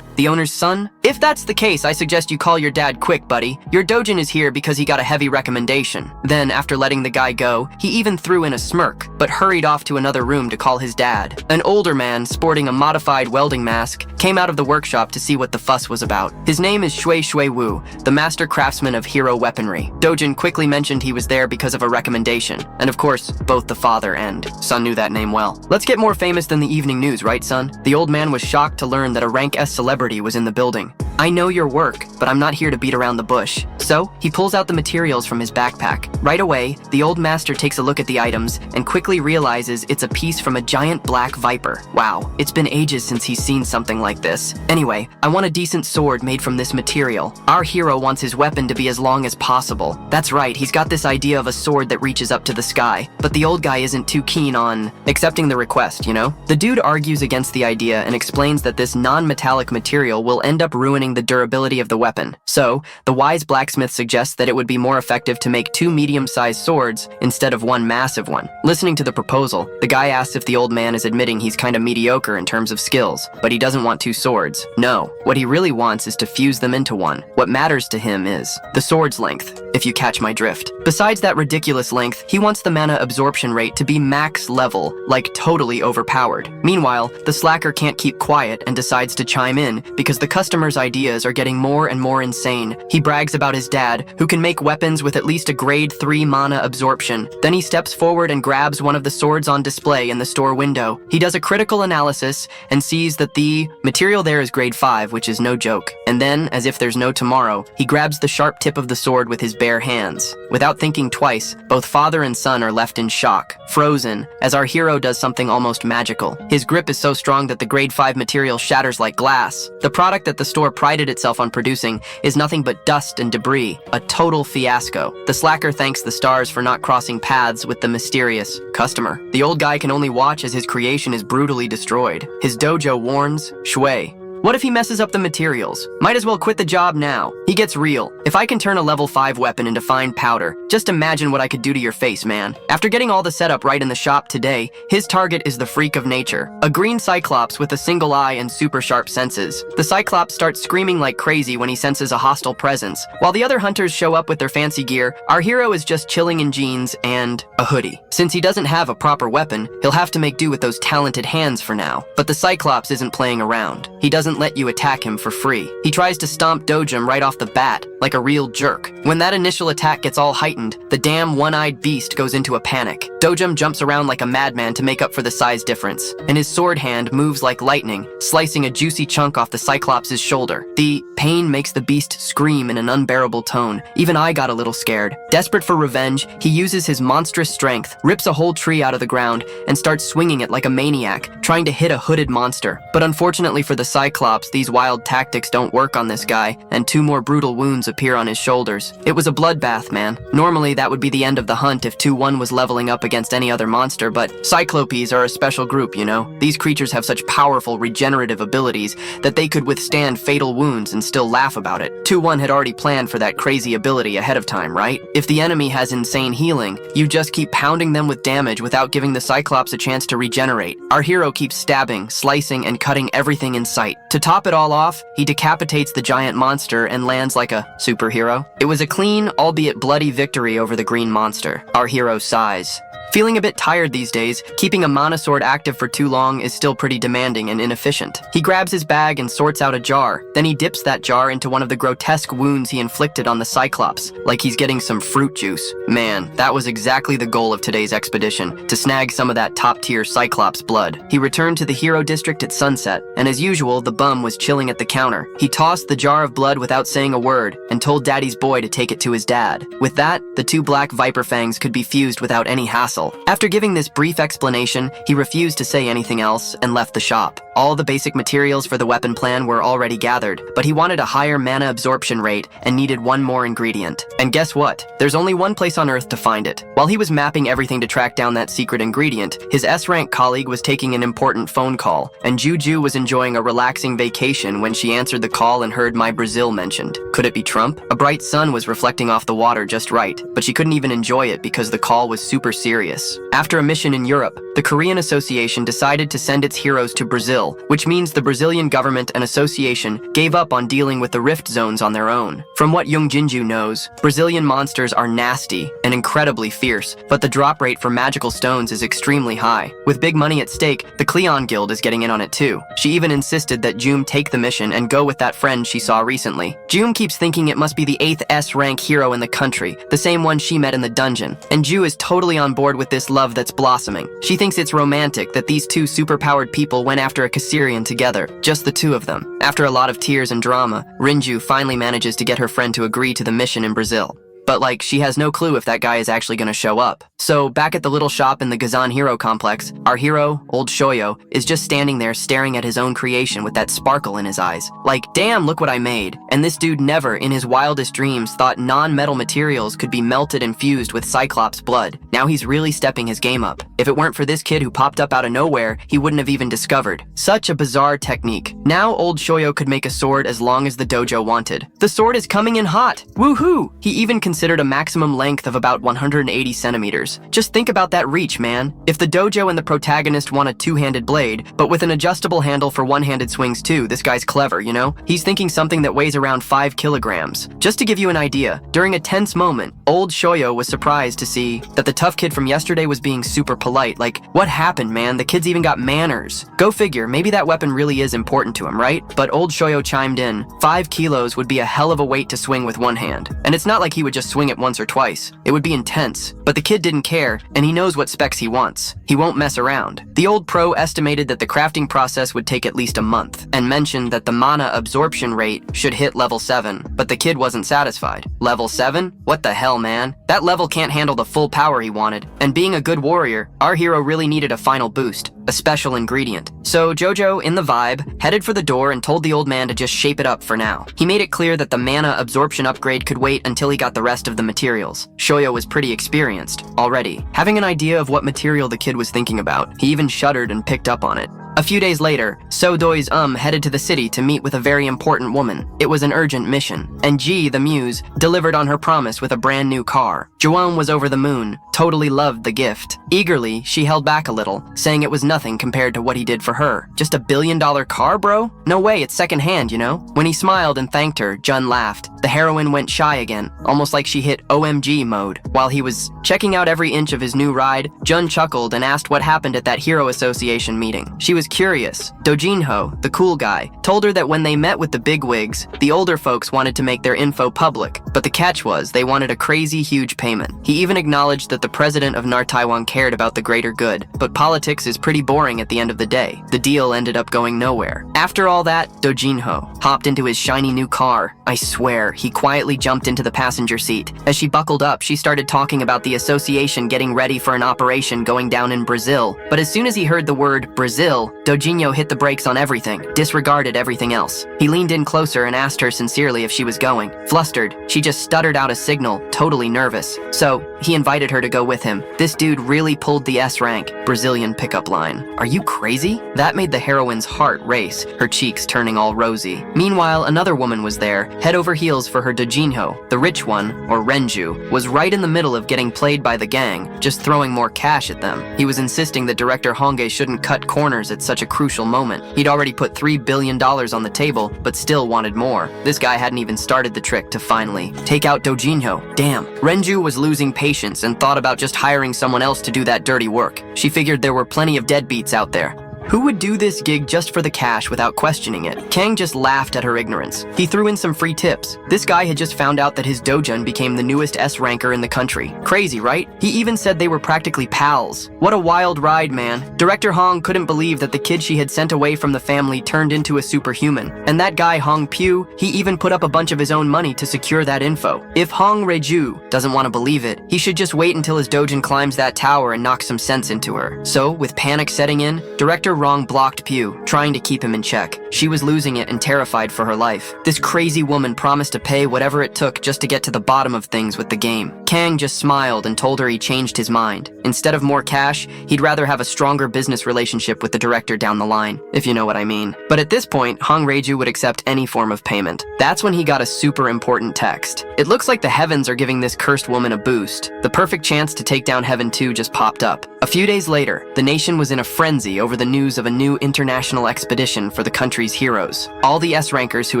the owner's son? If that's the case, I suggest you call your dad quick, buddy. Your dojin is here because he got a heavy recommendation. Then, after letting the guy go, he even threw in a smirk, but hurried off to another room to call his dad. An older man, sporting a modified welding mask, came out of the workshop to see what the fuss was about. His name is Shui Shui Wu, the master craftsman of hero weaponry. Dojin quickly mentioned he was there because of a recommendation, and of course, both the father and son knew that name well. Let's get more famous than the evening news, right, son? The old man was shocked to learn that a rank S celebrity was in the building. I know your work, but I'm not here to beat around the bush. So, he pulls out the materials from his backpack. Right away, the old master takes a look at the items and quickly realizes it's a piece from a giant black viper. Wow, it's been ages since he's seen something like this. Anyway, I want a decent sword made from this material. Our hero wants his weapon to be as long as possible. That's right, he's got this idea of a sword that reaches up to the sky, but the old guy isn't too keen on accepting the request, you know? The dude argues against the idea and explains that this non-metallic material will end up ruining the durability of the weapon. So, the wise blacksmith suggests that it would be more effective to make 2 medium-sized swords instead of 1 massive one. Listening to the proposal, the guy asks if the old man is admitting he's kind of mediocre in terms of skills, but he doesn't want 2 swords. No, what he really wants is to fuse them into one. What matters to him is the sword's length, if you catch my drift. Besides that ridiculous length, he wants the mana absorption rate to be max level, like totally overpowered. Meanwhile, the slacker can't keep quiet and decides to chime in because the customer's ideas are getting more and more insane. He brags about his dad, who can make weapons with at least a grade 3 mana absorption. Then he steps forward and grabs one of the swords on display in the store window. He does a critical analysis and sees that the material there is grade 5, which is no joke. And then, as if there's no tomorrow, he grabs the sharp tip of the sword with his bare hands. Without thinking twice, both father and son are left in shock, frozen, as our hero does something almost magical. His grip is so strong that the grade 5 material shatters like glass. The product that the store prided itself on producing is nothing but dust and debris, a total fiasco. The slacker thanks the stars for not crossing paths with the mysterious customer. The old guy can only watch as his creation is brutally destroyed. His dojo warns, Shui, what if he messes up the materials? Might as well quit the job now. He gets real. If I can turn a level 5 weapon into fine powder, just imagine what I could do to your face, man. After getting all the setup right in the shop today, his target is the freak of nature, a green cyclops with a single eye and super sharp senses. The cyclops starts screaming like crazy when he senses a hostile presence. While the other hunters show up with their fancy gear, our hero is just chilling in jeans and a hoodie. Since he doesn't have a proper weapon, he'll have to make do with those talented hands for now. But the cyclops isn't playing around. He doesn't let you attack him for free. He tries to stomp Dojum right off the bat, like a real jerk. When that initial attack gets all heightened, the damn one-eyed beast goes into a panic. Dojum jumps around like a madman to make up for the size difference, and his sword hand moves like lightning, slicing a juicy chunk off the Cyclops' shoulder. The pain makes the beast scream in an unbearable tone. Even I got a little scared. Desperate for revenge, he uses his monstrous strength, rips a whole tree out of the ground, and starts swinging it like a maniac, trying to hit a hooded monster. But unfortunately for the Cyclops, these wild tactics don't work on this guy, and 2 more brutal wounds appear on his shoulders. It was a bloodbath, man. Normally that would be the end of the hunt if 2-1 was leveling up against any other monster, but Cyclopes are a special group, you know? These creatures have such powerful regenerative abilities that they could withstand fatal wounds and still laugh about it. 2-1 had already planned for that crazy ability ahead of time, right? If the enemy has insane healing, you just keep pounding them with damage without giving the Cyclops a chance to regenerate. Our hero keeps stabbing, slicing, and cutting everything in sight. To top it all off, he decapitates the giant monster and lands like a superhero. It was a clean, albeit bloody victory over the green monster. Our hero sighs. Feeling a bit tired these days, keeping a mana sword active for too long is still pretty demanding and inefficient. He grabs his bag and sorts out a jar. Then he dips that jar into one of the grotesque wounds he inflicted on the Cyclops, like he's getting some fruit juice. Man, that was exactly the goal of today's expedition, to snag some of that top-tier Cyclops blood. He returned to the hero district at sunset, and as usual, the bum was chilling at the counter. He tossed the jar of blood without saying a word, and told Daddy's boy to take it to his dad. With that, the 2 black viper fangs could be fused without any hassle. After giving this brief explanation, he refused to say anything else and left the shop. All the basic materials for the weapon plan were already gathered, but he wanted a higher mana absorption rate and needed 1 more ingredient. And guess what? There's only one place on Earth to find it. While he was mapping everything to track down that secret ingredient, his S-rank colleague was taking an important phone call, and Juju was enjoying a relaxing vacation when she answered the call and heard my Brazil mentioned. Could it be Trump? A bright sun was reflecting off the water just right, but she couldn't even enjoy it because the call was super serious. After a mission in Europe, the Korean Association decided to send its heroes to Brazil, which means the Brazilian government and association gave up on dealing with the rift zones on their own. From what Young Jinju knows, Brazilian monsters are nasty and incredibly fierce, but the drop rate for magical stones is extremely high. With big money at stake, the Cleon Guild is getting in on it too. She even insisted that Jum take the mission and go with that friend she saw recently. Jum keeps thinking it must be the 8th S-rank hero in the country, the same one she met in the dungeon, and Ju is totally on board with this love that's blossoming. She thinks it's romantic that these 2 superpowered people went after a Caesarian together, just the 2 of them. After a lot of tears and drama, Rinju finally manages to get her friend to agree to the mission in Brazil. But like, she has no clue if that guy is actually gonna show up. So back at the little shop in the Gazan Hero Complex, our hero, old Shoyo, is just standing there staring at his own creation with that sparkle in his eyes. Like, damn, look what I made. And this dude never, in his wildest dreams, thought non-metal materials could be melted and fused with Cyclops blood. Now he's really stepping his game up. If it weren't for this kid who popped up out of nowhere, he wouldn't have even discovered. Such a bizarre technique. Now old Shoyo could make a sword as long as the dojo wanted. The sword is coming in hot! Woohoo! He even considered a maximum length of about 180 centimeters. Just think about that reach, man. If the dojo and the protagonist want a 2-handed blade, but with an adjustable handle for 1-handed swings too, this guy's clever, you know? He's thinking something that weighs around 5 kilograms. Just to give you an idea, during a tense moment, old Shoyo was surprised to see that the tough kid from yesterday was being super polite. Like, what happened, man? The kid's even got manners. Go figure, maybe that weapon really is important to him, right? But old Shoyo chimed in, 5 kilos would be a hell of a weight to swing with 1 hand. And it's not like he would just swing it once or twice. It would be intense. But the kid didn't care, and he knows what specs he wants. He won't mess around. The old pro estimated that the crafting process would take at least a month, and mentioned that the mana absorption rate should hit level 7, but the kid wasn't satisfied. Level 7? What the hell, man? That level can't handle the full power he wanted, and being a good warrior, our hero really needed a final boost. a special ingredient. So Jojo, in the vibe, headed for the door and told the old man to just shape it up for now. He made it clear that the mana absorption upgrade could wait until he got the rest of the materials. Shoyo was pretty experienced already, having an idea of what material the kid was thinking about. He even shuddered and picked up on it. A few days later, So Doi's headed to the city to meet with a very important woman. It was an urgent mission, and Ji, the muse, delivered on her promise with a brand new car. Joan was over the moon, totally loved the gift. Eagerly, she held back a little, saying it was nothing compared to what he did for her. Just $1 billion car, bro? No way, it's secondhand, you know? When he smiled and thanked her, Jun laughed. The heroine went shy again, almost like she hit OMG mode. While he was checking out every inch of his new ride, Jun chuckled and asked what happened at that Hero Association meeting. She was curious. Dojinho, the cool guy, told her that when they met with the bigwigs, the older folks wanted to make their info public, but the catch was they wanted a crazy huge payment. He even acknowledged that the president of North Taiwan cared about the greater good, but politics is pretty boring at the end of the day. The deal ended up going nowhere. After all that, Dojinho hopped into his shiny new car. I swear, he quietly jumped into the passenger seat. As she buckled up, she started talking about the association getting ready for an operation going down in Brazil. But as soon as he heard the word Brazil, Dojinho hit the brakes on everything, disregarded everything else. He leaned in closer and asked her sincerely if she was going. Flustered, she just stuttered out a signal, totally nervous. So, he invited her to go with him. This dude really pulled the S rank, Brazilian pickup line. Are you crazy? That made the heroine's heart race, her cheeks turning all rosy. Meanwhile, another woman was there, head over heels for her Dojinho. The rich one, or Renju, was right in the middle of getting played by the gang, just throwing more cash at them. He was insisting that director Honge shouldn't cut corners at such a crucial moment. He'd already put $3 billion on the table, but still wanted more. This guy hadn't even started the trick to finally take out Dojinho. Damn. Renju was losing patience and thought about just hiring someone else to do that dirty work. She figured there were plenty of deadbeats out there. Who would do this gig just for the cash without questioning it? Kang just laughed at her ignorance. He threw in some free tips. This guy had just found out that his dojin became the newest S-ranker in the country. Crazy, right? He even said they were practically pals. What a wild ride, man. Director Hong couldn't believe that the kid she had sent away from the family turned into a superhuman. And that guy Hong Pyu, he even put up a bunch of his own money to secure that info. If Hong Reju doesn't want to believe it, he should just wait until his dojin climbs that tower and knocks some sense into her. So, with panic setting in, Director Wrong blocked Pugh, trying to keep him in check. She was losing it and terrified for her life. This crazy woman promised to pay whatever it took just to get to the bottom of things with the game. Kang just smiled and told her he changed his mind. Instead of more cash, he'd rather have a stronger business relationship with the director down the line, if you know what I mean. But at this point, Hong Reju would accept any form of payment. That's when he got a super important text. It looks like the heavens are giving this cursed woman a boost. The perfect chance to take down Heaven 2 just popped up. A few days later, the nation was in a frenzy over the news of a new international expedition for the country's heroes. All the S-rankers who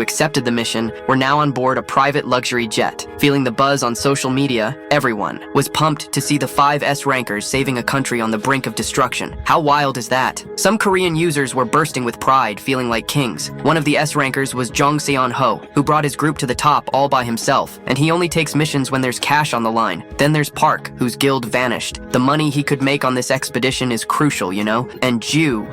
accepted the mission were now on board a private luxury jet. Feeling the buzz on social media, everyone was pumped to see the 5 S-rankers saving a country on the brink of destruction. How wild is that? Some Korean users were bursting with pride, feeling like kings. One of the S-rankers was Jong Seon-ho, who brought his group to the top all by himself, and he only takes missions when there's cash on the line. Then there's Park, whose guild vanished. The money he could make on this expedition is crucial, you know? And Ju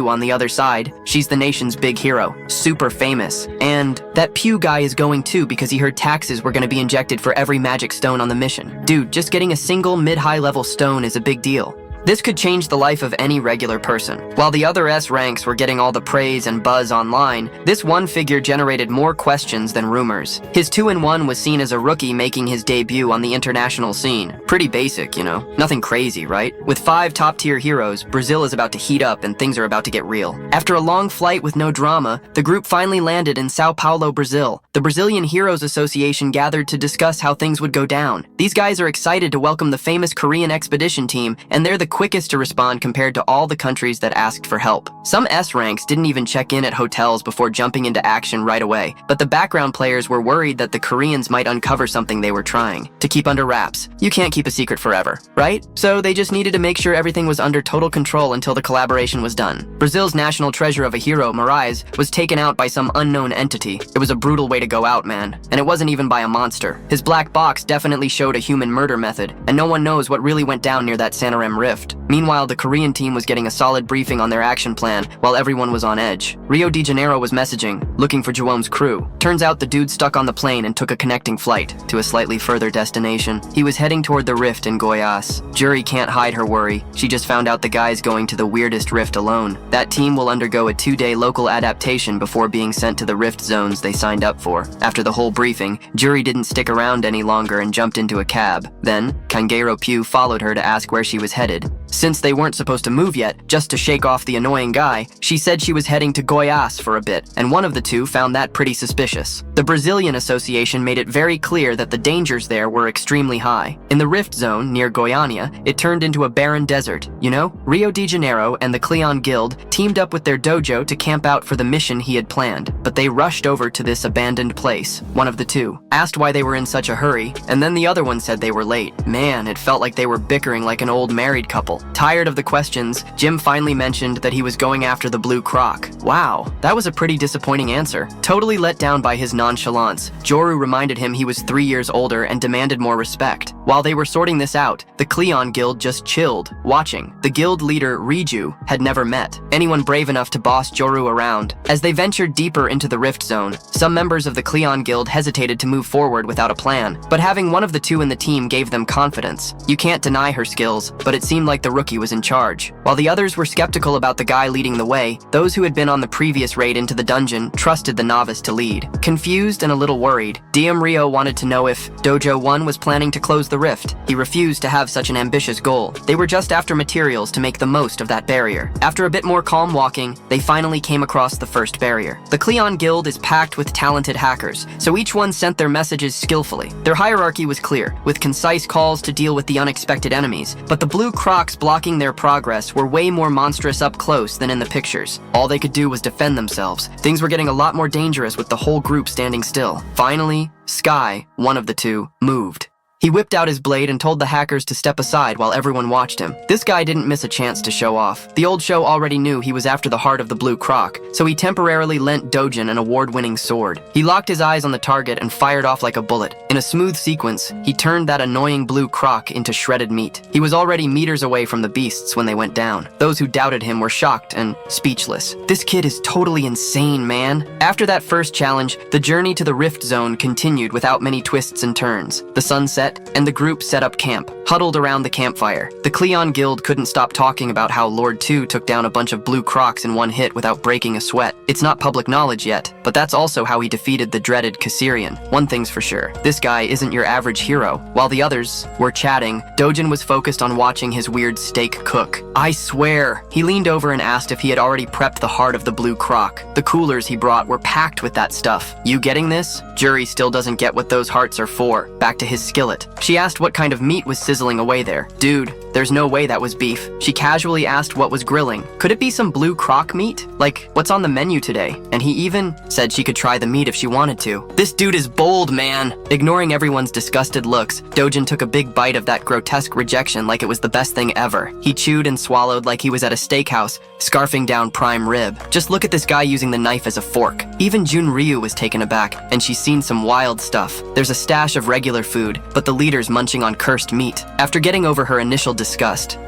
on the other side, she's the nation's big hero, super famous. And that Pew guy is going too because he heard taxes were gonna be injected for every magic stone on the mission. Dude, just getting a single mid-high level stone is a big deal. This could change the life of any regular person. While the other S ranks were getting all the praise and buzz online, this one figure generated more questions than rumors. His 2-in-1 was seen as a rookie making his debut on the international scene. Pretty basic, you know? Nothing crazy, right? With 5 top-tier heroes, Brazil is about to heat up and things are about to get real. After a long flight with no drama, the group finally landed in Sao Paulo, Brazil. The Brazilian Heroes Association gathered to discuss how things would go down. These guys are excited to welcome the famous Korean expedition team, and they're the quickest to respond compared to all the countries that asked for help. Some S ranks didn't even check in at hotels before jumping into action right away, but the background players were worried that the Koreans might uncover something they were trying to keep under wraps. You can't keep a secret forever, right? So they just needed to make sure everything was under total control until the collaboration was done. Brazil's national treasure of a hero, Moraes, was taken out by some unknown entity. It was a brutal way to go out, man. And it wasn't even by a monster. His black box definitely showed a human murder method, and no one knows what really went down near that Santarem rift. rift. Meanwhile, the Korean team was getting a solid briefing on their action plan while everyone was on edge. Rio de Janeiro was messaging, looking for Jerome's crew. Turns out the dude stuck on the plane and took a connecting flight to a slightly further destination. He was heading toward the rift in Goiás. Jury can't hide her worry. She just found out the guy's going to the weirdest rift alone. That team will undergo a 2-day local adaptation before being sent to the rift zones they signed up for. After the whole briefing, Jury didn't stick around any longer and jumped into a cab. Then, Kangeiro Pugh followed her to ask where she was headed. Since they weren't supposed to move yet, just to shake off the annoying guy, she said she was heading to Goiás for a bit, and one of the two found that pretty suspicious. The Brazilian Association made it very clear that the dangers there were extremely high. In the rift zone, near Goiânia, it turned into a barren desert, you know? Rio de Janeiro and the Cleon Guild teamed up with their dojo to camp out for the mission he had planned, but they rushed over to this abandoned place. One of the two asked why they were in such a hurry, and then the other one said they were late. Man, it felt like they were bickering like an old married couple. Tired of the questions, Jim finally mentioned that he was going after the blue croc. Wow, that was a pretty disappointing answer. Totally let down by his nonchalance, Joru reminded him he was 3 years older and demanded more respect. While they were sorting this out, the Cleon Guild just chilled, watching. The guild leader, Riju, had never met anyone brave enough to boss Joru around. As they ventured deeper into the rift zone, some members of the Cleon Guild hesitated to move forward without a plan, but having one of the two in the team gave them confidence. You can't deny her skills, but it seemed like the rookie was in charge. While the others were skeptical about the guy leading the way, those who had been on the previous raid into the dungeon trusted the novice to lead. Confused and a little worried, DM Rio wanted to know if Dojo 1 was planning to close the rift. He refused to have such an ambitious goal. They were just after materials to make the most of that barrier. After a bit more calm walking, they finally came across the first barrier. The Cleon Guild is packed with talented hackers, so each one sent their messages skillfully. Their hierarchy was clear, with concise calls to deal with the unexpected enemies, but the blue crocs blocking their progress were way more monstrous up close than in the pictures. All they could do was defend themselves. Things were getting a lot more dangerous with the whole group standing still. Finally, Sky, one of the two, moved. He whipped out his blade and told the hackers to step aside while everyone watched him. This guy didn't miss a chance to show off. The old show already knew he was after the heart of the blue croc, so he temporarily lent Dojin an award-winning sword. He locked his eyes on the target and fired off like a bullet. In a smooth sequence, he turned that annoying blue croc into shredded meat. He was already meters away from the beasts when they went down. Those who doubted him were shocked and speechless. This kid is totally insane, man. After that first challenge, the journey to the rift zone continued without many twists and turns. The sun set, and the group set up camp, huddled around the campfire. The Cleon Guild couldn't stop talking about how Lord 2 took down a bunch of blue crocs in one hit without breaking a sweat. It's not public knowledge yet, but that's also how he defeated the dreaded Kassirian. One thing's for sure, this guy isn't your average hero. While the others were chatting, Dojin was focused on watching his weird steak cook. I swear, he leaned over and asked if he had already prepped the heart of the blue croc. The coolers he brought were packed with that stuff. You getting this? Jury still doesn't get what those hearts are for. Back to his skillet. She asked what kind of meat was sizzling away there. Dude, there's no way that was beef. She casually asked what was grilling. Could it be some blue croc meat? Like, what's on the menu today? And he even said she could try the meat if she wanted to. This dude is bold, man. Ignoring everyone's disgusted looks, Dojin took a big bite of that grotesque rejection like it was the best thing ever. He chewed and swallowed like he was at a steakhouse, scarfing down prime rib. Just look at this guy using the knife as a fork. Even Jun Ryu was taken aback, and she's seen some wild stuff. There's a stash of regular food, but the leader's munching on cursed meat. After getting over her initial disgust,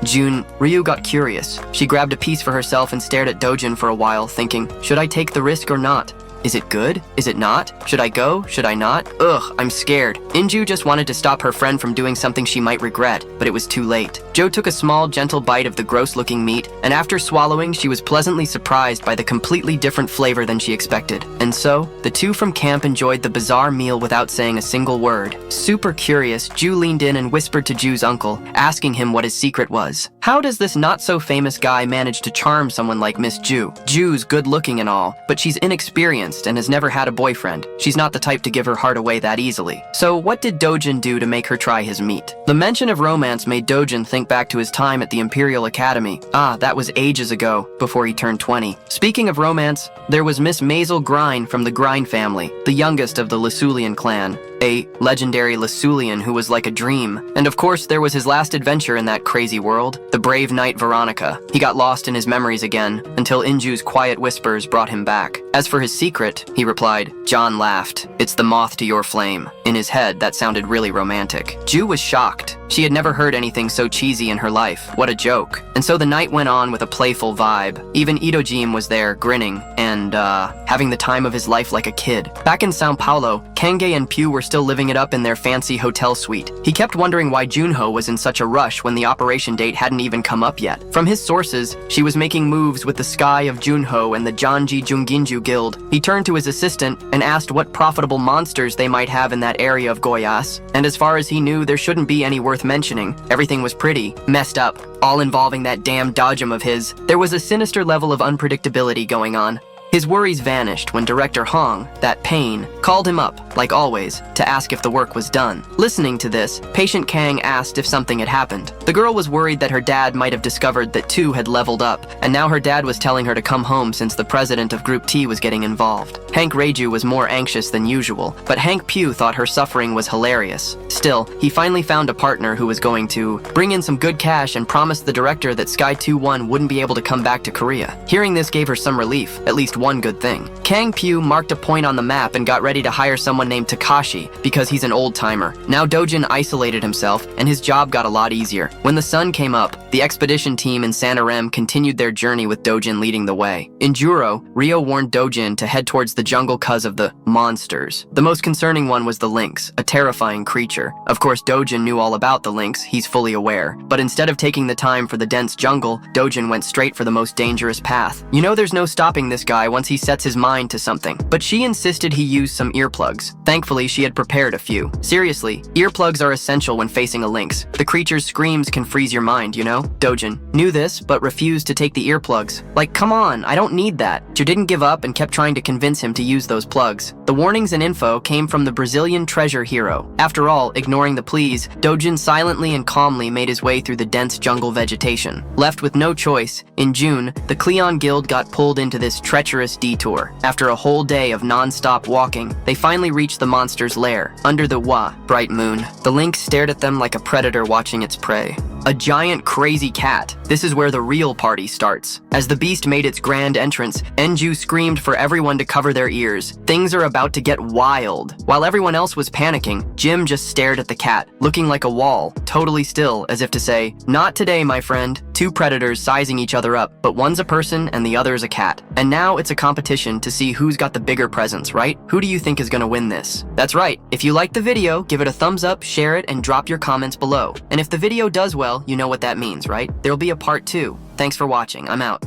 Ryu got curious. She grabbed a piece for herself and stared at Dojin for a while, thinking, should I take the risk or not? Is it good? Is it not? Should I go? Should I not? Ugh, I'm scared. Inju just wanted to stop her friend from doing something she might regret, but it was too late. Jo took a small, gentle bite of the gross-looking meat, and after swallowing, she was pleasantly surprised by the completely different flavor than she expected. And so, the two from camp enjoyed the bizarre meal without saying a single word. Super curious, Ju leaned in and whispered to Ju's uncle, asking him what his secret was. How does this not-so-famous guy manage to charm someone like Miss Ju? Ju's good-looking and all, but she's inexperienced and has never had a boyfriend. She's not the type to give her heart away that easily. So what did Dojin do to make her try his meat? The mention of romance made Dojin think back to his time at the Imperial Academy. That was ages ago, before he turned 20. Speaking of romance, there was Miss Maisel Grind from the Grind family, the youngest of the Lasulian clan. A legendary Lasulian who was like a dream. And of course, there was his last adventure in that crazy world, the brave knight Veronica. He got lost in his memories again, until Inju's quiet whispers brought him back. As for his secret, he replied. John laughed. It's the moth to your flame. In his head, that sounded really romantic. Ju was shocked. She had never heard anything so cheesy in her life. What a joke. And so the night went on with a playful vibe. Even Itojim was there, grinning, and, having the time of his life like a kid. Back in Sao Paulo, Kangay and Pugh were still living it up in their fancy hotel suite. He kept wondering why Junho was in such a rush when the operation date hadn't even come up yet. From his sources, she was making moves with the Sky of Junho and the Janji Junginju Guild. He turned to his assistant and asked what profitable monsters they might have in that area of Goiás, and as far as he knew, there shouldn't be any worth mentioning. Everything was pretty messed up, all involving that damn dodgem of his. There was a sinister level of unpredictability going on. His worries vanished when director Hong, that pain, called him up, like always, to ask if the work was done. Listening to this, patient Kang asked if something had happened. The girl was worried that her dad might have discovered that Tu had leveled up, and now her dad was telling her to come home since the president of Group T was getting involved. Hank Reiju was more anxious than usual, but Hank Pugh thought her suffering was hilarious. Still, he finally found a partner who was going to bring in some good cash and promised the director that Sky 2-1 wouldn't be able to come back to Korea. Hearing this gave her some relief, at least one good thing. Kang Pugh marked a point on the map and got ready to hire someone named Takashi because he's an old-timer. Now Dojin isolated himself and his job got a lot easier. When the sun came up, the expedition team in Santarem continued their journey with Dojin leading the way. In Juro, Rio warned Dojin to head towards the jungle cause of the monsters. The most concerning one was the lynx, a terrifying creature. Of course, Dojin knew all about the lynx, he's fully aware. But instead of taking the time for the dense jungle, Dojin went straight for the most dangerous path. You know there's no stopping this guy once he sets his mind to something. But she insisted he use some earplugs. Thankfully, she had prepared a few. Seriously, earplugs are essential when facing a lynx. The creature's screams can freeze your mind, you know? Dojin knew this, but refused to take the earplugs. Like, come on, I don't need that. She didn't give up and kept trying to convince him to use those plugs. The warnings and info came from the Brazilian treasure hero. After all, ignoring the pleas, Dojin silently and calmly made his way through the dense jungle vegetation. Left with no choice, in June, the Cleon Guild got pulled into this treacherous detour. After a whole day of non-stop walking, they finally reached the monster's lair, under the bright moon. The lynx stared at them like a predator watching its prey. A giant crazy cat. This is where the real party starts. As the beast made its grand entrance, Enju screamed for everyone to cover their ears. Things are about to get wild. While everyone else was panicking, Jim just stared at the cat, looking like a wall, totally still, as if to say, "Not today, my friend." Two predators sizing each other up, but one's a person and the other's a cat. And now it's a competition to see who's got the bigger presence, right? Who do you think is gonna win this? That's right. If you liked the video, give it a thumbs up, share it, and drop your comments below. And if the video does well, you know what that means, right? There'll be a part 2. Thanks for watching. I'm out.